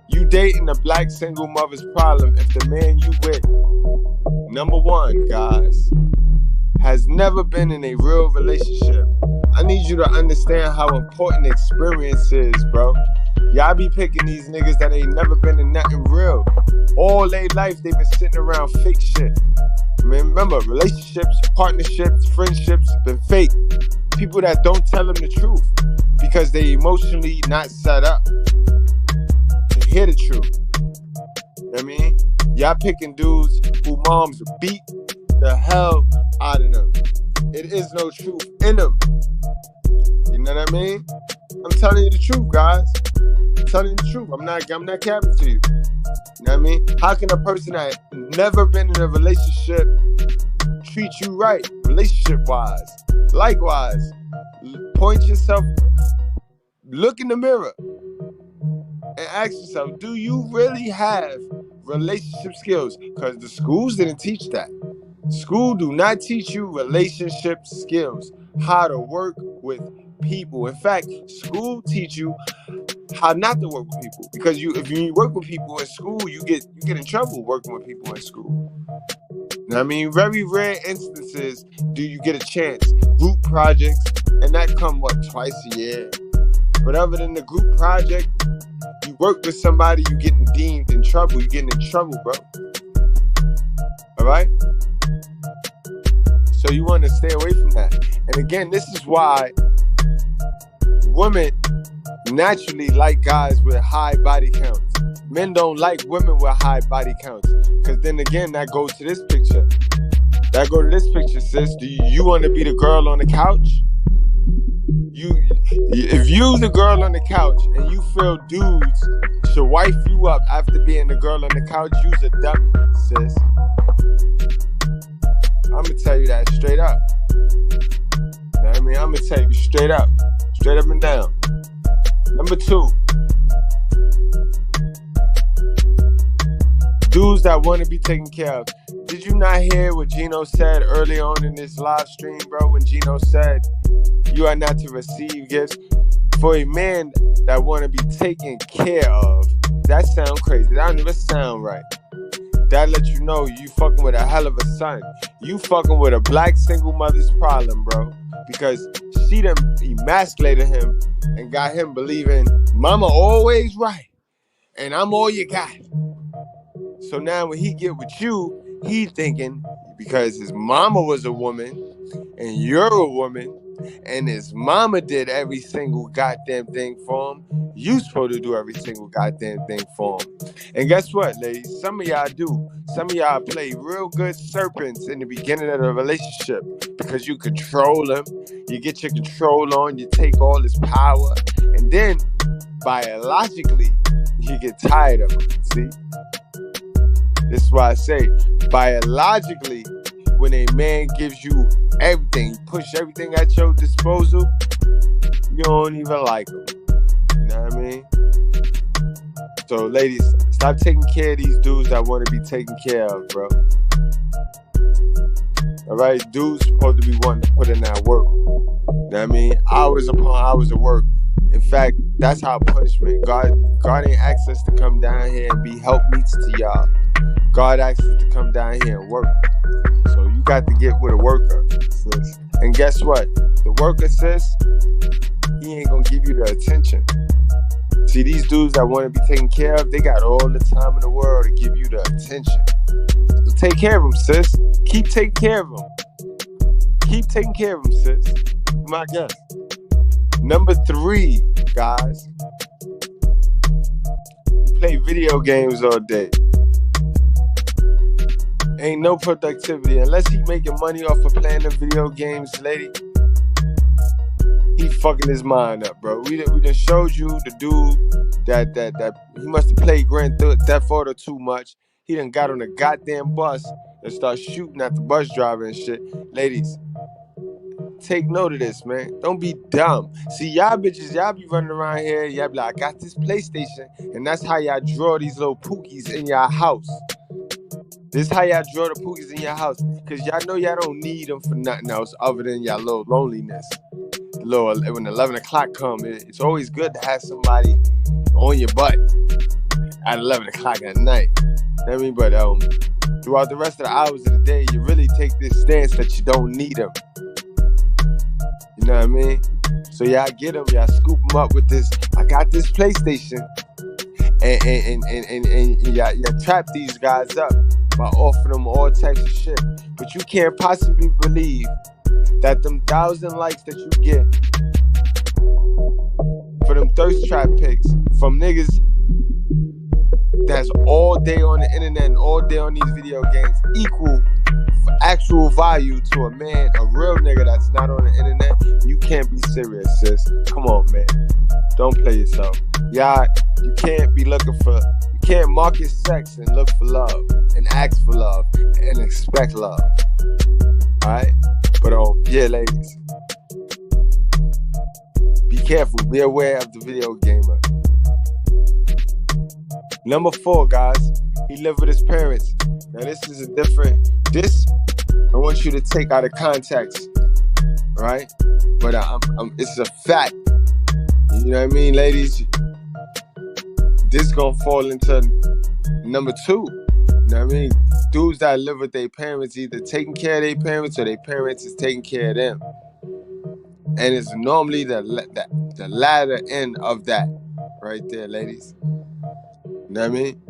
you dating a black single mother's problem if the man you with, number one, guys, has never been in a real relationship. I need you to understand how important experience is, bro. Y'all be picking these niggas that ain't never been in nothing real. All their life, they been sitting around fake shit. I mean, remember, relationships, partnerships, friendships, been fake. People that don't tell them the truth because they emotionally not set up to hear the truth. You know what I mean? Y'all picking dudes who moms beat the hell out of them. It is no truth in them. You know what I mean? I'm telling you the truth, guys. I'm telling you the truth. I'm not capping to you. You know what I mean? How can a person that never been in a relationship treat you right, relationship-wise? Likewise, point yourself, look in the mirror, and ask yourself, do you really have relationship skills? Because the schools didn't teach that. School do not teach you relationship skills, how to work with people. In fact, school teach you how not to work with people, because if you work with people in school, you get in trouble working with people in school. You know what I mean? Very rare instances do you get a chance. Group projects, and that come twice a year. But other than the group project, you work with somebody, you getting deemed in trouble. You getting in trouble, bro. All right? So you want to stay away from that. And again, this is why women naturally like guys with high body counts. Men don't like women with high body counts. Because then again, that goes to this picture. That go to this picture, sis. Do you want to be the girl on the couch? If you the girl on the couch and you feel dudes should wife you up after being the girl on the couch, you's a dummy, sis. I'm going to tell you that straight up. You know what I mean? I'm going to tell you straight up and down. Number two, dudes that want to be taken care of. Did you not hear what Gino said early on in this live stream, bro? When Gino said, you are not to receive gifts. For a man that want to be taken care of, that sound crazy. That don't even sound right. That let you know you fucking with a hell of a son. You fucking with a black single mother's problem, bro. Because she done emasculated him and got him believing mama always right and I'm all you got. So now when he get with you, he thinking because his mama was a woman and you're a woman and his mama did every single goddamn thing for him, you supposed to do every single goddamn thing for him. And guess what, ladies? Some of y'all do. Some of y'all play real good serpents in the beginning of the relationship because you control him. You get your control on. You take all his power. And then, biologically, you get tired of him. See? This is why I say, biologically, when a man gives you everything, push everything at your disposal, you don't even like him. You know what I mean? So, ladies, stop taking care of these dudes that want to be taken care of, bro. All right? Dudes supposed to be wanting to put in that work. You know what I mean? Hours upon hours of work. In fact, that's how punishment. God ain't asked us to come down here and be helpmeets to y'all. God asked us to come down here and work. So you you got to get with a worker, sis. And guess what? The worker, sis, he ain't gonna give you the attention. See, these dudes that want to be taken care of, they got all the time in the world to give you the attention. So take care of them, sis. Keep taking care of them. Keep taking care of them, sis. My guess. Number 3, guys. Play video games all day. Ain't no productivity. Unless he making money off of playing the video games, lady, he fucking his mind up, bro. We done showed you the dude that he must have played Grand Theft Auto too much. He done got on a goddamn bus and start shooting at the bus driver and shit. Ladies, take note of this, man. Don't be dumb. See, y'all bitches, y'all be running around here, y'all be like, I got this PlayStation, and that's how y'all draw these little pookies in y'all house. This how y'all draw the pookies in your house, because y'all know y'all don't need them for nothing else other than y'all little loneliness. When 11 o'clock come, it's always good to have somebody on your butt at 11 o'clock at night. I mean, but throughout the rest of the hours of the day, you really take this stance that you don't need them. You know what I mean? So y'all get them, y'all scoop them up with this, I got this PlayStation, and y'all trap these guys up by offering them all types of shit. But you can't possibly believe that them 1,000 likes that you get for them thirst trap pics from niggas that's all day on the internet and all day on these video games equal actual value to a man, a real nigga that's not on the internet. You can't be serious, sis. Come on, man. Don't play yourself. Y'all, you can't market sex and look for love and ask for love and expect love. Alright? But yeah, ladies, be careful. Be aware of the video gamer. Number 4, guys, he lived with his parents. Now this is this I want you to take out of context, right? But it's a fact. You know what I mean, ladies? This gonna fall into number 2. You know what I mean? Dudes that live with their parents either taking care of their parents or their parents is taking care of them. And it's normally the latter end of that right there, ladies. You know what I mean?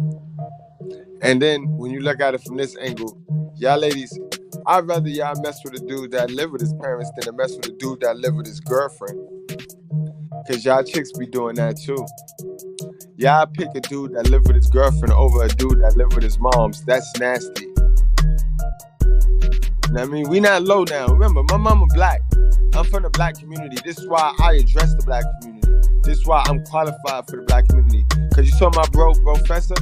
And then when you look at it from this angle, y'all ladies, I'd rather y'all mess with a dude that live with his parents than to mess with a dude that live with his girlfriend. Cause y'all chicks be doing that too. Y'all pick a dude that live with his girlfriend over a dude that live with his moms. That's nasty. You know what I mean? We not low now. Remember, my mama black. I'm from the black community. This is why I address the black community. This is why I'm qualified for the black community. Cause you saw my professor?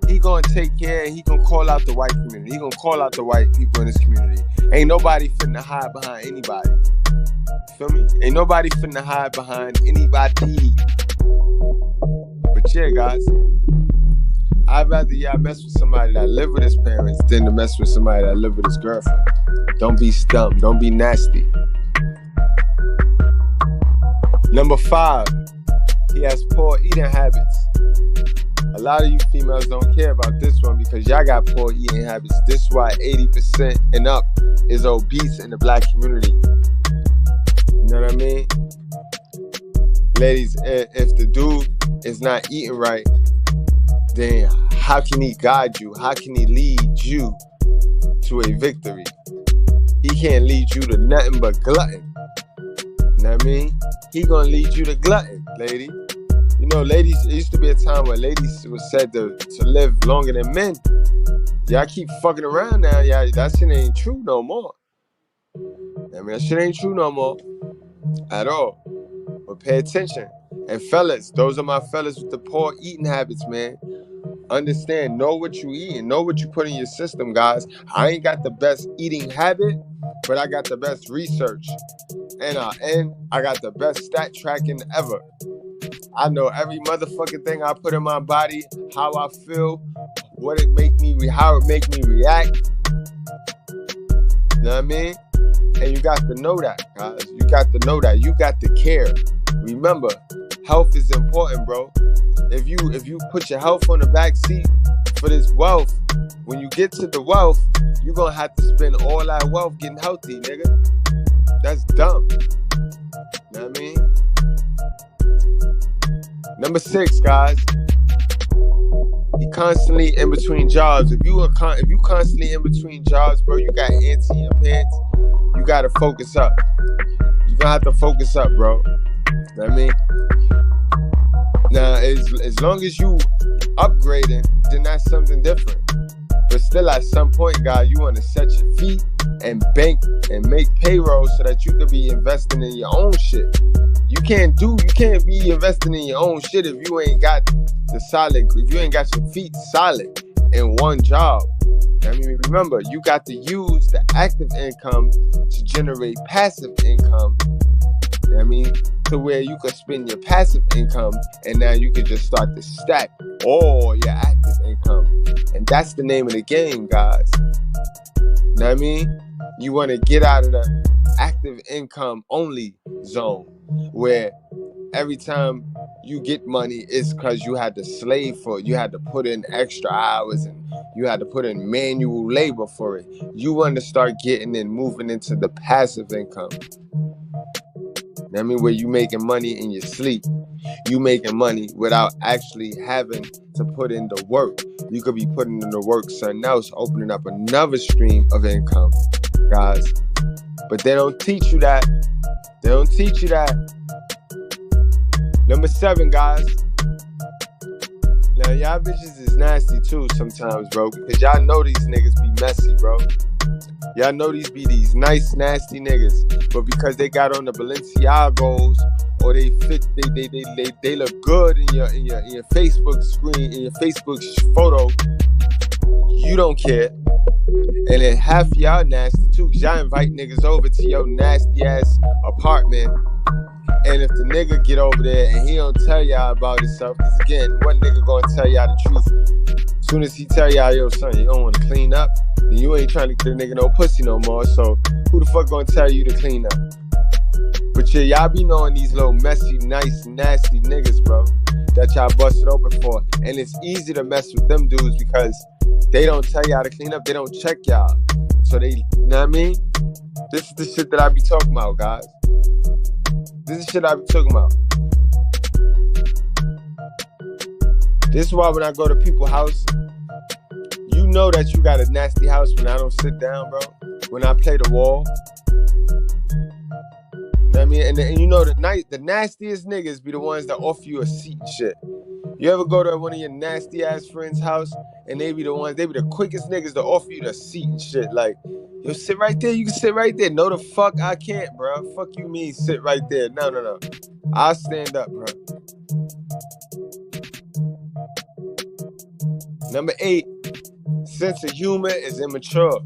He gonna take care, he gonna call out the white community. He gonna call out the white people in this community. Ain't nobody finna hide behind anybody. Feel me? Ain't nobody finna hide behind anybody. But yeah, guys, I'd rather y'all mess with somebody that live with his parents than to mess with somebody that live with his girlfriend. Don't be stump. Don't be nasty. Number 5, he has poor eating habits. A lot of you females don't care about this one because y'all got poor eating habits. This is why 80% and up is obese in the black community. You know what I mean? Ladies, if the dude is not eating right, then how can he guide you? How can he lead you to a victory? He can't lead you to nothing but glutton. You know what I mean? He gonna lead you to glutton, lady. You know, ladies, it used to be a time where ladies was said to live longer than men. Y'all keep fucking around now. Y'all, that shit ain't true no more. I mean, that shit ain't true no more. At all. But pay attention. And fellas, those are my fellas with the poor eating habits, man. Understand, know what you eat and know what you put in your system, guys. I ain't got the best eating habit, but I got the best research. And I got the best stat tracking ever. I know every motherfucking thing I put in my body, how I feel, what it make me, how it make me react. You know what I mean? And you got to know that, guys. You got to know that. You got to care. Remember, health is important, bro. If you put your health on the back seat for this wealth. When you get to the wealth, you're gonna have to spend all that wealth getting healthy, nigga. That's dumb. You know what I mean? Number 6, guys. He constantly in between jobs. If you constantly in between jobs, bro, you got ants in your pants. You gotta focus up. You gonna have to focus up, bro. You know what I mean? Now, as long as you upgrading, then that's something different. But still, at some point, guys, you want to set your feet and bank and make payroll so that you could be investing in your own shit. You can't be investing in your own shit if you ain't got if you ain't got your feet solid in one job. I mean, remember, you got to use the active income to generate passive income. You know what I mean? To where you can spend your passive income and now you can just start to stack all your active income. And that's the name of the game, guys. You know what I mean? You want to get out of the active income only zone where every time you get money, it's because you had to slave for it. You had to put in extra hours and you had to put in manual labor for it. You want to start getting and moving into the passive income. I mean, where you making money in your sleep. You making money without actually having to put in the work. You could be putting in the work something else, opening up another stream of income, guys. But they don't teach you that. They don't teach you that. Number 7, guys. Now, y'all bitches is nasty too sometimes, bro. Because y'all know these niggas be messy, bro. Y'all know these be these nice, nasty niggas. But because they got on the Balenciagos or they fit, they look good in your Facebook screen, in your Facebook photo, you don't care. And then half y'all nasty too, because y'all invite niggas over to your nasty ass apartment. And if the nigga get over there and he don't tell y'all about himself, because again, what nigga gonna tell y'all the truth? As soon as he tell y'all, yo, son, you don't want to clean up, then you ain't trying to get a nigga no pussy no more. So who the fuck gonna tell you to clean up? But yeah, y'all be knowing these little messy, nice, nasty niggas, bro, that y'all busted open for. And it's easy to mess with them dudes because they don't tell y'all to clean up. They don't check y'all. So they, you know what I mean? This is the shit that I be talking about, guys. This is shit I be talking about. This is why when I go to people's house, you know that you got a nasty house when I don't sit down, bro. When I play the wall. You know what I mean? And you know the nastiest niggas be the ones that offer you a seat and shit. You ever go to one of your nasty ass friends' house and they be the quickest niggas to offer you the seat and shit. Like, yo, sit right there. You can sit right there. No, the fuck I can't, bro. Fuck you mean sit right there. No. I'll stand up, bro. Number 8, sense of humor is immature.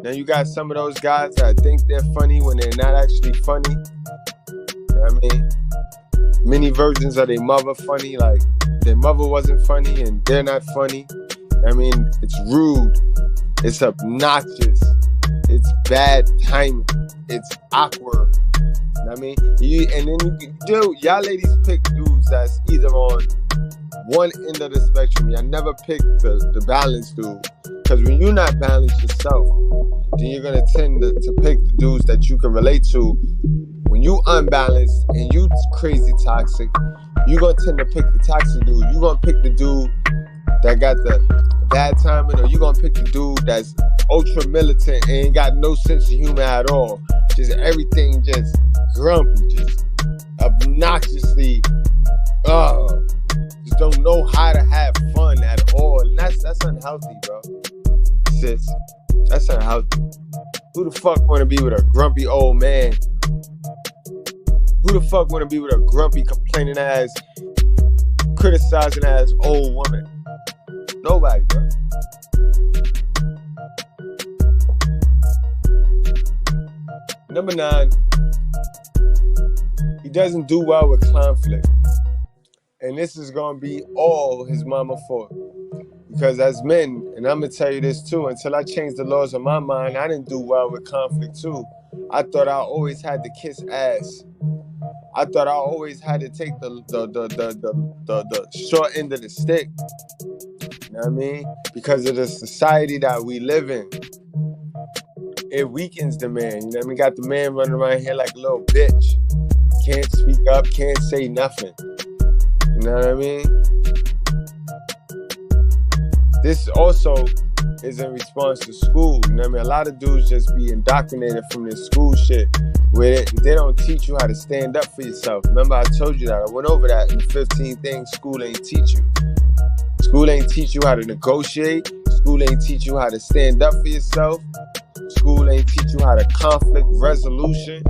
Now you got some of those guys that think they're funny when they're not actually funny. You know what I mean? Many versions of their mother funny, like their mother wasn't funny and they're not funny. I mean, it's rude, it's obnoxious, it's bad timing, it's awkward. You know what I mean? Y'all ladies pick dudes that's either on one end of the spectrum. Y'all never pick the balanced dude. Because when you're not balanced yourself, then you're going to tend to pick the dudes that you can relate to. When you unbalanced and you crazy toxic, you're going to tend to pick the toxic dude. You're going to pick the dude that got the bad timing, or you're going to pick the dude that's ultra militant and ain't got no sense of humor at all. Just everything just grumpy, just obnoxiously, just don't know how to have fun at all. And that's unhealthy, bro. Sis, that's unhealthy. Who the fuck want to be with a grumpy old man? Who the fuck want to be with a grumpy, complaining ass, criticizing ass old woman? Nobody, bro. Number 9, he doesn't do well with conflict. And this is going to be all his mama fault. Because as men, and I'm going to tell you this too, until I changed the laws of my mind, I didn't do well with conflict too. I thought I always had to kiss ass. I thought I always had to take the short end of the stick. You know what I mean? Because of the society that we live in. It weakens the man. You know what I mean? Got the man running around here like a little bitch. Can't speak up, can't say nothing. You know what I mean? This also is in response to school. You know what I mean? A lot of dudes just be indoctrinated from this school shit where they don't teach you how to stand up for yourself. Remember I told you that. I went over that in the 15 things school ain't teach you. School ain't teach you how to negotiate. School ain't teach you how to stand up for yourself. School ain't teach you how to conflict resolution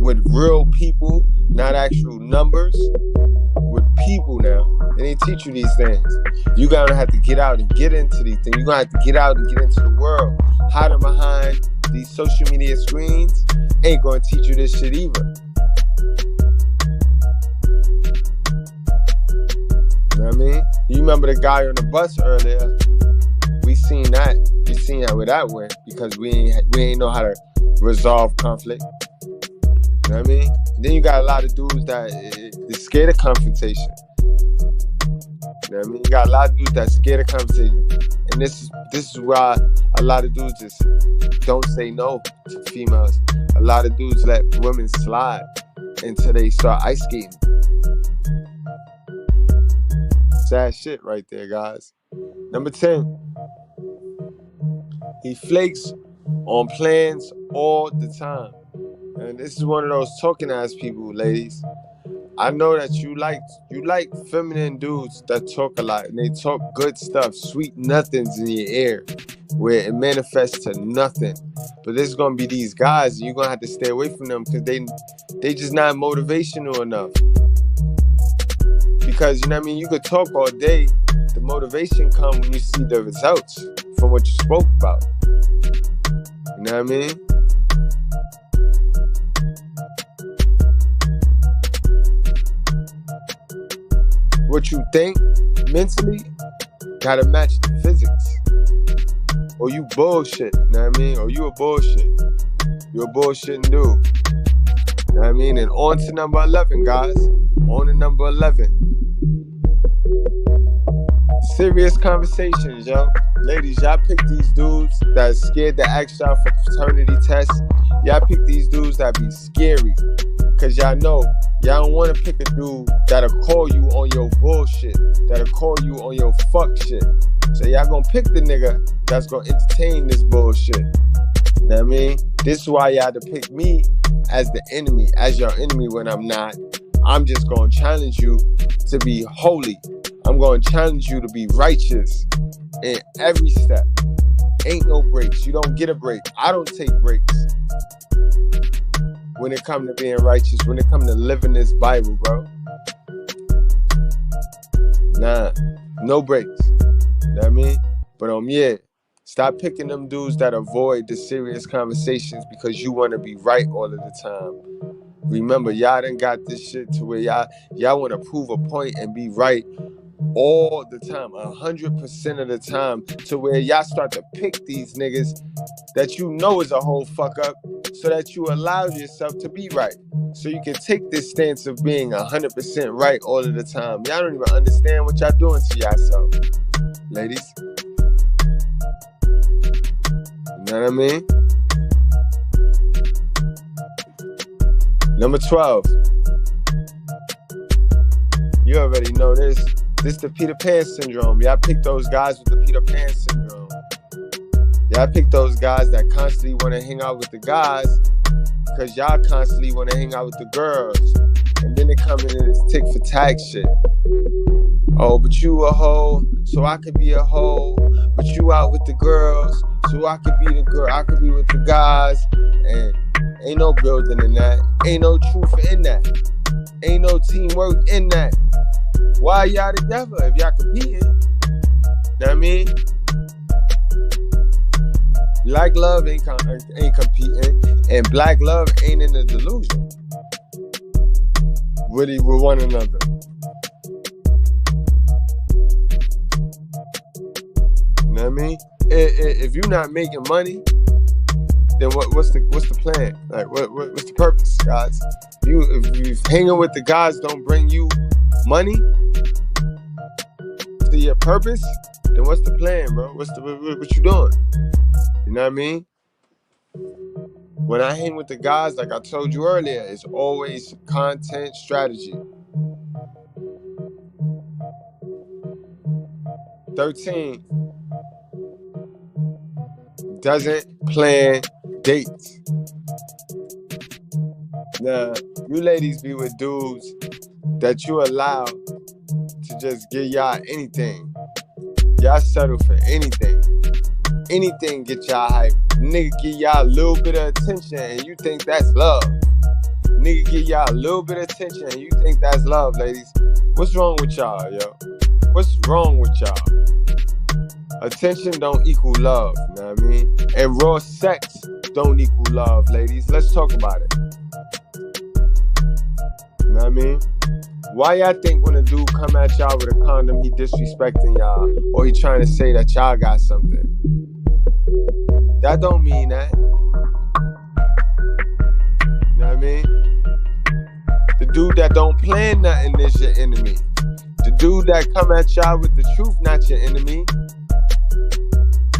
with real people, not actual numbers. With people now. They didn't teach you these things. You gotta have to get out and get into these things. You gonna have to get out and get into the world. Hiding behind these social media screens ain't gonna teach you this shit either. You know what I mean? You remember the guy on the bus earlier? We seen that where that went because we ain't know how to resolve conflict. You know what I mean? And then you got a lot of dudes that is scared of confrontation. You know what I mean? You got a lot of dudes that scared of confrontation. And this is why a lot of dudes just don't say no to females. A lot of dudes let women slide until they start ice skating. Sad shit right there, guys. Number 10. He flakes on plans all the time. And this is one of those token ass people, ladies. I know that you like feminine dudes that talk a lot and they talk good stuff, sweet nothings in your ear, where it manifests to nothing. But there's gonna be these guys, and you're gonna have to stay away from them because they just not motivational enough. Because you know what I mean, you could talk all day, the motivation comes when you see the results from what you spoke about. You know what I mean? What you think mentally gotta match the physics. Or you bullshit, you know what I mean? Or you a bullshit. You a bullshitting dude. You know what I mean? And on to number 11, guys. On to number 11. Serious conversations, yo. Ladies, y'all pick these dudes that's scared to ask y'all for paternity tests. Y'all pick these dudes that be scary. Cause y'all know, y'all don't want to pick a dude that'll call you on your bullshit, that'll call you on your fuck shit. So y'all gonna pick the nigga that's gonna entertain this bullshit. You know what I mean? This is why y'all to pick me as the enemy, as your enemy when I'm not. I'm just gonna challenge you to be holy. I'm gonna challenge you to be righteous in every step. Ain't no breaks. You don't get a break. I don't take breaks. When it comes to being righteous, when it comes to living this Bible, bro. Nah, no breaks. You know what I mean? But yeah, stop picking them dudes that avoid the serious conversations because you want to be right all of the time. Remember, y'all done got this shit to where y'all want to prove a point and be right all the time, 100% of the time, to where y'all start to pick these niggas that you know is a whole fuck up so that you allow yourself to be right. So you can take this stance of being 100% right all of the time. Y'all don't even understand what y'all doing to yourself, ladies. You know what I mean? Number 12. You already know this. This is the Peter Pan syndrome. Y'all pick those guys with the Peter Pan syndrome. Y'all pick those guys that constantly want to hang out with the guys because y'all constantly want to hang out with the girls. And then they come into this tick for tag shit. Oh, but you a hoe, so I could be a hoe. But you out with the girls, so I could be the girl. I could be with the guys. And ain't no building in that. Ain't no truth in that. Ain't no teamwork in that. Why y'all together if y'all competing? Know what I mean? Black love ain't competing, and black love ain't in the delusion with one another. You know what I mean? If you're not making money, then what's the plan? Like what's the purpose, guys? If you hanging with the guys don't bring you money, after your purpose, then what's the plan, bro? What you doing? You know what I mean? When I hang with the guys, like I told you earlier, it's always content strategy. 13, doesn't plan dates. Now, you ladies be with dudes that you allow to just give y'all anything. Y'all settle for anything. Anything get y'all hype. Nigga give y'all a little bit of attention and you think that's love. Nigga give y'all a little bit of attention and you think that's love, ladies. What's wrong with y'all, yo? What's wrong with y'all? Attention don't equal love, you know what I mean? And raw sex don't equal love, ladies. Let's talk about it. You know what I mean? Why y'all think when a dude come at y'all with a condom, he disrespecting y'all or he trying to say that y'all got something? That don't mean that. You know what I mean? The dude that don't plan nothing is your enemy. The dude that come at y'all with the truth, not your enemy.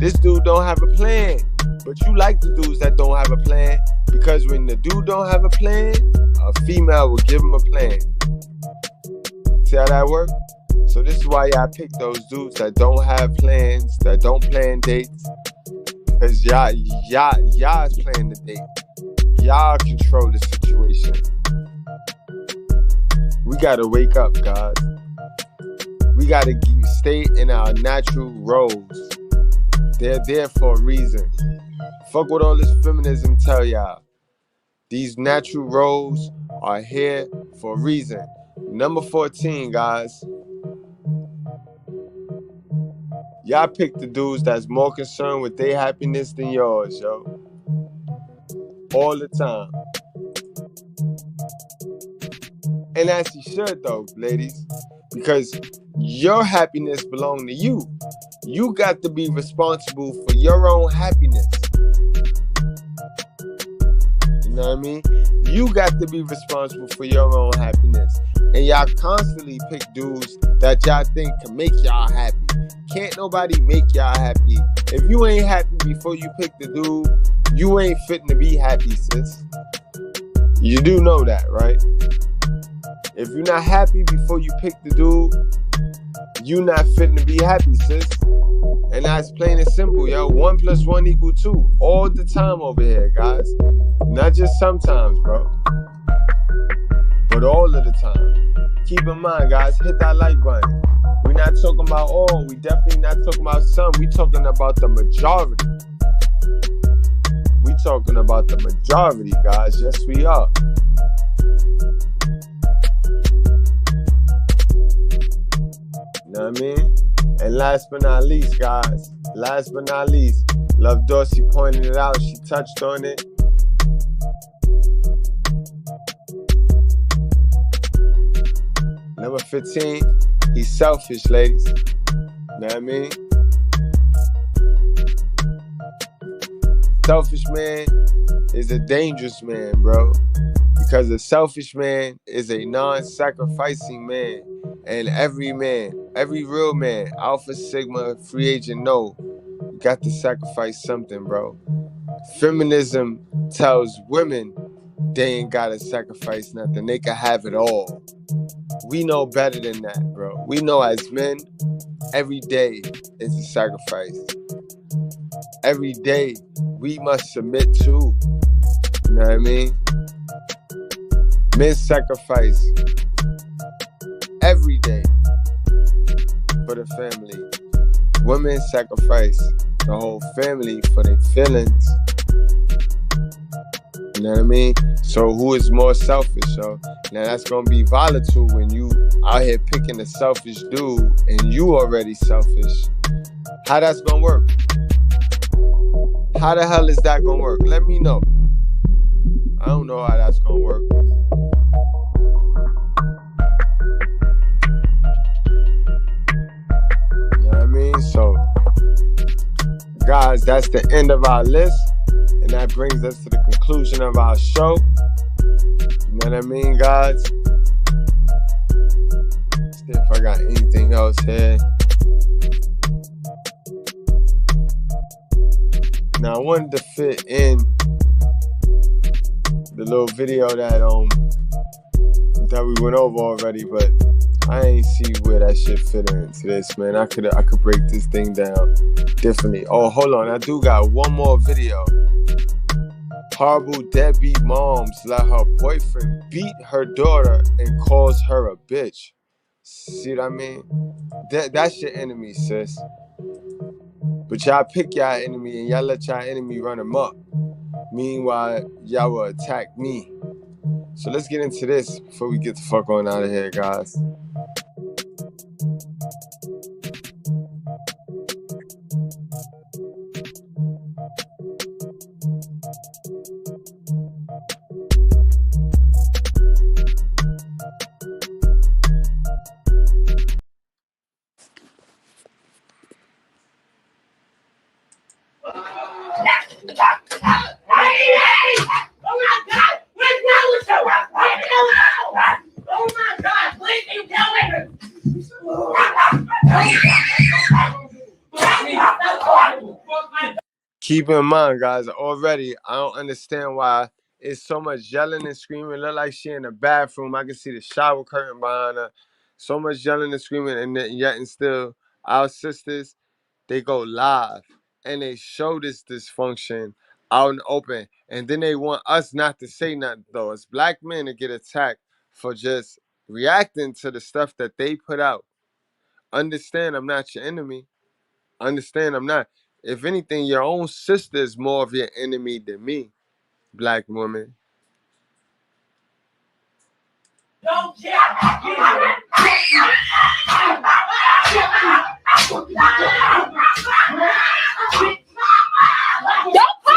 This dude don't have a plan. But you like the dudes that don't have a plan, because when the dude don't have a plan, a female will give him a plan. See how that works? So this is why y'all pick those dudes that don't have plans, that don't plan dates. Because y'all is planning the date. Y'all control the situation. We gotta wake up, guys. We gotta stay in our natural roles. They're there for a reason. Fuck what all this feminism tell y'all. These natural roles are here for a reason. Number 14, guys. Y'all pick the dudes that's more concerned with their happiness than yours, yo. All the time. And as you should, though, ladies. Because your happiness belongs to you. You got to be responsible for your own happiness. You know what I mean? You got to be responsible for your own happiness. And y'all constantly pick dudes that y'all think can make y'all happy. Can't nobody make y'all happy. If you ain't happy before you pick the dude, you ain't fitting to be happy, sis. You do know that, right? If you're not happy before you pick the dude, you not fitting to be happy, sis. And that's plain and simple, yo. 1 + 1 = 2. All the time over here, guys. Not just sometimes, bro. But all of the time. Keep in mind, guys, hit that like button. We're not talking about all. We definitely not talking about some. We talking about the majority. We talking about the majority, guys. Yes, we are. You know what I mean? And last but not least, guys. Last but not least. Love Dorsey pointed it out. She touched on it. Number 15. He's selfish, ladies. You know what I mean? Selfish man is a dangerous man, bro. Because a selfish man is a non-sacrificing man. And every man, every real man, Alpha, Sigma, free agent, no, you got to sacrifice something, bro. Feminism tells women they ain't got to sacrifice nothing. They can have it all. We know better than that, bro. We know as men, every day is a sacrifice. Every day we must submit to. You know what I mean? Men sacrifice every day for the family. Women sacrifice the whole family for their feelings. You know what I mean? So who is more selfish, yo? Now that's gonna be volatile when you out here picking a selfish dude and you already selfish. How that's gonna work? How the hell is that gonna work? Let me know. I don't know how that's gonna work. You know what I mean? So, guys, that's the end of our list. And that brings us to the conclusion of our show. You know what I mean, guys? See if I got anything else here. Now I wanted to fit in the little video that we went over already, but I ain't see where that shit fit into this, man. I could break this thing down differently. Oh, hold on, I do got one more video. Horrible deadbeat moms let her boyfriend beat her daughter and calls her a bitch. See what I mean? That's your enemy, sis. But y'all pick y'all enemy and y'all let y'all enemy run them up. Meanwhile, y'all will attack me. So let's get into this before we get the fuck on out of here, guys. Keep in mind, guys, already, I don't understand why it's so much yelling and screaming. Look like she in the bathroom. I can see the shower curtain behind her. So much yelling and screaming, and yet and still, our sisters, they go live and they show this dysfunction out in the open. And then they want us not to say nothing, though. It's black men to get attacked for just reacting to the stuff that they put out. Understand, I'm not your enemy. Understand, I'm not. If anything, your own sister is more of your enemy than me, black woman. Don't call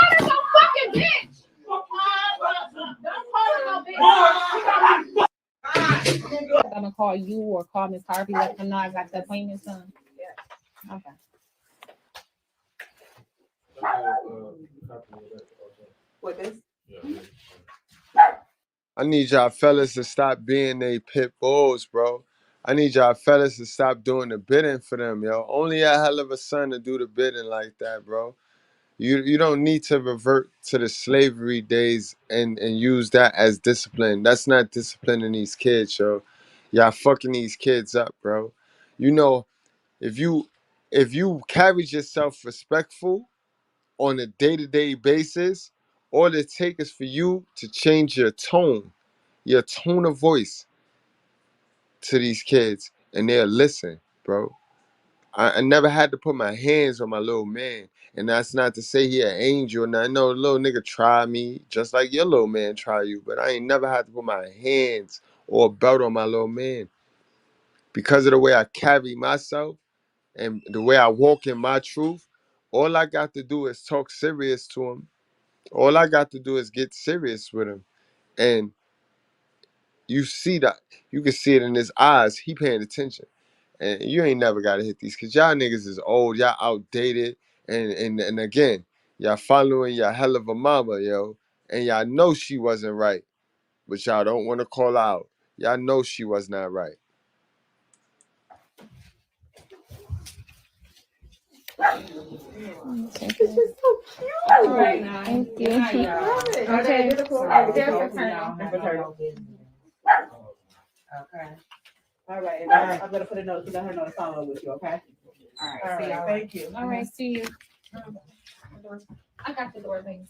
her no fucking bitch. Don't call her no bitch. I'm gonna call you or call Miss Harvey, let them know I got the appointment son. Yeah. Okay. What this? I need y'all fellas to stop being they pit bulls, bro. I need y'all fellas to stop doing the bidding for them, yo. Only a hell of a son to do the bidding like that, bro. You don't need to revert to the slavery days and use that as discipline. That's not disciplining these kids, yo. Y'all fucking these kids up, bro. You know, if you carried yourself respectful on a day-to-day basis, all it takes is for you to change your tone of voice to these kids, and they'll listen, bro. I never had to put my hands on my little man, and that's not to say he an angel. And I know the little nigga try me just like your little man try you, but I ain't never had to put my hands or a belt on my little man because of the way I carry myself and the way I walk in my truth. All I got to do is talk serious to him. All I got to do is get serious with him, and you see that. You can see it in his eyes. He paying attention. And you ain't never got to hit these because y'all niggas is old. Y'all outdated. And again, y'all following your hell of a mama, yo. And y'all know she wasn't right. But y'all don't want to call out. Y'all know she was not right. This is so cute. Right now. Thank you. Okay. Okay. All right. And I'm gonna put a note to let her know to follow with you. Okay. All right. See you. Thank you. All right. See you. I got the door, thanks.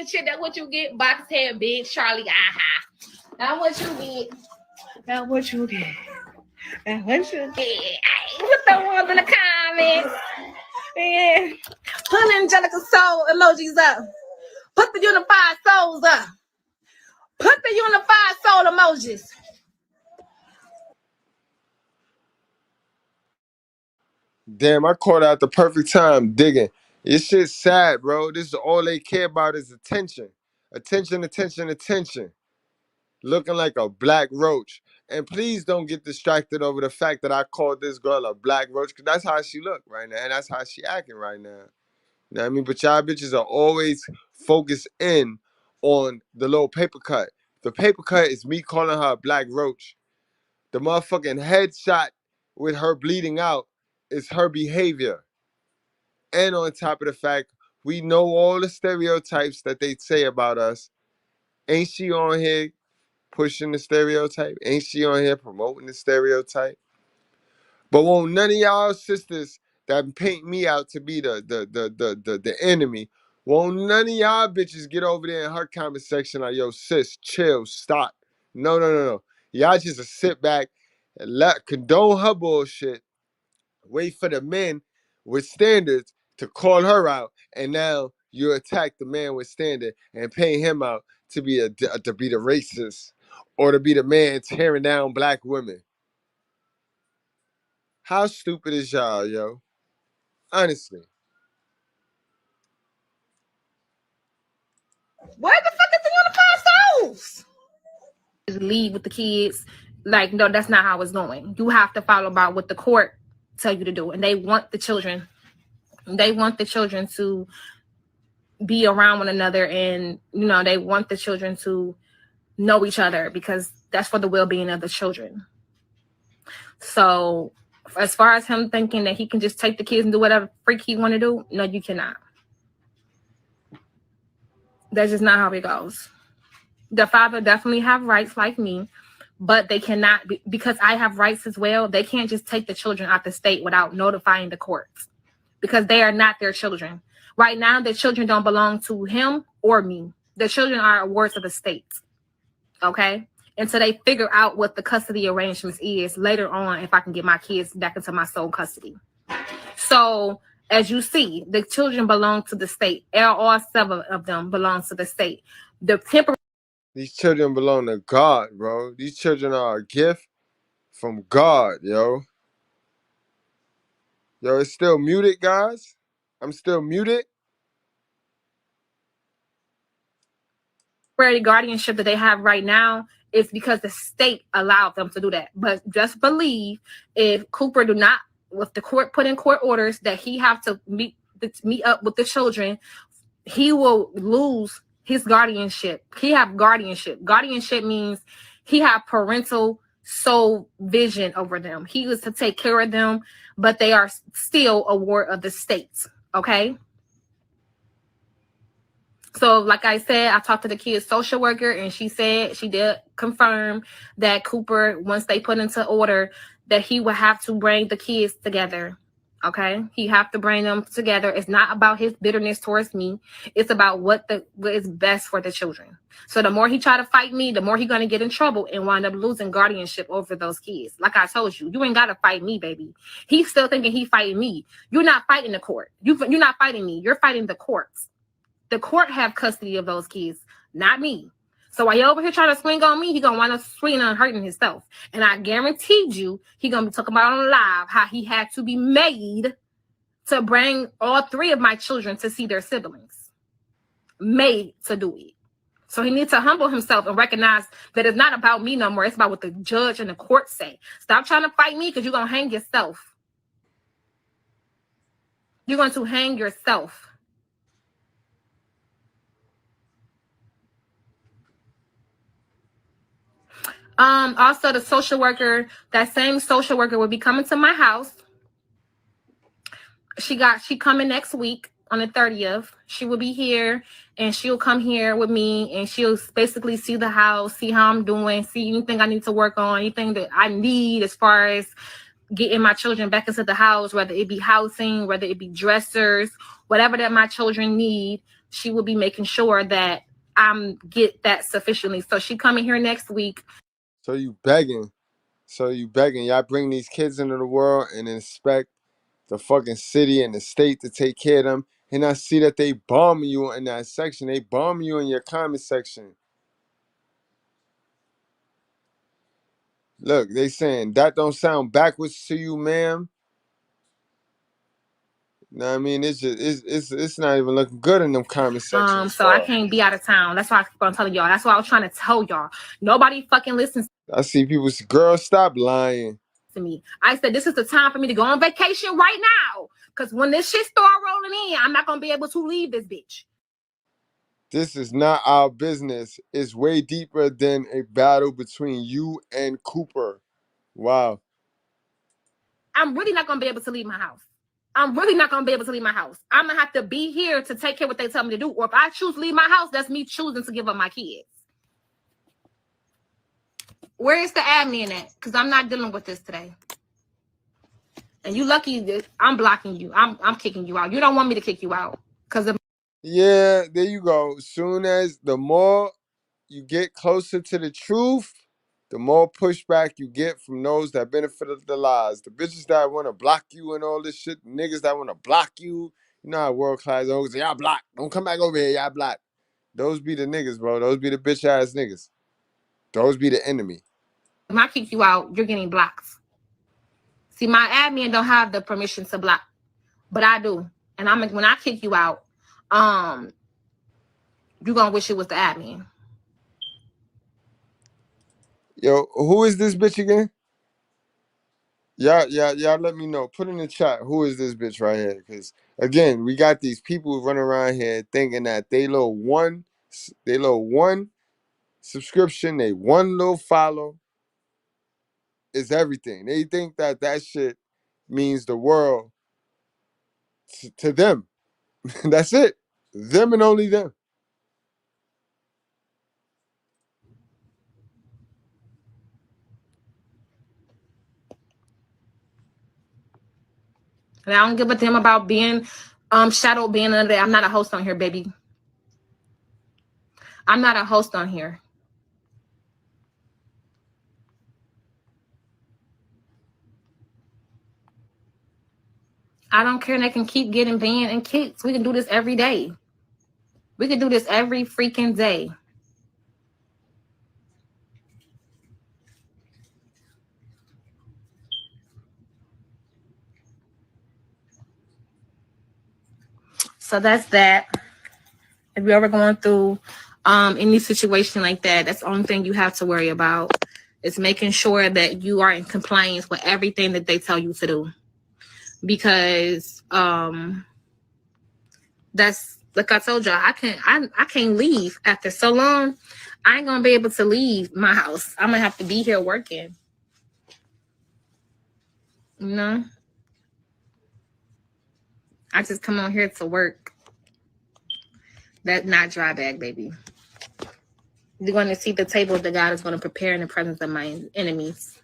shit. That's what you get. Box head, bitch. Charlie, aha. That's what you get. That's what you get. That's what you get. Put the ones in the comments. Yeah. Put the angelical soul emojis up. Put the unified souls up. Put the unified soul emojis. Damn, I caught out the perfect time digging. This shit's sad, bro. This is all they care about is attention. Attention, attention, attention. Looking like a black roach. And please don't get distracted over the fact that I called this girl a black roach, because that's how she look right now. And that's how she acting right now. You know what I mean? But y'all bitches are always focused in on the little paper cut. The paper cut is me calling her a black roach. The motherfucking headshot with her bleeding out is her behavior. And on top of the fact, we know all the stereotypes that they say about us. Ain't she on here pushing the stereotype? Ain't she on here promoting the stereotype? But won't none of y'all sisters that paint me out to be the enemy, won't none of y'all bitches get over there in her comment section like, yo, sis, chill, stop. No. Y'all just sit back and condone her bullshit, wait for the men with standards to call her out, and now you attack the man with standard and paint him out to be to be the racist or to be the man tearing down black women. How stupid is y'all, yo? Honestly. Where the fuck is the unified souls? Just leave with the kids. Like, no, that's not how it's going. You have to follow about what the court tell you to do. And they want the children. They want the children to be around one another, and they want the children to know each other, because that's for the well-being of the children. So as far as him thinking that he can just take the kids and do whatever freak he want to do, no, you cannot. That's just not how it goes. The father definitely have rights like me, but they cannot be, because I have rights as well. They can't just take the children out the state without notifying the courts, because they are not their children. Right now, the children don't belong to him or me. The children are awards of the state. Okay? Until they figure out what the custody arrangements is later on, if I can get my kids back into my sole custody. So, as you see, the children belong to the state. All 7 of them belong to the state. These children belong to God, bro. These children are a gift from God, yo. Yo, it's still muted, guys. I'm still muted. Guardianship that they have right now is because the state allowed them to do that. But just believe, if Cooper if the court put in court orders that he have to meet up with the children, he will lose his guardianship. He have guardianship. Guardianship means he have parental sole vision over them. He was to take care of them, but they are still a ward of the state. Okay? So, like I said, I talked to the kid's social worker, and she said she did confirm that Cooper, once they put into order, that he would have to bring the kids together. Okay, he have to bring them together. It's not about his bitterness towards me. It's about what is best for the children. So the more he try to fight me, the more he gonna get in trouble and wind up losing guardianship over those kids. Like I told you, you ain't gotta fight me, baby. He's still thinking he fighting me. You're not fighting the court. You're not fighting me. You're fighting the courts. The court have custody of those kids, not me. So while you're over here trying to swing on me, he gonna wind up swinging and hurting himself. And I guaranteed you, he gonna be talking about on live how he had to be made to bring all 3 of my children to see their siblings. Made to do it. So he needs to humble himself and recognize that it's not about me no more. It's about what the judge and the court say. Stop trying to fight me, because you're gonna hang yourself. You're going to hang yourself. Also, the social worker, that same social worker will be coming to my house. She coming next week on the 30th. She will be here, and she'll come here with me, and she'll basically see the house, see how I'm doing, see anything I need to work on, anything that I need as far as getting my children back into the house, whether it be housing, whether it be dressers, whatever that my children need. she will be making sure that I'm get that sufficiently. So she coming here next week. So you begging. Y'all bring these kids into the world and expect the fucking city and the state to take care of them. And I see that they bomb you in that section. They bomb you in your comment section. Look, they saying that don't sound backwards to you, ma'am. You know what I mean? It's just it's not even looking good in them comment sections. So I can't be out of town. That's why I keep on telling y'all. That's why I was trying to tell y'all. Nobody fucking listens I see people say, girl, stop lying. to me. I said this is the time for me to go on vacation right now. Cause when this shit start rolling in, I'm not gonna be able to leave this bitch. This is not our business. It's way deeper than a battle between you and Cooper. Wow. I'm really not gonna be able to leave my house. I'm really not gonna be able to leave my house. I'm gonna have to be here to take care of what they tell me to do. Or if I choose to leave my house, that's me choosing to give up my kids. Where is the admin at? Because I'm not dealing with this today. And you lucky that I'm blocking you. I'm kicking you out. You don't want me to kick you out. Yeah, there you go. Soon as the more you get closer to the truth, the more pushback you get from those that benefit the lies. The bitches that want to block you and all this shit, niggas that want to block you. You know how world class hoes, y'all block. Don't come back over here, y'all block. Those be the niggas, bro. Those be the bitch ass niggas. Those be the enemy. When I kick you out, you're getting blocked. See, my admin don't have the permission to block, but I do. And when I kick you out, you're gonna wish it was the admin. Yo, who is this bitch again? Y'all let me know. Put in the chat, who is this bitch right here? Because again, we got these people running around here thinking that they little one subscription, they one little follow is everything. They think that that shit means the world to them. That's it. Them and only them. And I don't give a damn about being shadow being under there. I'm not a host on here, baby. I'm not a host on here. I don't care. They can keep getting banned and kicked. We can do this every day. We can do this every freaking day. So that's that. If you're ever going through any situation like that, that's the only thing you have to worry about is making sure that you are in compliance with everything that they tell you to do. Because that's like I told y'all, I can't leave after so long. I ain't gonna be able to leave my house. I'm gonna have to be here working. You know? I just come on here to work. That's not dry bag, baby. You're going to see the table that God is going to prepare in the presence of my enemies.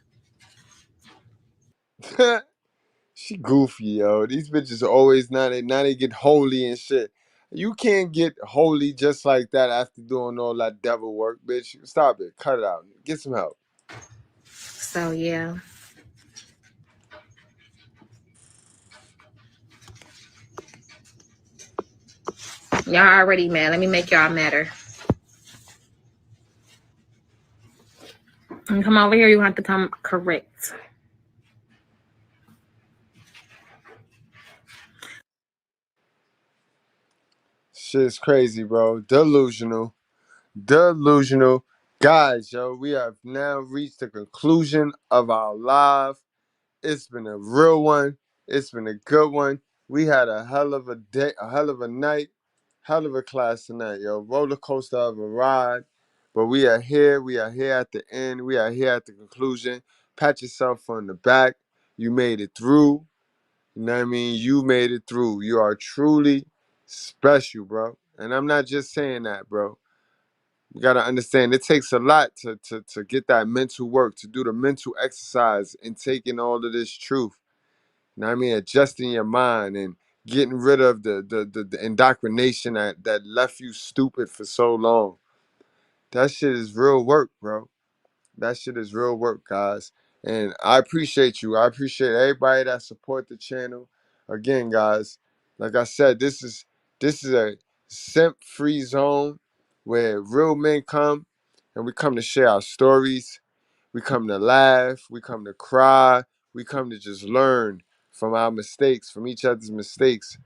She goofy, yo. These bitches always now they get holy and shit. You can't get holy just like that after doing all that devil work, bitch. Stop it. Cut it out. Get some help. So yeah. Y'all already mad. Let me make y'all madder. And come over here, you have to come correct. Shit's crazy, bro. Delusional. Guys, yo, we have now reached the conclusion of our live. It's been a real one. It's been a good one. We had a hell of a day, a hell of a night, hell of a class tonight, yo. Roller coaster of a ride. But we are here. We are here at the end. We are here at the conclusion. Pat yourself on the back. You made it through. You know what I mean? You made it through. You are truly special, bro. And I'm not just saying that, bro. You gotta understand it takes a lot to get that mental work, to do the mental exercise and taking all of this truth. You know what I mean? Adjusting your mind and getting rid of the indoctrination that left you stupid for so long. That shit is real work, bro. That shit is real work, guys. And I appreciate you. I appreciate everybody that support the channel. Again, guys, like I said, this is a simp-free zone where real men come and we come to share our stories. We come to laugh. We come to cry. We come to just learn from our mistakes, from each other's mistakes.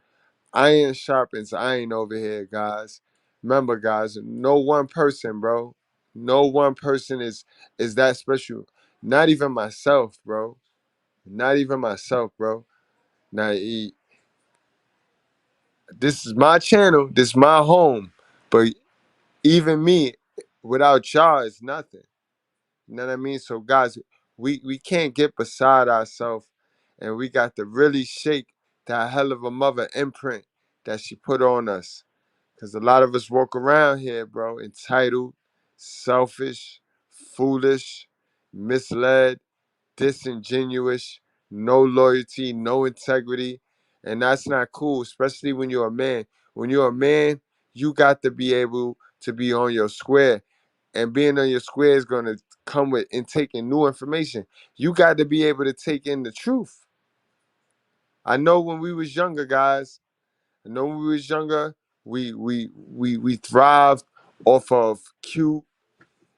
Iron sharpens iron over here, guys. Remember, guys, no one person, bro. No one person is that special. Not even myself, bro. Not even myself, bro. Now, this is my channel. This is my home. But even me, without y'all, is nothing. You know what I mean? So, guys, we can't get beside ourselves, and we got to really shake that hell of a mother imprint that she put on us. Because a lot of us walk around here, bro, entitled, selfish, foolish, misled, disingenuous, no loyalty, no integrity. And that's not cool, especially when you're a man. When you're a man, you got to be able to be on your square. And being on your square is going to come with and taking new information. You got to be able to take in the truth. I know when we was younger, guys, I know when we was younger, we thrived off of cute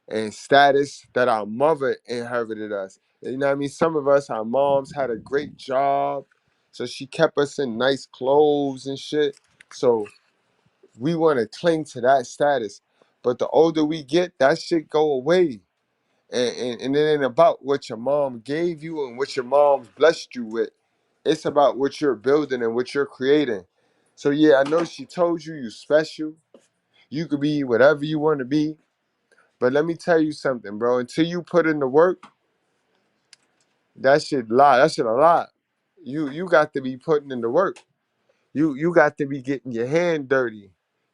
and status that our mother inherited us. You know what I mean? Some of us, our moms had a great job, so she kept us in nice clothes and shit. So we want to cling to that status. But the older we get, that shit go away. And it ain't about what your mom gave you and what your mom's blessed you with. It's about what you're building and what you're creating. So yeah, I know she told you you special. You could be whatever you want to be. But let me tell you something, bro. Until you put in the work, that shit lie. That shit a lot. You got to be putting in the work. You got to be getting your hand dirty.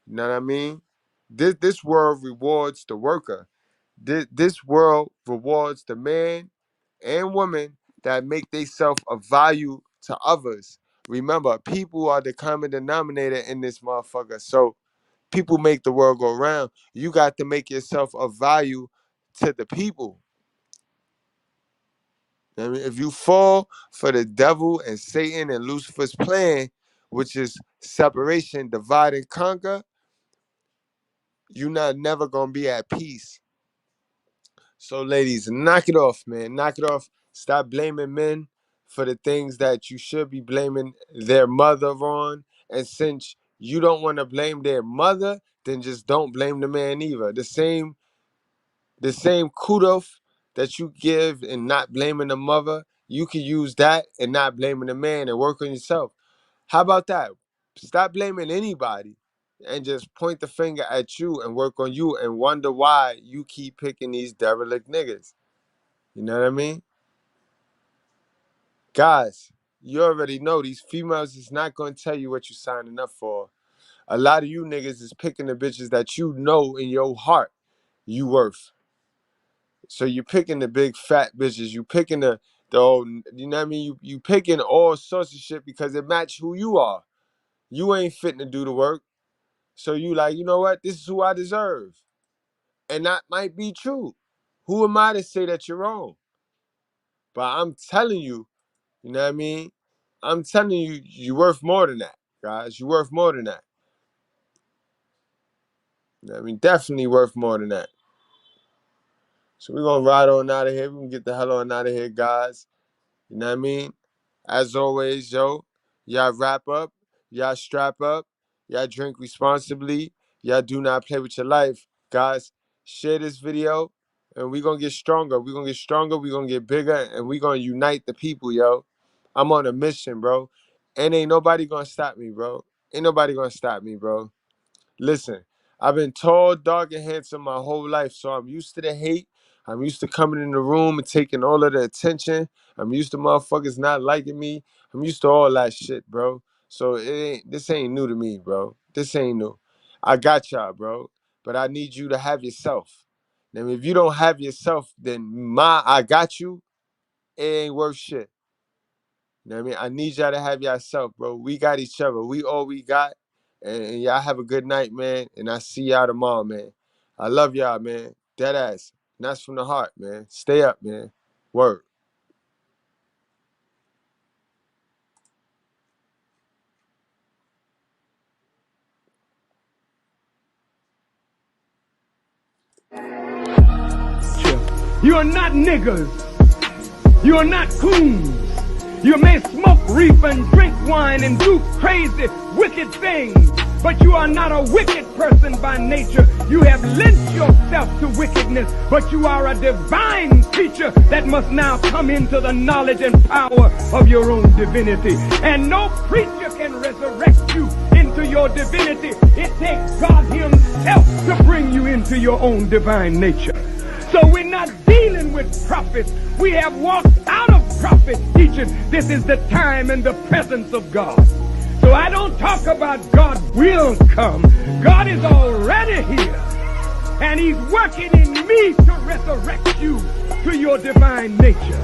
You know what I mean? This world rewards the worker. This world rewards the man and woman that make themselves of value to others. Remember, people are the common denominator in this motherfucker. So people make the world go round. You got to make yourself of value to the people. I mean, if you fall for the devil and Satan and Lucifer's plan, which is separation, divide and conquer, you're not never gonna be at peace. So, ladies, knock it off, man. Knock it off. Stop blaming men for the things that you should be blaming their mother on. And since you don't want to blame their mother, then just don't blame the man either. The same kudos that you give in not blaming the mother, you can use that and not blaming the man and work on yourself. How about that? Stop blaming anybody and just point the finger at you and work on you and wonder why you keep picking these derelict niggas. You know what I mean? Guys, you already know these females is not going to tell you what you're signing up for. A lot of you niggas is picking the bitches that you know in your heart you worth. So you're picking the big fat bitches. You picking the old, you know what I mean? You picking all sorts of shit because it match who you are. You ain't fitting to do the work. So you like, you know what? This is who I deserve. And that might be true. Who am I to say that you're wrong? But I'm telling you, you know what I mean? I'm telling you, you're worth more than that, guys. You're worth more than that. You know what I mean? Definitely worth more than that. So we're going to ride on out of here. We're going to get the hell on out of here, guys. You know what I mean? As always, yo, y'all wrap up, y'all strap up, y'all drink responsibly, y'all do not play with your life. Guys, share this video, and we're going to get stronger. We're going to get stronger, we're going to get bigger, and we're going to unite the people, yo. I'm on a mission, bro. And ain't nobody going to stop me, bro. Ain't nobody going to stop me, bro. Listen, I've been tall, dark, and handsome my whole life, so I'm used to the hate. I'm used to coming in the room and taking all of the attention. I'm used to motherfuckers not liking me. I'm used to all that shit, bro. So this ain't new to me, bro. This ain't new. I got y'all, bro. But I need you to have yourself. Now, if you don't have yourself, then I got you, it ain't worth shit. You know what I mean? I need y'all to have yourself, bro. We got each other. We all we got. And y'all have a good night, man. And I see y'all tomorrow, man. I love y'all, man. Dead ass. And that's from the heart, man. Stay up, man. Word. You are not niggers. You are not coons. You may smoke reefer and drink wine and do crazy, wicked things, but you are not a wicked person by nature. You have lent yourself to wickedness, but you are a divine creature that must now come into the knowledge and power of your own divinity. And no preacher can resurrect you into your divinity. It takes God himself to bring you into your own divine nature. So we're not dealing with prophets. We have walked out of prophet teaching. This is the time and the presence of God. So I don't talk about God will come. God is already here. And he's working in me to resurrect you to your divine nature.